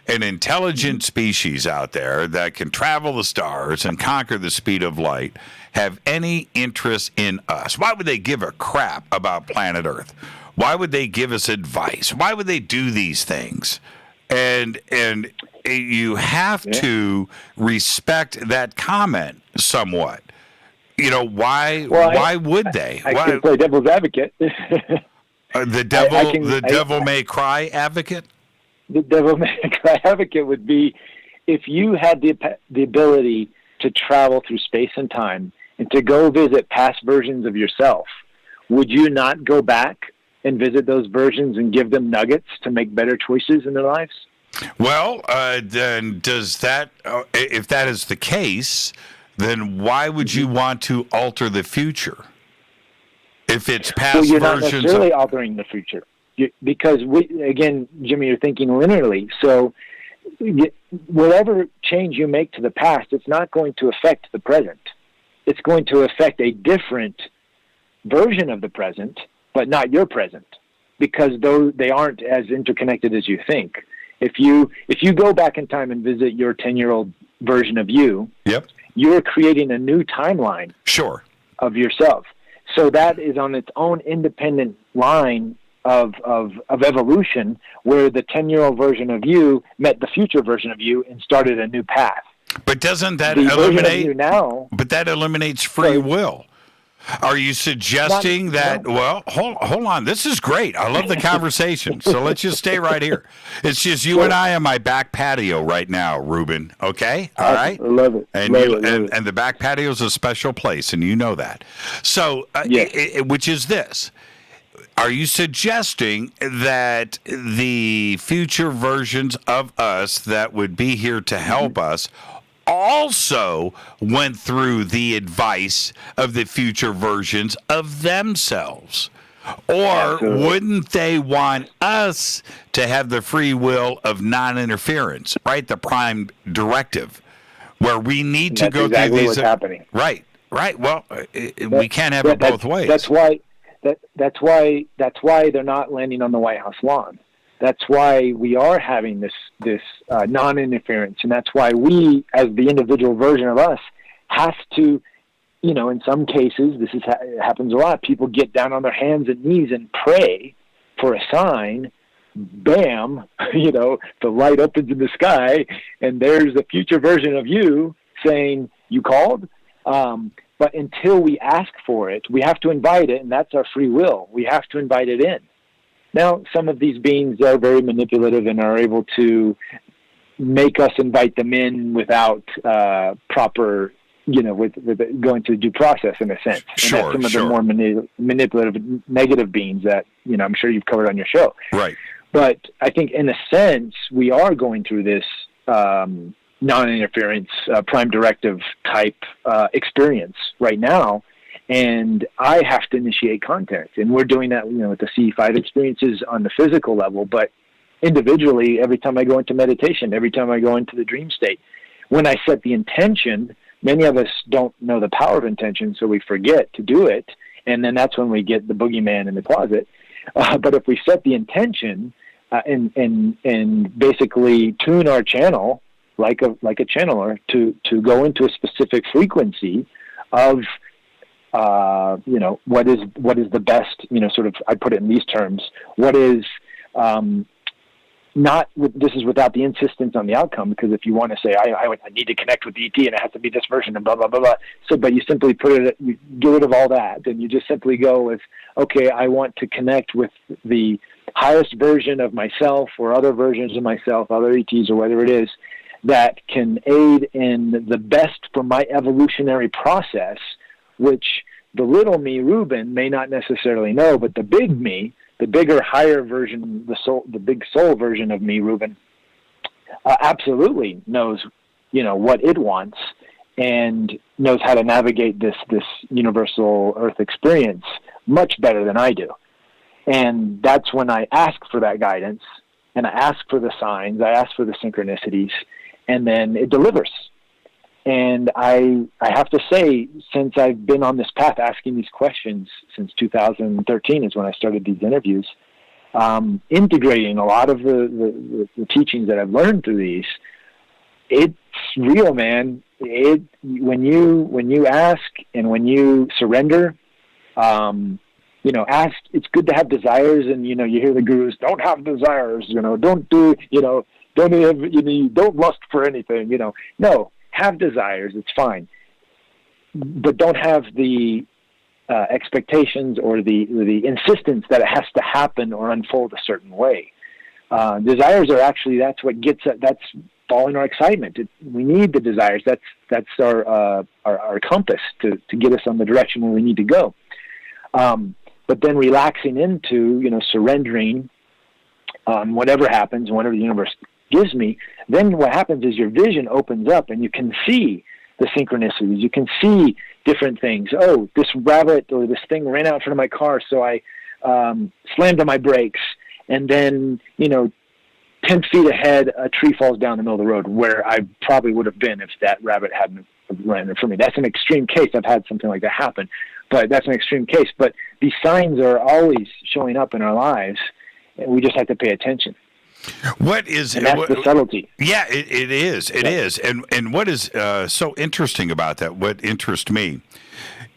an intelligent species out there that can travel the stars and conquer the speed of light have any interest in us? Why would they give a crap about planet Earth? Why would they give us advice? Why would they do these things? And you have to respect that comment somewhat. Why would they? I can play devil's advocate. The devil may cry advocate? the devil may cry advocate would be, if you had the ability to travel through space and time and to go visit past versions of yourself, would you not go back and visit those versions and give them nuggets to make better choices in their lives? Well, then does that, if that is the case, then why would you want to alter the future? If it's past well, you're versions not necessarily altering the future. Because, again, Jimmy, you're thinking linearly. So whatever change you make to the past, it's not going to affect the present. It's going to affect a different version of the present, but not your present, because they aren't as interconnected as you think. If you go back in time and visit your 10-year-old version of you, yep, you're creating a new timeline of yourself. So that is on its own independent line of evolution, where the 10-year-old version of you met the future version of you and started a new path. But doesn't that the eliminate? Version of you now, but that eliminates free will. Are you suggesting that? No. Well, hold on. This is great. I love the conversation. So let's just stay right here. It's just you and I on my back patio right now, Reuben. Okay, all right. I love it. And and the back patio is a special place, and you know that. So, which is this. Are you suggesting that the future versions of us that would be here to help us also went through the advice of the future versions of themselves? Or wouldn't they want us to have the free will of non-interference, right? The prime directive, where we need to go exactly through these. What's happening. Right. Well, we can't have it both ways. That's why they're not landing on the White House lawn. That's why we are having this non-interference, and that's why we, as the individual version of us, have to, in some cases, happens a lot. People get down on their hands and knees and pray for a sign. Bam, the light opens in the sky, and there's the future version of you saying, "You called." But until we ask for it, we have to invite it, and that's our free will. We have to invite it in. Now, some of these beings are very manipulative and are able to make us invite them in without proper, with going through due process in a sense. And that's some of the more manipulative, negative beings that, I'm sure you've covered on your show. Right. But I think in a sense, we are going through this non-interference, prime directive type experience right now. And I have to initiate contact. And we're doing that, with the C5 experiences on the physical level, but individually, every time I go into meditation, every time I go into the dream state, when I set the intention, many of us don't know the power of intention, so we forget to do it. And then that's when we get the boogeyman in the closet. But if we set the intention and basically tune our channel like a channeler to go into a specific frequency of what is the best, sort of, I put it in these terms, what is this is without the insistence on the outcome, because if you want to say, I need to connect with ET and it has to be this version and blah, blah, blah, blah. So, but you simply you get rid of all that, and you just simply go with, okay, I want to connect with the highest version of myself or other versions of myself, other ETs or whatever it is, that can aid in the best for my evolutionary process, which the little me, Reuben, may not necessarily know, but the big me, the bigger, higher version, the big soul version of me, Reuben, absolutely knows, what it wants and knows how to navigate this universal Earth experience much better than I do. And that's when I ask for that guidance, and I ask for the signs, I ask for the synchronicities, and then it delivers. And I have to say, since I've been on this path asking these questions since 2013 is when I started these interviews, integrating a lot of the teachings that I've learned through these, it's real, man. When you ask and when you surrender, ask. It's good to have desires, and you hear the gurus, don't have desires, don't do, don't lust for anything, no. Have desires, it's fine, but don't have the expectations or the insistence that it has to happen or unfold a certain way. Desires are actually, that's what gets it. That's following our excitement. We need the desires. That's our compass to get us on the direction where we need to go. But then relaxing into, surrendering on whatever happens, whatever the universe gives me, then what happens is your vision opens up and you can see the synchronicities. You can see different things. Oh, this rabbit or this thing ran out in front of my car, so I slammed on my brakes, and then, 10 feet ahead, a tree falls down the middle of the road where I probably would have been if that rabbit hadn't ran in front of me. That's an extreme case. I've had something like that happen, but that's an extreme case. But these signs are always showing up in our lives, and we just have to pay attention. What is and that's the subtlety? Yeah, it is. It is. And what is so interesting about that, what interests me,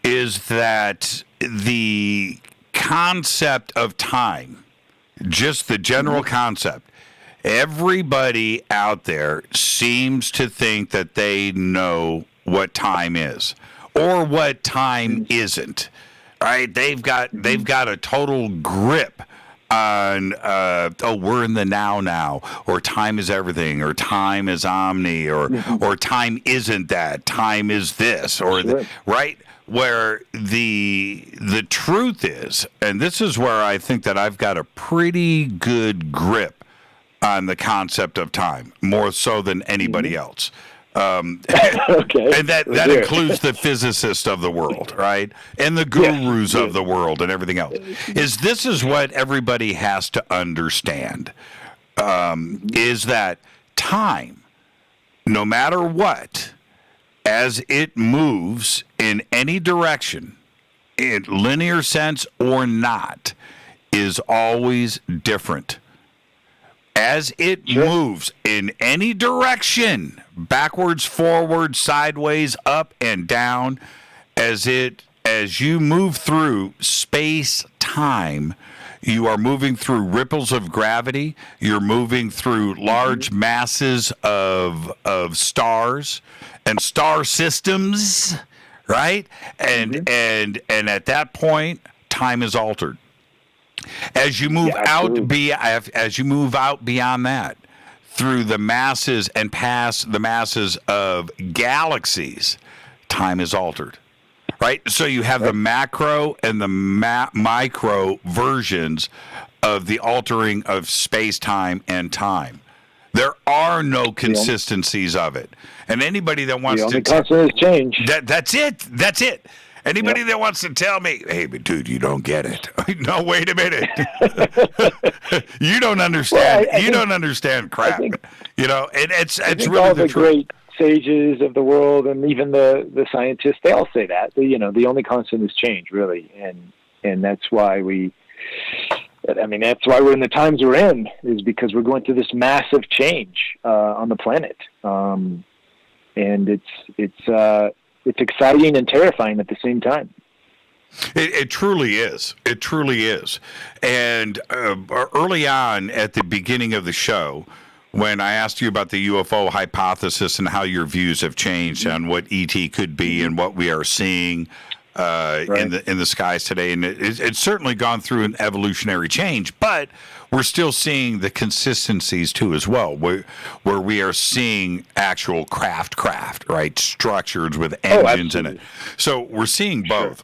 is that the concept of time, just the general concept, everybody out there seems to think that they know what time is or what time isn't. Right? They've got a total grip on we're in the now, or time is everything, or time is omni, or time isn't that, time is this, or right? Where the truth is, and this is where I think that I've got a pretty good grip on the concept of time, more so than anybody else. Okay. And that includes the physicists of the world, right? And the gurus of the world and everything else. This is what everybody has to understand, is that time, no matter what, as it moves in any direction, in linear sense or not, is always different. As it moves in any direction, backwards, forward, sideways, up and down, as you move through space-time, you are moving through ripples of gravity. You're moving through large masses of stars and star systems, right? And at that point, time is altered. As you move out beyond that, through the masses and past the masses of galaxies, time is altered, right? So you have the macro and the micro versions of the altering of space-time and time. There are no consistencies of it, and anybody that wants the only constant is change. That's it. Anybody that wants to tell me, hey, but dude, you don't get it. No, wait a minute. You don't understand. Well, you don't understand crap. And it's really all the the truth. great sages of the world, and even the scientists, they all say that. The only constant is change, really, and that's why that's why we're in the times we're in, is because we're going through this massive change on the planet, and it's exciting and terrifying at the same time. It truly is. It truly is. And early on at the beginning of the show, when I asked you about the UFO hypothesis and how your views have changed on what ET could be and what we are seeing in the skies today, and it's certainly gone through an evolutionary change, but we're still seeing the consistencies too as well, where we are seeing actual craft, right? Structures with engines in it. So we're seeing both.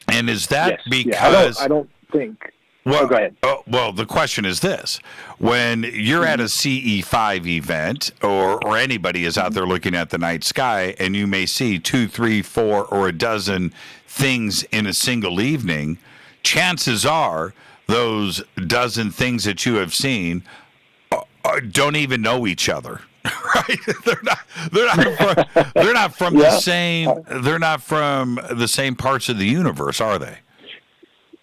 And is that because... I don't think... Well, go ahead. Well, the question is this. When you're at a CE5 event, or anybody is out there looking at the night sky, and you may see 2, 3, 4, or a dozen things in a single evening, chances are those dozen things that you have seen don't even know each other. Right? They're not from the same. They're not from the same parts of the universe, are they?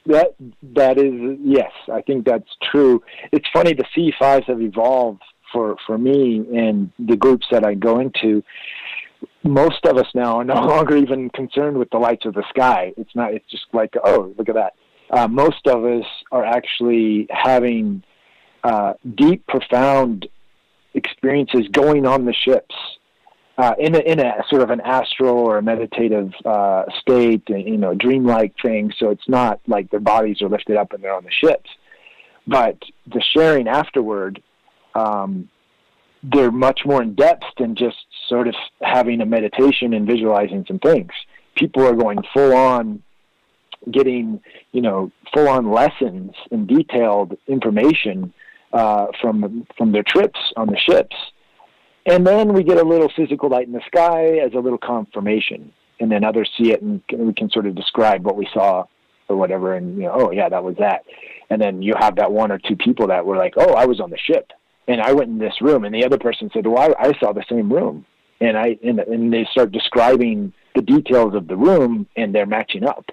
That is, yes, I think that's true. It's funny, the C5s have evolved for me and the groups that I go into. Most of us now are no longer even concerned with the lights of the sky. It's just like, oh, look at that. Most of us are actually having deep, profound experiences going on the ships in a sort of an astral or a meditative state, dreamlike thing. So it's not like their bodies are lifted up and they're on the ships. But the sharing afterward, they're much more in depth than just sort of having a meditation and visualizing some things. People are going full on, getting, full on lessons and detailed information from their trips on the ships. And then we get a little physical light in the sky as a little confirmation. And then others see it, and we can sort of describe what we saw or whatever. And, oh, yeah, that was that. And then you have that one or two people that were like, oh, I was on the ship, and I went in this room. And the other person said, well, I saw the same room. And they start describing the details of the room, and they're matching up.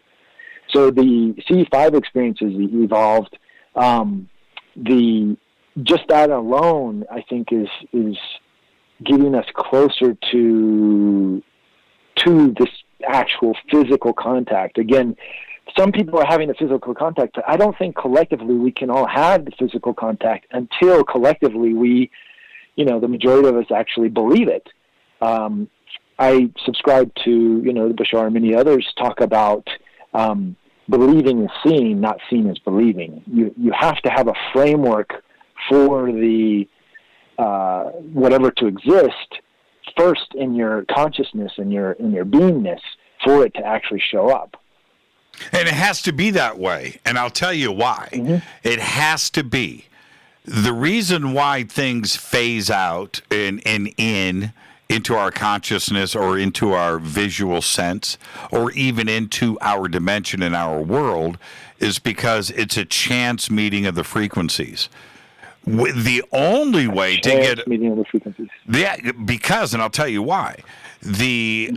So the C5 experiences evolved. Just that alone, I think, is getting us closer to this actual physical contact. Again, some people are having the physical contact, but I don't think collectively we can all have the physical contact until collectively we, the majority of us actually believe it. I subscribe to, the Bashar and many others talk about believing is seeing, not seeing is believing. You have to have a framework for the whatever to exist first in your consciousness and in your beingness for it to actually show up. And it has to be that way. And I'll tell you why. Mm-hmm. It has to be. The reason why things phase out into our consciousness or into our visual sense or even into our dimension in our world is because it's a chance meeting of the frequencies. The only way to get meeting of the frequencies. Yeah, because, and I'll tell you why. The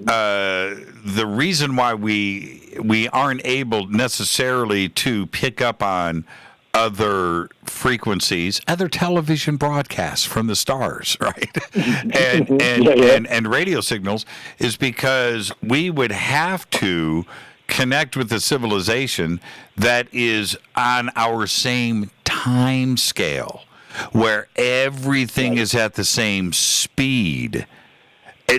reason why we aren't able necessarily to pick up on other frequencies, other television broadcasts from the stars, right? and radio signals is because we would have to connect with a civilization that is on our same time scale, where everything is at the same speed.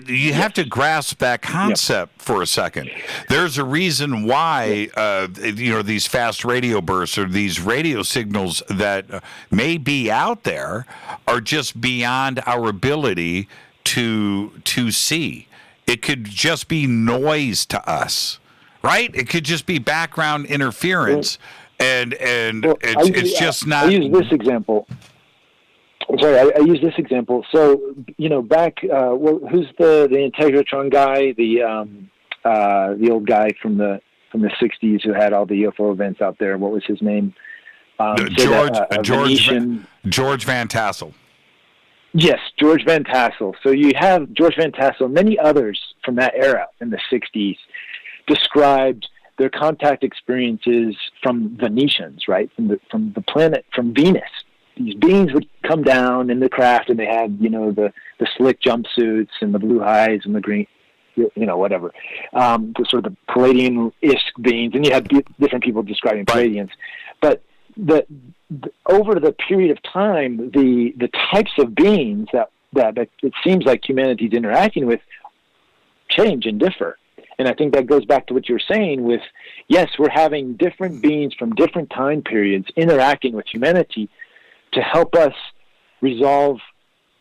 You have to grasp that concept for a second. There's a reason why, these fast radio bursts or these radio signals that may be out there are just beyond our ability to see. It could just be noise to us, right? It could just be background interference, it's just not. I use this example. I'm sorry, I use this example. So, back, who's the Integratron guy, the old guy from the 60s who had all the UFO events out there? What was his name? George Van Tassel. Yes, George Van Tassel. So you have George Van Tassel, many others from that era in the 60s described their contact experiences from Venetians, right? From the planet, from Venus. These beings would come down in the craft, and they had, the slick jumpsuits and the blue eyes and the green, whatever. The sort of the Palladian-ish beings, and you had different people describing Palladians. But over the period of time, the types of beings that it seems like humanity's interacting with change and differ. And I think that goes back to what you were saying with, yes, we're having different beings from different time periods interacting with humanity to help us resolve,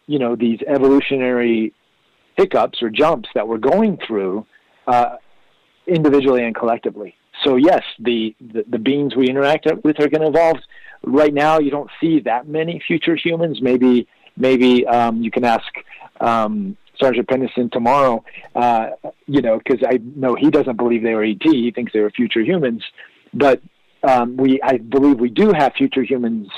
these evolutionary hiccups or jumps that we're going through individually and collectively. So yes, the beings we interact with are going to evolve. Right now, you don't see that many future humans. Maybe you can ask Sergeant Pennison tomorrow, because I know he doesn't believe they were ET. He thinks they were future humans. But I believe we do have future humans,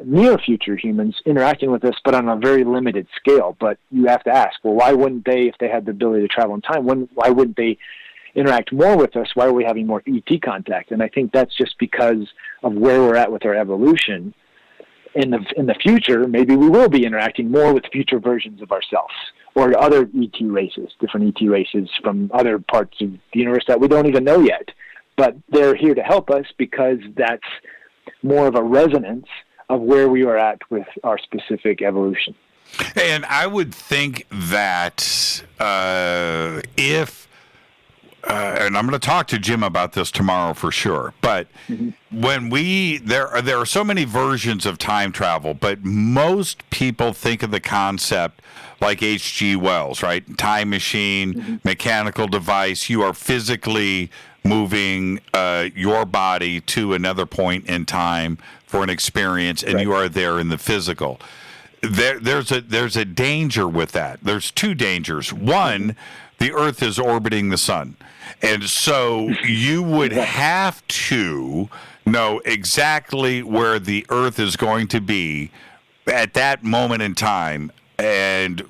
near future humans interacting with us, but on a very limited scale. But you have to ask, well, why wouldn't they, if they had the ability to travel in time, why wouldn't they interact more with us? Why are we having more ET contact? And I think that's just because of where we're at with our evolution. In the future, maybe we will be interacting more with future versions of ourselves or other ET races, different ET races from other parts of the universe that we don't even know yet. But they're here to help us because that's more of a resonance of where we are at with our specific evolution. And I would think that if and I'm going to talk to Jim about this tomorrow for sure. But when there are so many versions of time travel, but most people think of the concept like H.G. Wells, right? Time machine, mechanical device. You are physically moving your body to another point in time for an experience, and you are there in the physical. There's a danger with that. There's two dangers. One, the Earth is orbiting the sun. And so you would have to know exactly where the Earth is going to be at that moment in time and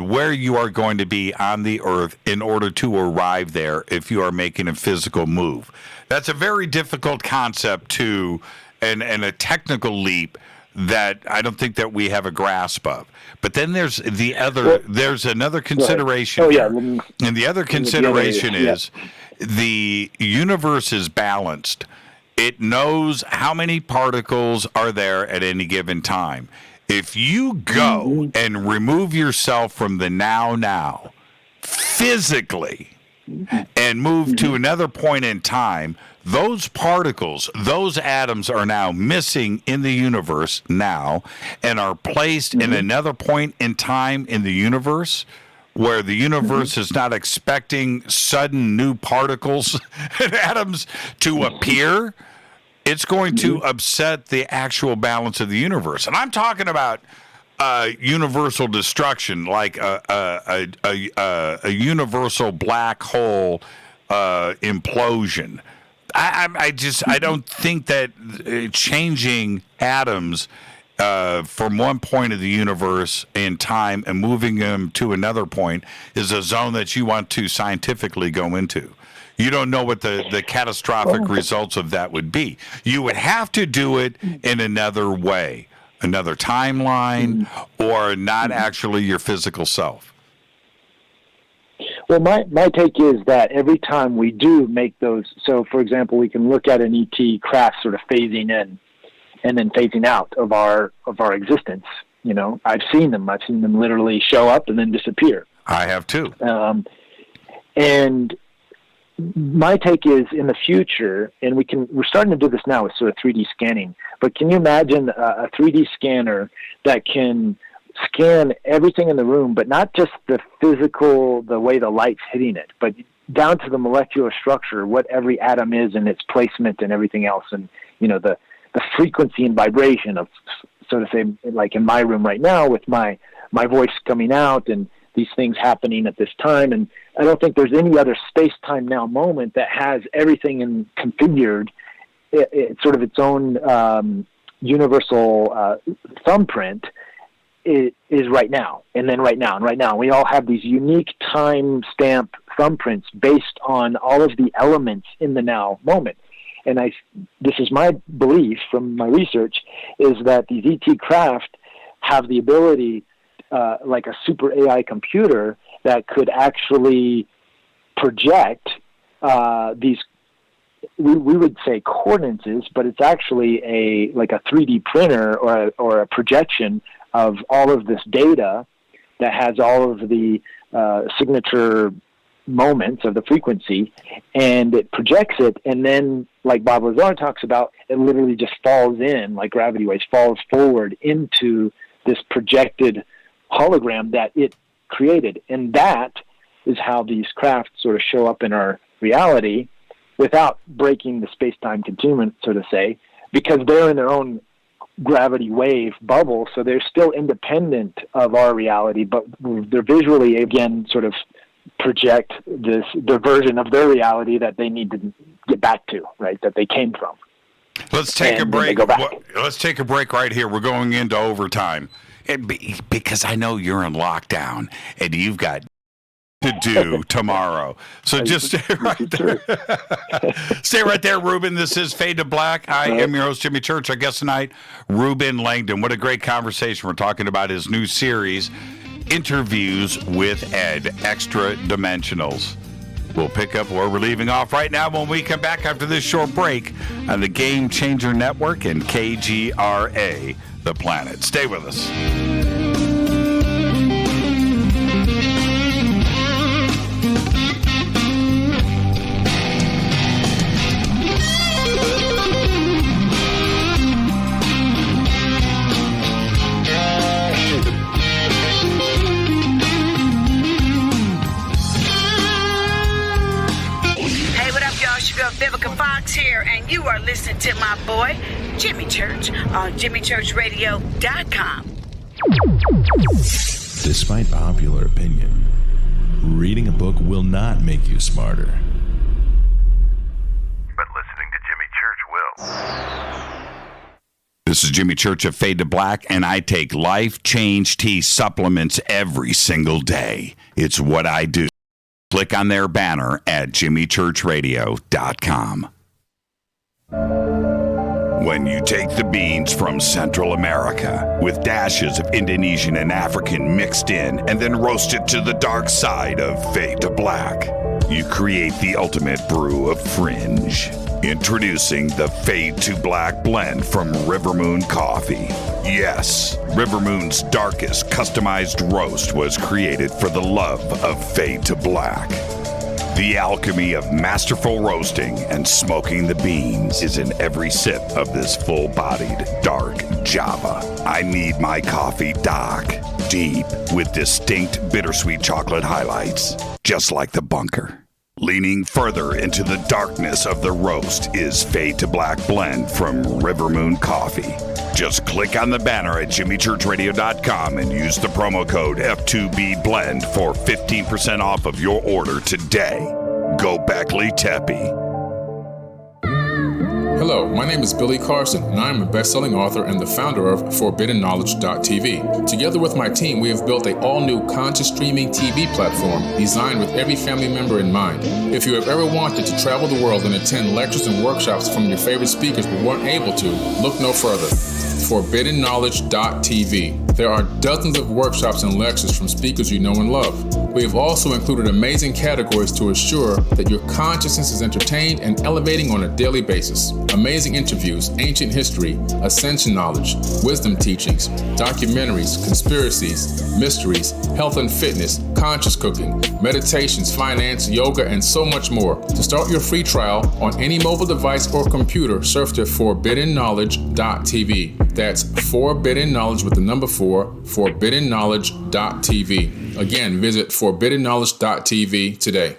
where you are going to be on the Earth in order to arrive there if you are making a physical move. That's a very difficult concept and a technical leap that I don't think that we have a grasp of. But then there's another consideration. Oh, yeah. And the other consideration is the universe is balanced. It knows how many particles are there at any given time. If you go and remove yourself from the now physically and move to another point in time, those particles, those atoms are now missing in the universe now and are placed in another point in time in the universe where the universe is not expecting sudden new particles and atoms to appear. It's going to upset the actual balance of the universe. And I'm talking about universal destruction, like a universal black hole implosion. I don't think that changing atoms from one point of the universe in time and moving them to another point is a zone that you want to scientifically go into. You don't know what the catastrophic results of that would be. You would have to do it in another way, another timeline, or not actually your physical self. Well, my take is that every time we do make those, so for example, we can look at an ET craft sort of phasing in and then phasing out of our existence. You know, I've seen them literally show up and then disappear. I have too. And my take is in the future, and we're starting to do this now with sort of 3D scanning, but can you imagine a 3D scanner that can scan everything in the room, but not just the physical, the way the light's hitting it, but down to the molecular structure, what every atom is and its placement and everything else, and you know the frequency and vibration of, so to say, like in my room right now with my voice coming out and these things happening at this time. And I don't think there's any other space-time now moment that has everything configured. It's sort of its own universal thumbprint. It is right now, and then right now, and right now. We all have these unique time stamp thumbprints based on all of the elements in the now moment. And this is my belief from my research, is that these ET craft have the ability, like a super AI computer, that could actually project these, we would say coordinates, but it's actually like a 3D printer or a projection of all of this data that has all of the signature moments of the frequency, and it projects it, and then, like Bob Lazar talks about, it literally just falls in, like gravity waves, falls forward into this projected hologram that it created. And that is how these crafts sort of show up in our reality without breaking the space-time continuum, so to say, because they're in their own gravity wave bubble, so they're still independent of our reality, but they're visually, again, sort of project the version of their reality that they need to get back to, right, that they came from. Let's take a break. Let's take a break right here. We're going into overtime. Because I know you're in lockdown and you've got to do tomorrow. So just stay right there. Stay right there, Reuben. This is Fade to Black. I am your host, Jimmy Church. Our guest tonight, Reuben Langdon. What a great conversation. We're talking about his new series, Interviews with Ed, Extra Dimensionals. We'll pick up where we're leaving off right now when we come back after this short break on the Game Changer Network and KGRA, The Planet. Stay with us. listen to my boy, Jimmy Church, on jimmychurchradio.com. Despite popular opinion, reading a book will not make you smarter. But listening to Jimmy Church will. This is Jimmy Church of Fade to Black, and I take Life Change Tea supplements every single day. It's what I do. Click on their banner at jimmychurchradio.com. When you take the beans from Central America with dashes of Indonesian and African mixed in and then roast it to the dark side of Fade to Black, you create the ultimate brew of fringe. Introducing the Fade to Black blend from Rivermoon Coffee. Yes, Rivermoon's darkest customized roast was created for the love of Fade to Black. The alchemy of masterful roasting and smoking the beans is in every sip of this full-bodied, dark Java. I need my coffee dark, deep, with distinct bittersweet chocolate highlights, just like the bunker. Leaning further into the darkness of the roast is Fade to Black blend from Rivermoon Coffee. Just click on the banner at jimmychurchradio.com and use the promo code F2BBLEND for 15% off of your order today. Go Beckley Teppy. Hello, my name is Billy Carson, and I am a best-selling author and the founder of ForbiddenKnowledge.tv. Together with my team, we have built an all-new conscious streaming TV platform designed with every family member in mind. If you have ever wanted to travel the world and attend lectures and workshops from your favorite speakers but weren't able to, look no further. ForbiddenKnowledge.tv. There are dozens of workshops and lectures from speakers you know and love. We have also included amazing categories to assure that your consciousness is entertained and elevating on a daily basis. Amazing interviews, ancient history, ascension knowledge, wisdom teachings, documentaries, conspiracies, mysteries, health and fitness, conscious cooking, meditations, finance, yoga, and so much more. To start your free trial on any mobile device or computer, surf to ForbiddenKnowledge.tv. That's Forbidden Knowledge with the number 4, ForbiddenKnowledge.tv. Again, visit ForbiddenKnowledge.tv today.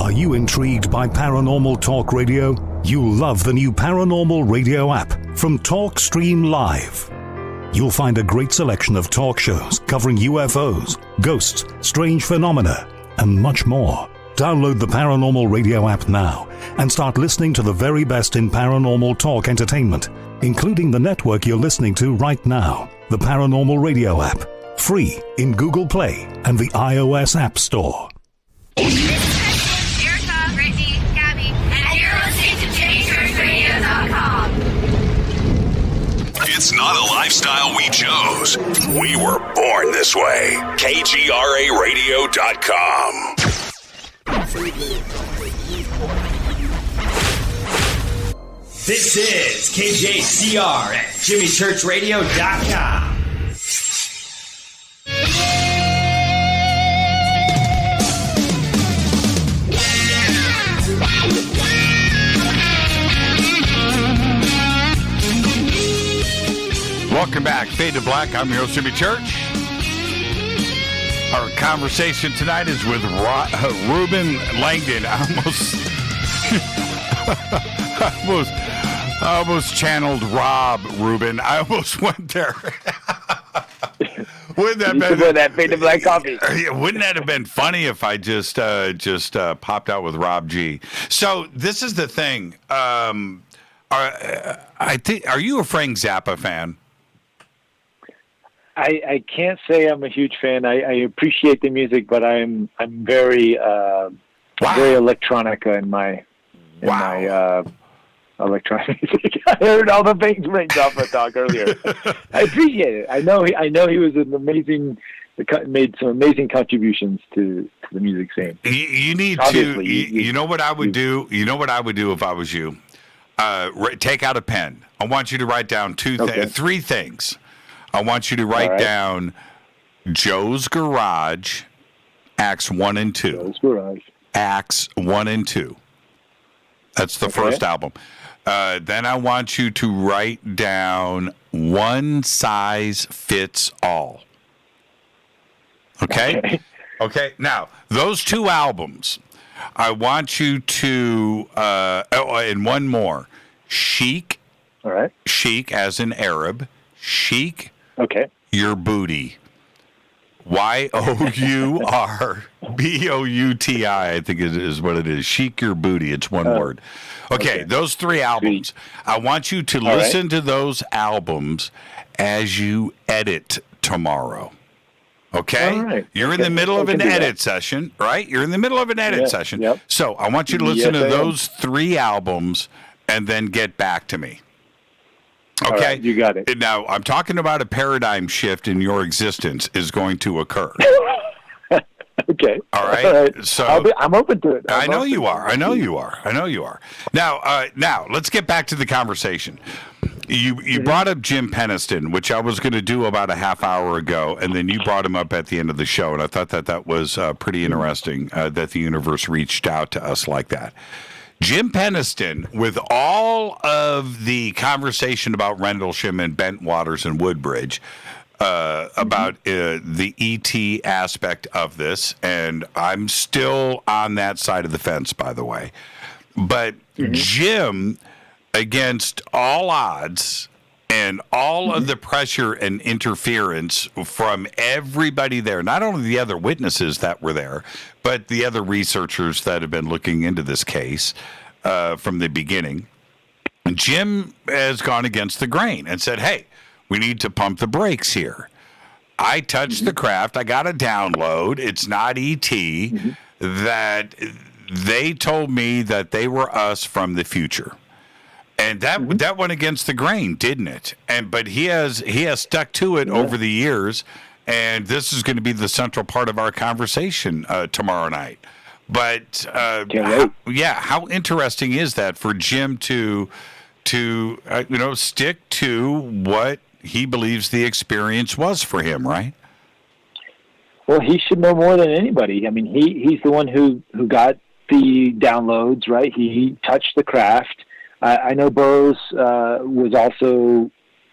Are you intrigued by Paranormal Talk Radio? You'll love the new Paranormal Radio app from TalkStream Live. You'll find a great selection of talk shows covering UFOs, ghosts, strange phenomena, and much more. Download the Paranormal Radio app now and start listening to the very best in paranormal talk entertainment, including the network you're listening to right now, the Paranormal Radio app. Free in Google Play and the iOS App Store. Erica, Brittany, Gabby, and you're listening to JimmyChurchRadio.com. It's not a lifestyle we chose. We were born this way. KGRARadio.com. This is KJCR at JimmyChurchRadio.com. Welcome back, Fade to Black. I'm your host, Jimmy Church. Our conversation tonight is with Reuben Langdon. I almost channeled Rob Reuben. I almost went there. Wouldn't that been that Fade to Black coffee? Wouldn't that have been funny if I just popped out with Rob G? So this is the thing. Are you a Frank Zappa fan? I can't say I'm a huge fan. I appreciate the music, but I'm very very electronica in my electronic music. I heard all the things Frank Zappa talk earlier. I appreciate it. I know he was made some amazing contributions to the music scene. You need Obviously, to. You know what I would do. You know what I would do if I was you. Take out a pen. I want you to write down three things. I want you to write down Joe's Garage, Acts 1 and 2. Joe's Garage. Acts 1 and 2. That's the first album. Then I want you to write down One Size Fits All. Okay? Okay. Now, those two albums, I want you to, and one more. Sheik. All right. Sheik as in Arab. Sheik. Okay. Your booty. YOURBOUTI, I think is what it is. Sheik your booty. It's one word. Okay, those 3 albums. Sweet. I want you to listen to those albums as you edit tomorrow. Okay? All right. You're in the middle of an edit session, right? You're in the middle of an edit session. Yep. So I want you to listen to those 3 albums and then get back to me. Okay? All right, you got it. Now, I'm talking about a paradigm shift in your existence is going to occur. Okay. All right. So I'm open to it. I know you are. Now let's get back to the conversation. You brought up Jim Peniston, which I was going to do about a half hour ago, and then you brought him up at the end of the show, and I thought that was pretty interesting that the universe reached out to us like that. Jim Peniston, with all of the conversation about Rendlesham and Bentwaters and Woodbridge, about the ET aspect of this, and I'm still on that side of the fence, by the way. But Jim, against all odds and all of the pressure and interference from everybody there, not only the other witnesses that were there, but the other researchers that have been looking into this case from the beginning, Jim has gone against the grain and said, hey, we need to pump the brakes here. I touched the craft. I got a download. It's not ET. That they told me that they were us from the future. And that went against the grain, didn't it? But he has stuck to it over the years, and this is going to be the central part of our conversation tomorrow night. But how interesting is that for Jim to stick to what he believes the experience was for him, right? Well, he should know more than anybody. I mean, he's the one who got the downloads, right? He touched the craft. I know Burroughs was also,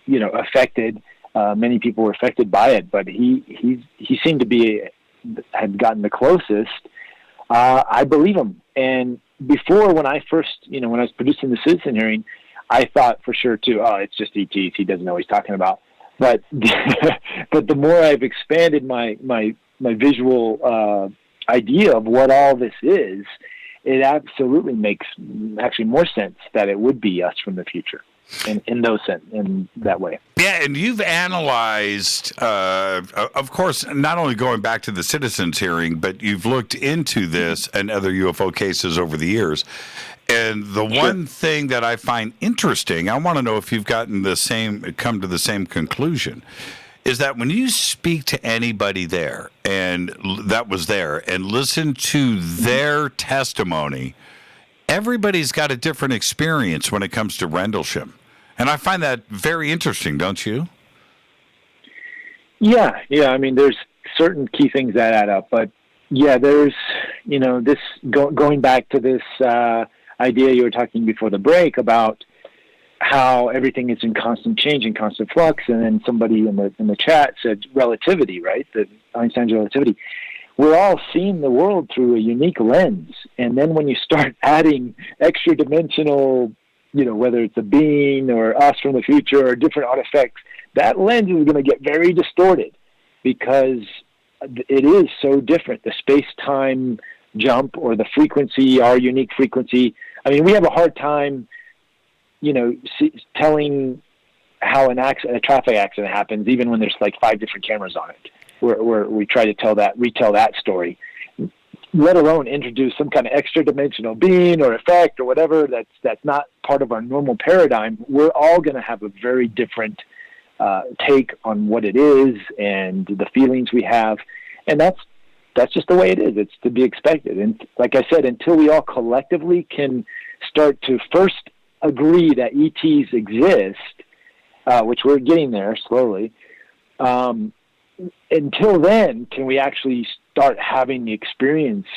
affected. Many people were affected by it, but he seemed to had gotten the closest. I believe him. And before, when I was producing the citizen hearing, I thought for sure too, it's just ETs. He doesn't know what he's talking about. But but the more I've expanded my visual idea of what all this is, it absolutely makes actually more sense that it would be us from the future in that way. Yeah, and you've analyzed, of course, not only going back to the citizens hearing, but you've looked into this and other UFO cases over the years. And the one thing that I find interesting, I want to know if you've come to the same conclusion, is that when you speak to anybody there and that was there and listen to their testimony, everybody's got a different experience when it comes to Rendlesham. And I find that very interesting, don't you? Yeah. I mean, there's certain key things that add up, but yeah, there's, this going back to this idea you were talking before the break about how everything is in constant change and constant flux, and then somebody in the chat said relativity, right? The Einstein's relativity. We're all seeing the world through a unique lens, and then when you start adding extra dimensional, whether it's a being or us from the future or different artifacts, that lens is going to get very distorted because it is so different. The space-time jump or the frequency, our unique frequency. I mean, we have a hard time, telling how a traffic accident happens, even when there's like 5 different cameras on it. Where we try to retell that story, let alone introduce some kind of extra dimensional being or effect or whatever that's not part of our normal paradigm. We're all going to have a very different take on what it is and the feelings we have, and that's just the way it is. It's to be expected. And like I said, until we all collectively can start to first agree that ETs exist, which we're getting there slowly, until then, can we actually start having the experience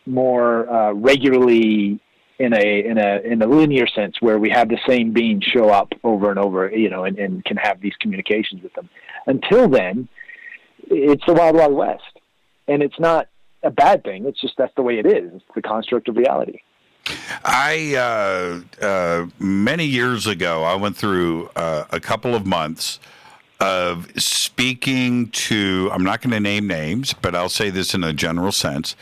more regularly in a linear sense, where we have the same being show up over and over, and can have these communications with them. Until then, it's the Wild Wild West, and it's not a bad thing. It's just that's the way it is. It's the construct of reality. Many years ago, I went through a couple of months of speaking to, I'm not going to name names, but I'll say this in a general sense,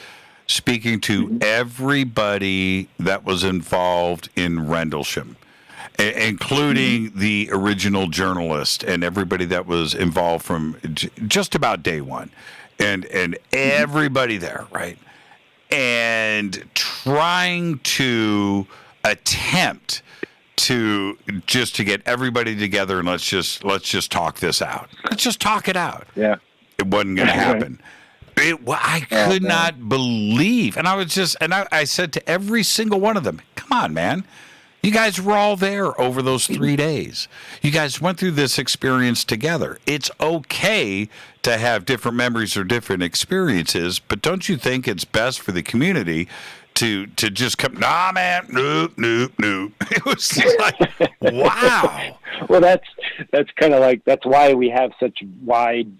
speaking to everybody that was involved in Rendlesham, including the original journalist and everybody that was involved from just about day one, and everybody there, right? And trying to attempt to get everybody together and let's just talk this out. Let's just talk it out. Yeah, it wasn't going to happen. I could not believe, and I said to every single one of them, "Come on, man! You guys were all there over those 3 days. You guys went through this experience together. It's okay to have different memories or different experiences, but don't you think it's best for the community to just come, nah, man, nope. It was just like, wow. Well, that's kind of like, that's why we have such wide,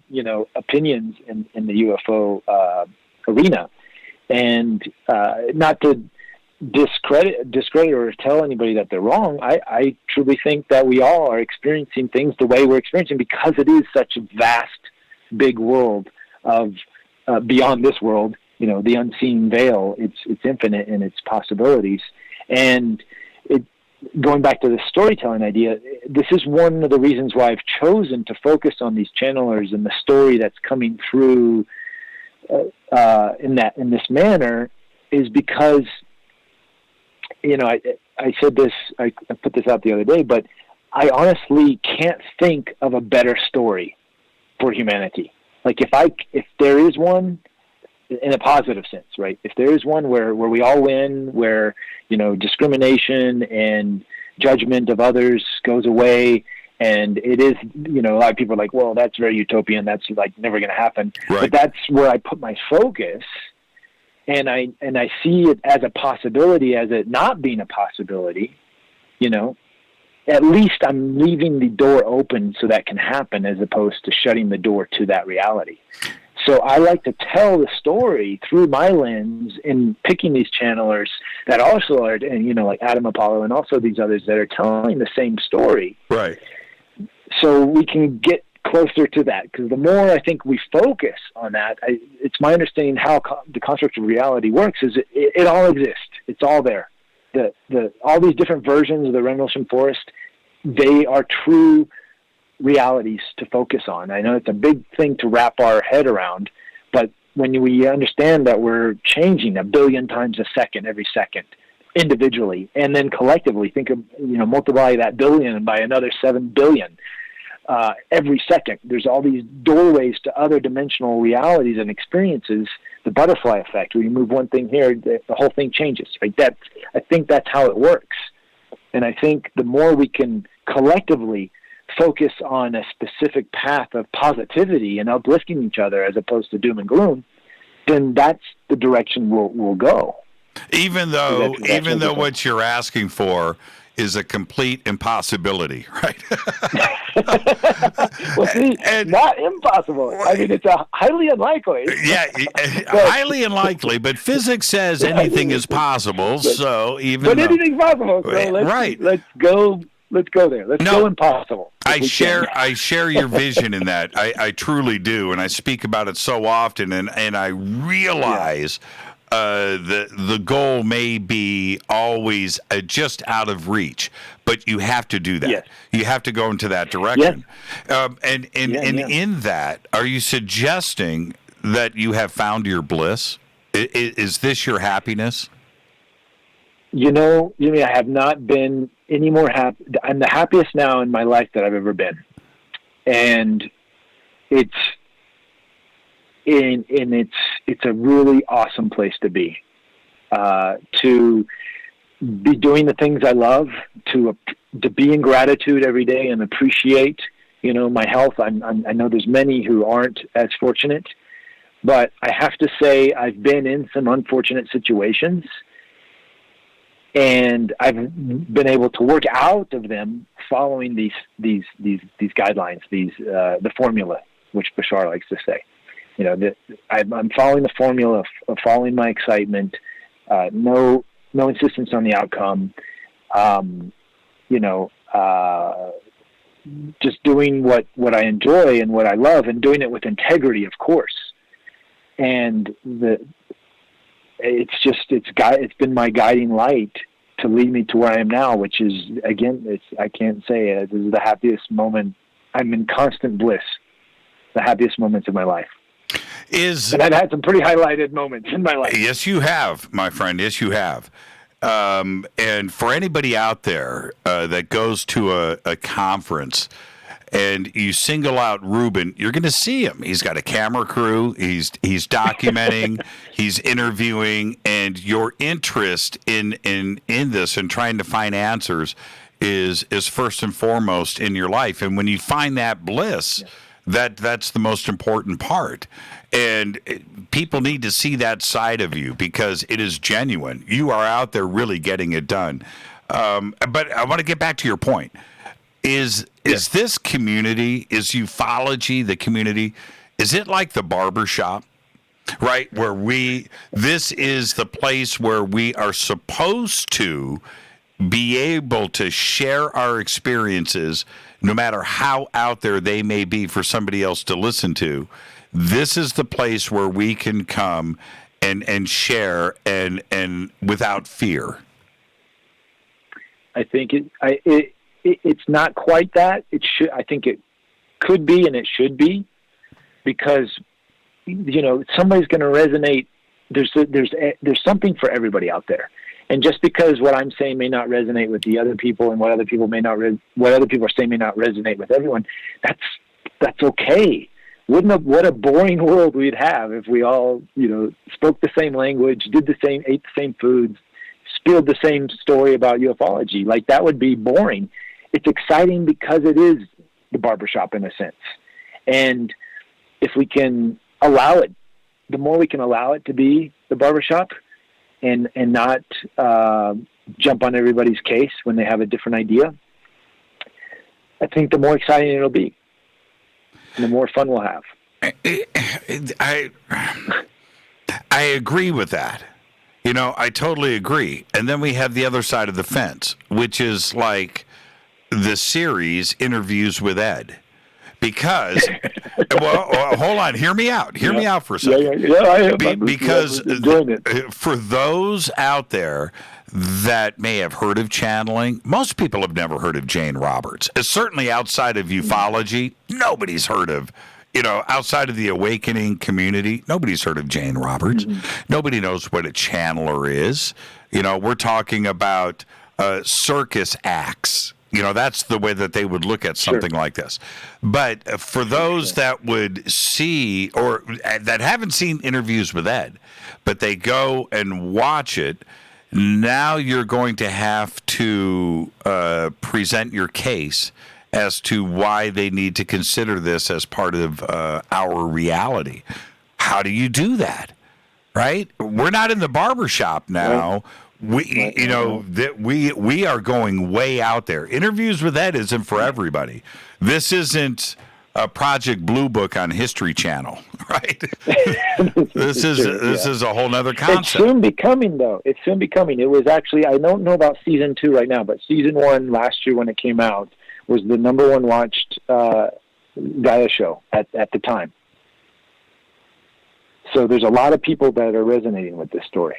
opinions in the UFO arena. And not to discredit or tell anybody that they're wrong. I truly think that we all are experiencing things the way we're experiencing because it is such a vast, big world of beyond this world. The unseen veil. It's infinite in its possibilities. And going back to the storytelling idea, this is one of the reasons why I've chosen to focus on these channelers and the story that's coming through in this manner, is because I said this, I put this out the other day, but I honestly can't think of a better story for humanity. Like if there is one in a positive sense, right? If there is one where we all win, where, discrimination and judgment of others goes away, and it is, a lot of people are like, well, that's very utopian. That's like never going to happen. Right. But that's where I put my focus. And I see it as a possibility, as it not being a possibility, at least I'm leaving the door open so that can happen, as opposed to shutting the door to that reality. So I like to tell the story through my lens in picking these channelers that also are, and like Adam Apollo and also these others that are telling the same story. Right. So we can get closer to that, because the more I think we focus on that, it's my understanding how the construct of reality works is it all exists. It's all there. All these different versions of the Rendlesham Forest, they are true realities to focus on. I know it's a big thing to wrap our head around, but when we understand that we're changing 1 billion times a second, every second, individually, and then collectively, think of, multiply that billion by another 7 billion. Every second, there's all these doorways to other dimensional realities and experiences. The butterfly effect, where you move one thing here, the whole thing changes. Right? I think that's how it works. And I think the more we can collectively focus on a specific path of positivity and uplifting each other, as opposed to doom and gloom, then that's the direction we'll go. Even though what you're asking for is a complete impossibility, right? Well, see, not impossible. I mean, it's a highly unlikely. Yeah, highly unlikely, but physics says anything is possible. So anything's possible. So let's go. Let's go there. Let's go impossible. I share your vision in that. I truly do, and I speak about it so often, and I realize. The goal may be always just out of reach, but you have to do that. Yes. You have to go into that direction. Yes. In that, are you suggesting that you have found your bliss? Is this your happiness? I have not been any more happy. I'm the happiest now in my life that I've ever been. And it's a really awesome place to be doing the things I love, to be in gratitude every day and appreciate, my health. I know there's many who aren't as fortunate, but I have to say I've been in some unfortunate situations, and I've been able to work out of them following these guidelines, the formula, which Bashar likes to say. I'm following the formula of following my excitement, no insistence on the outcome, just doing what I enjoy and what I love, and doing it with integrity, of course. And it's been my guiding light to lead me to where I am now, which is, again, I can't say it. This is the happiest moment. I'm in constant bliss. The happiest moments of my life. And I've had some pretty highlighted moments in my life. Yes, you have, my friend. Yes, you have. And for anybody out there that goes to a conference and you single out Reuben, you're going to see him. He's got a camera crew. He's documenting. He's interviewing, and your interest in this and trying to find answers is first and foremost in your life. And when you find that bliss, that's the most important part. And people need to see that side of you because it is genuine. You are out there really getting it done. But I want to get back to your point. Is this community, is ufology the community, is it like the barbershop, right? This is the place where we are supposed to be able to share our experiences, no matter how out there they may be for somebody else to listen to. This is the place where we can come and share and without fear. I think it's not quite that. I think it could be, and it should be, because somebody's going to resonate. There's something for everybody out there. And just because what I'm saying may not resonate with the other people, and what other people are saying may not resonate with everyone, that's okay. What a boring world we'd have if we all, spoke the same language, ate the same foods, spilled the same story about ufology. Like, that would be boring. It's exciting because it is the barbershop in a sense. And if we can allow it, the more we can allow it to be the barbershop, and not jump on everybody's case when they have a different idea, I think the more exciting it'll be, and the more fun we'll have. I agree with that. I totally agree. And then we have the other side of the fence, which is like the series Interviews with Ed. Because, well, hold on, hear me out. Hear me out for a second. I am. Because for those out there that may have heard of channeling, most people have never heard of Jane Roberts. Certainly outside of ufology, nobody's heard of, outside of the awakening community, nobody's heard of Jane Roberts. Mm-hmm. Nobody knows what a channeler is. We're talking about circus acts. That's the way that they would look at something like this. But for those that would see, or that haven't seen Interviews with Ed, but they go and watch it, now you're going to have to present your case as to why they need to consider this as part of our reality. How do you do that? Right? We're not in the barbershop now. We are going way out there. Interviews with Ed isn't for everybody. This isn't a Project Blue Book on History Channel, right? This is a whole nother concept. It's soon becoming, though. It's soon becoming. It was actually, I don't know about season 2 right now, but season 1 last year when it came out was the number 1 watched Gaia show at the time. So there's a lot of people that are resonating with this story.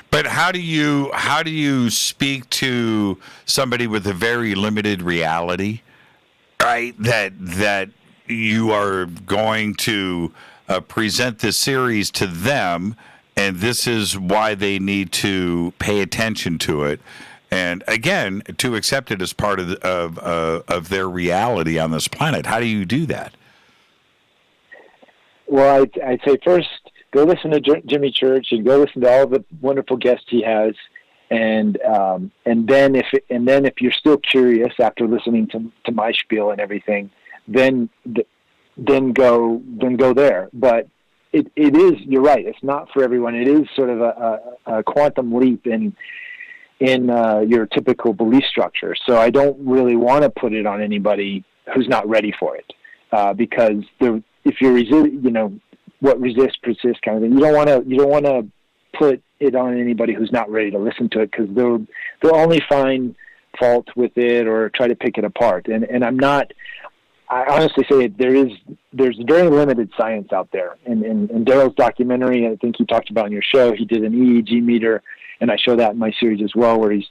But how do you speak to somebody with a very limited reality, right? That you are going to present this series to them, and this is why they need to pay attention to it, and again to accept it as part of their reality on this planet. How do you do that? Well, I'd say first, go listen to Jimmy Church and go listen to all the wonderful guests he has, and then if you're still curious after listening to my spiel and everything, then go there. But it is, you're right, it's not for everyone. It is sort of a quantum leap in your typical belief structure. So I don't really want to put it on anybody who's not ready for it, because what resists persists kind of thing. You don't want to put it on anybody who's not ready to listen to it, because they'll only find fault with it or try to pick it apart. And I honestly say there's very limited science out there. And Daryl's documentary, I think he talked about on your show, he did an EEG meter, and I show that in my series as well, where he's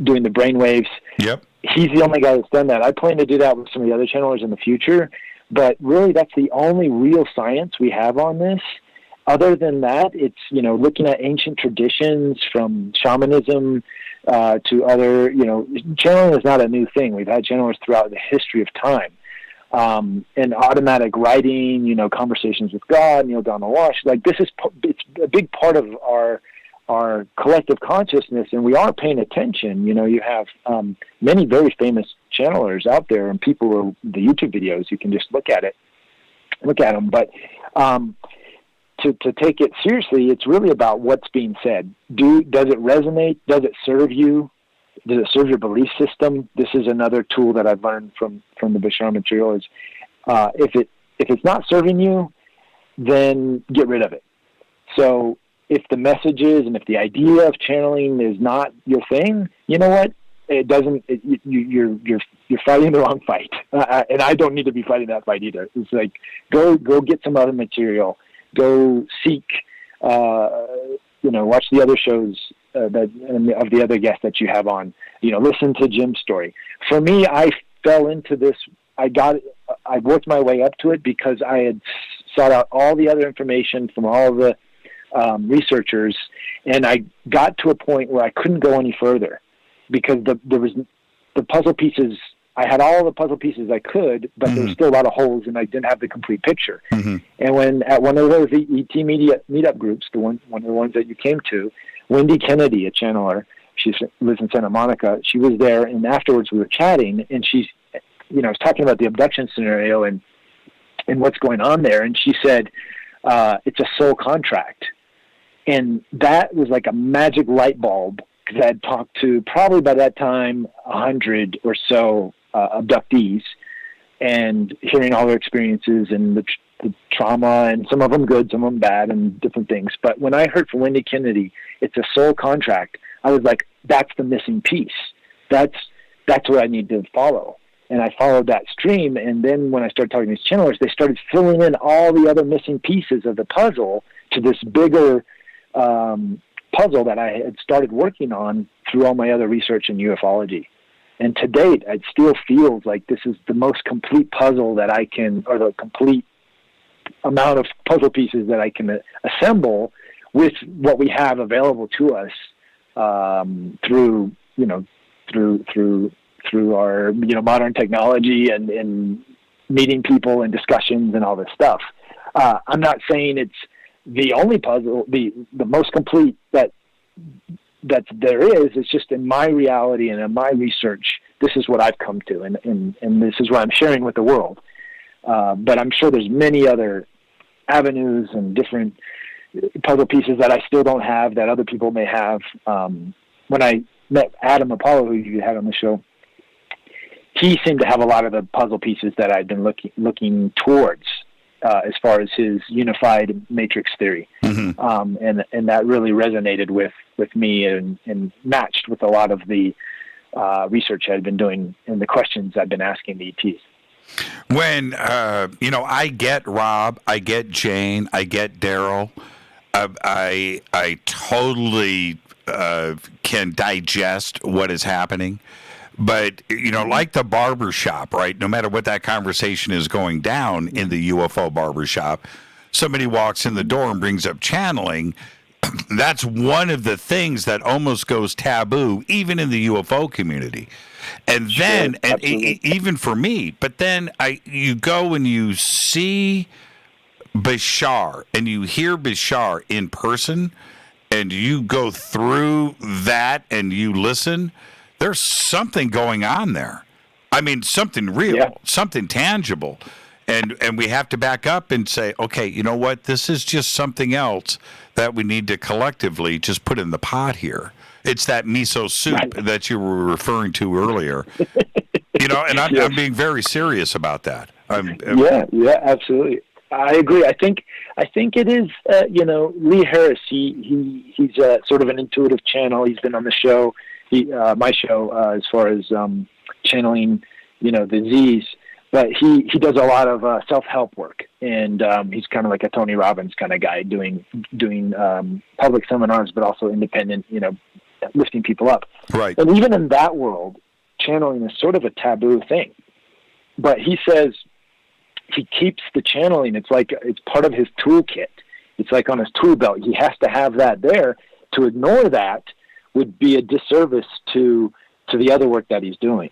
doing the brain waves. Yep. He's the only guy that's done that. I plan to do that with some of the other channelers in the future, but really that's the only real science we have on this. Other than that, it's, looking at ancient traditions from shamanism to other, channeling is not a new thing. We've had channelers throughout the history of time. And automatic writing, conversations with God, Neil Donald Walsh, it's a big part of our collective consciousness, and we are paying attention. You have many very famous channelers out there, and people, the YouTube videos, you can just look at them. But to take it seriously, it's really about what's being said. Does it resonate? Does it serve you? Does it serve your belief system? This is another tool that I've learned from the Bashar material is if it's not serving you, then get rid of it. So if the messages and if the idea of channeling is not your thing, you know what? It doesn't. You're fighting the wrong fight, and I don't need to be fighting that fight either. It's like go get some other material. Go seek. Watch the other shows of the other guests that you have on. Listen to Jim's story. For me, I fell into this. I worked my way up to it because I had sought out all the other information from all the researchers, and I got to a point where I couldn't go any further because there was the puzzle pieces. I had all the puzzle pieces I could, but there was still a lot of holes, and I didn't have the complete picture. Mm-hmm. And when at one of those ET Media meetup groups, one of the ones that you came to, Wendy Kennedy, a channeler, she lives in Santa Monica, she was there, and afterwards we were chatting, and she's, I was talking about the abduction scenario and what's going on there, and she said, it's a soul contract. And that was like a magic light bulb, because I had talked to probably by that time 100 or so abductees, and hearing all their experiences and the trauma, and some of them good, some of them bad, and different things. But when I heard from Wendy Kennedy, it's a soul contract, I was like, that's the missing piece. That's what I need to follow. And I followed that stream, and then when I started talking to these channelers, they started filling in all the other missing pieces of the puzzle to this bigger puzzle that I had started working on through all my other research in ufology. And to date, it still feels like this is the most complete puzzle that I can, or the complete amount of puzzle pieces that I can assemble with what we have available to us through our modern technology and meeting people and discussions and all this stuff. I'm not saying it's the only puzzle, the most complete that there is. It's just in my reality and in my research, this is what I've come to, and this is what I'm sharing with the world. But I'm sure there's many other avenues and different puzzle pieces that I still don't have that other people may have. When I met Adam Apollo, who you had on the show, he seemed to have a lot of the puzzle pieces that I'd been looking towards as far as his unified matrix theory. Mm-hmm. And that really resonated with me and matched with a lot of the research I'd been doing and the questions I've been asking the ETs. When, I get Rob, I get Jane, I get Daryl, I totally can digest what is happening. But, like the barbershop, right? No matter what that conversation is going down in the UFO barbershop, somebody walks in the door and brings up channeling. That's one of the things that almost goes taboo, even in the UFO community. And then, sure, even for me, but then you go and you see Bashar and you hear Bashar in person and you go through that and you listen. There's something going on there. I mean, something real, something tangible. And we have to back up and say, okay, you know what? This is just something else that we need to collectively just put in the pot here. It's that miso soup that you were referring to earlier. And I'm being very serious about that. Yeah, absolutely. I agree. I think it is. Lee Harris. He's sort of an intuitive channel. He's been on the show, my show, as far as channeling, the Z's. But he does a lot of self-help work, and he's kind of like a Tony Robbins kind of guy, doing public seminars, but also independent, lifting people up. Right. And even in that world, channeling is sort of a taboo thing. But he says he keeps the channeling. It's like it's part of his toolkit. It's like on his tool belt. He has to have that there. To ignore that would be a disservice to the other work that he's doing.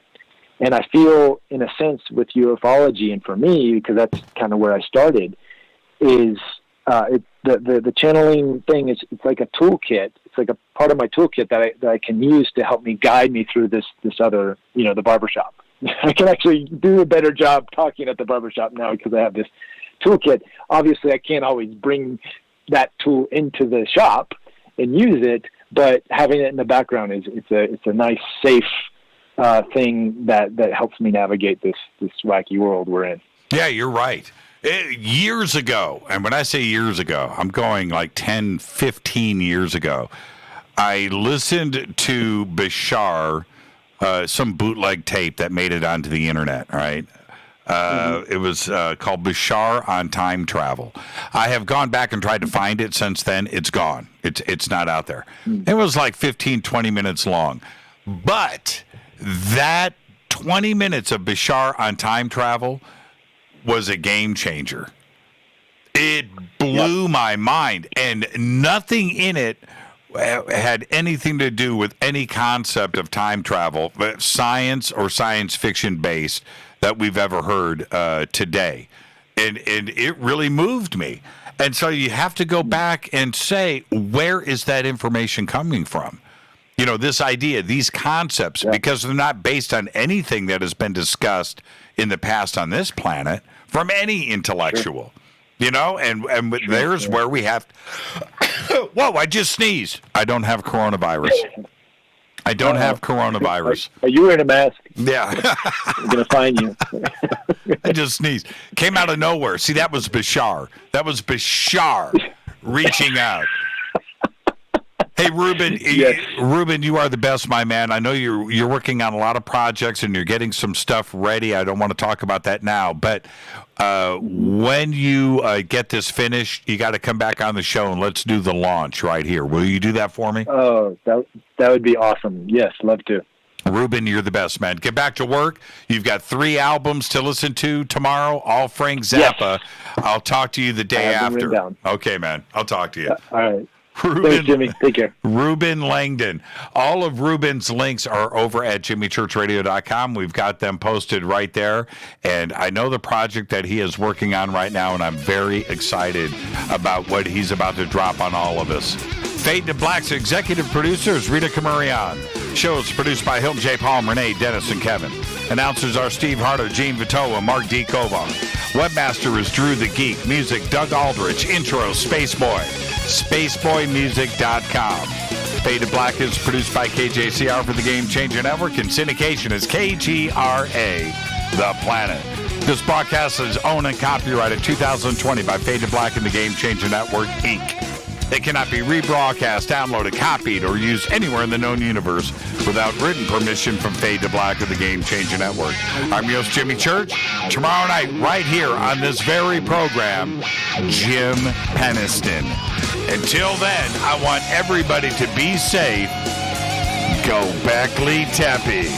And I feel, in a sense, with ufology, and for me, because that's kind of where I started, is the channeling thing is it's like a toolkit. It's like a part of my toolkit that I can use to help me guide me through this other, the barbershop. I can actually do a better job talking at the barbershop now because I have this toolkit. Obviously, I can't always bring that tool into the shop and use it, but having it in the background it's a nice, safe thing that helps me navigate this wacky world we're in. Yeah, you're right. Years ago, and when I say years ago, I'm going like 10, 15 years ago, I listened to Bashar, some bootleg tape that made it onto the internet, right? It was called Bashar on Time Travel. I have gone back and tried to find it since then. It's gone. It's not out there. It was like 15, 20 minutes long. But that 20 minutes of Bashar on time travel was a game changer. It blew my mind, and nothing in it had anything to do with any concept of time travel, science or science fiction based, that we've ever heard today. And it really moved me. And so you have to go back and say, where is that information coming from? This idea, these concepts, because they're not based on anything that has been discussed in the past on this planet from any intellectual, and there's where we have, whoa, I just sneezed. I don't have coronavirus. I don't have coronavirus. Are you wearing a mask? Yeah. I'm going to find you. I just sneezed. Came out of nowhere. See, that was Bashar. That was Bashar reaching out. Hey, Reuben, yes. Reuben, you are the best, my man. I know you're working on a lot of projects and you're getting some stuff ready. I don't want to talk about that now, but when you get this finished, you got to come back on the show and let's do the launch right here. Will you do that for me? Oh, that would be awesome. Yes, love to. Reuben, you're the best, man. Get back to work. You've got 3 albums to listen to tomorrow, all Frank Zappa. Yes. I'll talk to you the day after. Okay, man. I'll talk to you. All right. Thanks, Jimmy. Take care. Reuben Langdon. All of Reuben's links are over at jimmychurchradio.com. We've got them posted right there. And I know the project that he is working on right now, and I'm very excited about what he's about to drop on all of us. Fade to Black's executive producer is Rita Camurian. Show is produced by Hilton J. Palm, Renee, Dennis, and Kevin. Announcers are Steve Harder, Gene Vitoa, and Mark D. Kovar. Webmaster is Drew the Geek. Music, Doug Aldrich. Intro, Spaceboy. SpaceboyMusic.com. Fade to Black is produced by KJCR for the Game Changer Network, and syndication is KGRA, The Planet. This broadcast is owned and copyrighted 2020 by Fade to Black and the Game Changer Network, Inc. It cannot be rebroadcast, downloaded, copied, or used anywhere in the known universe without written permission from Fade to Black of the Game Changer Network. I'm your host, Jimmy Church. Tomorrow night, right here on this very program, Jim Peniston. Until then, I want everybody to be safe. Go Beckley Tepe.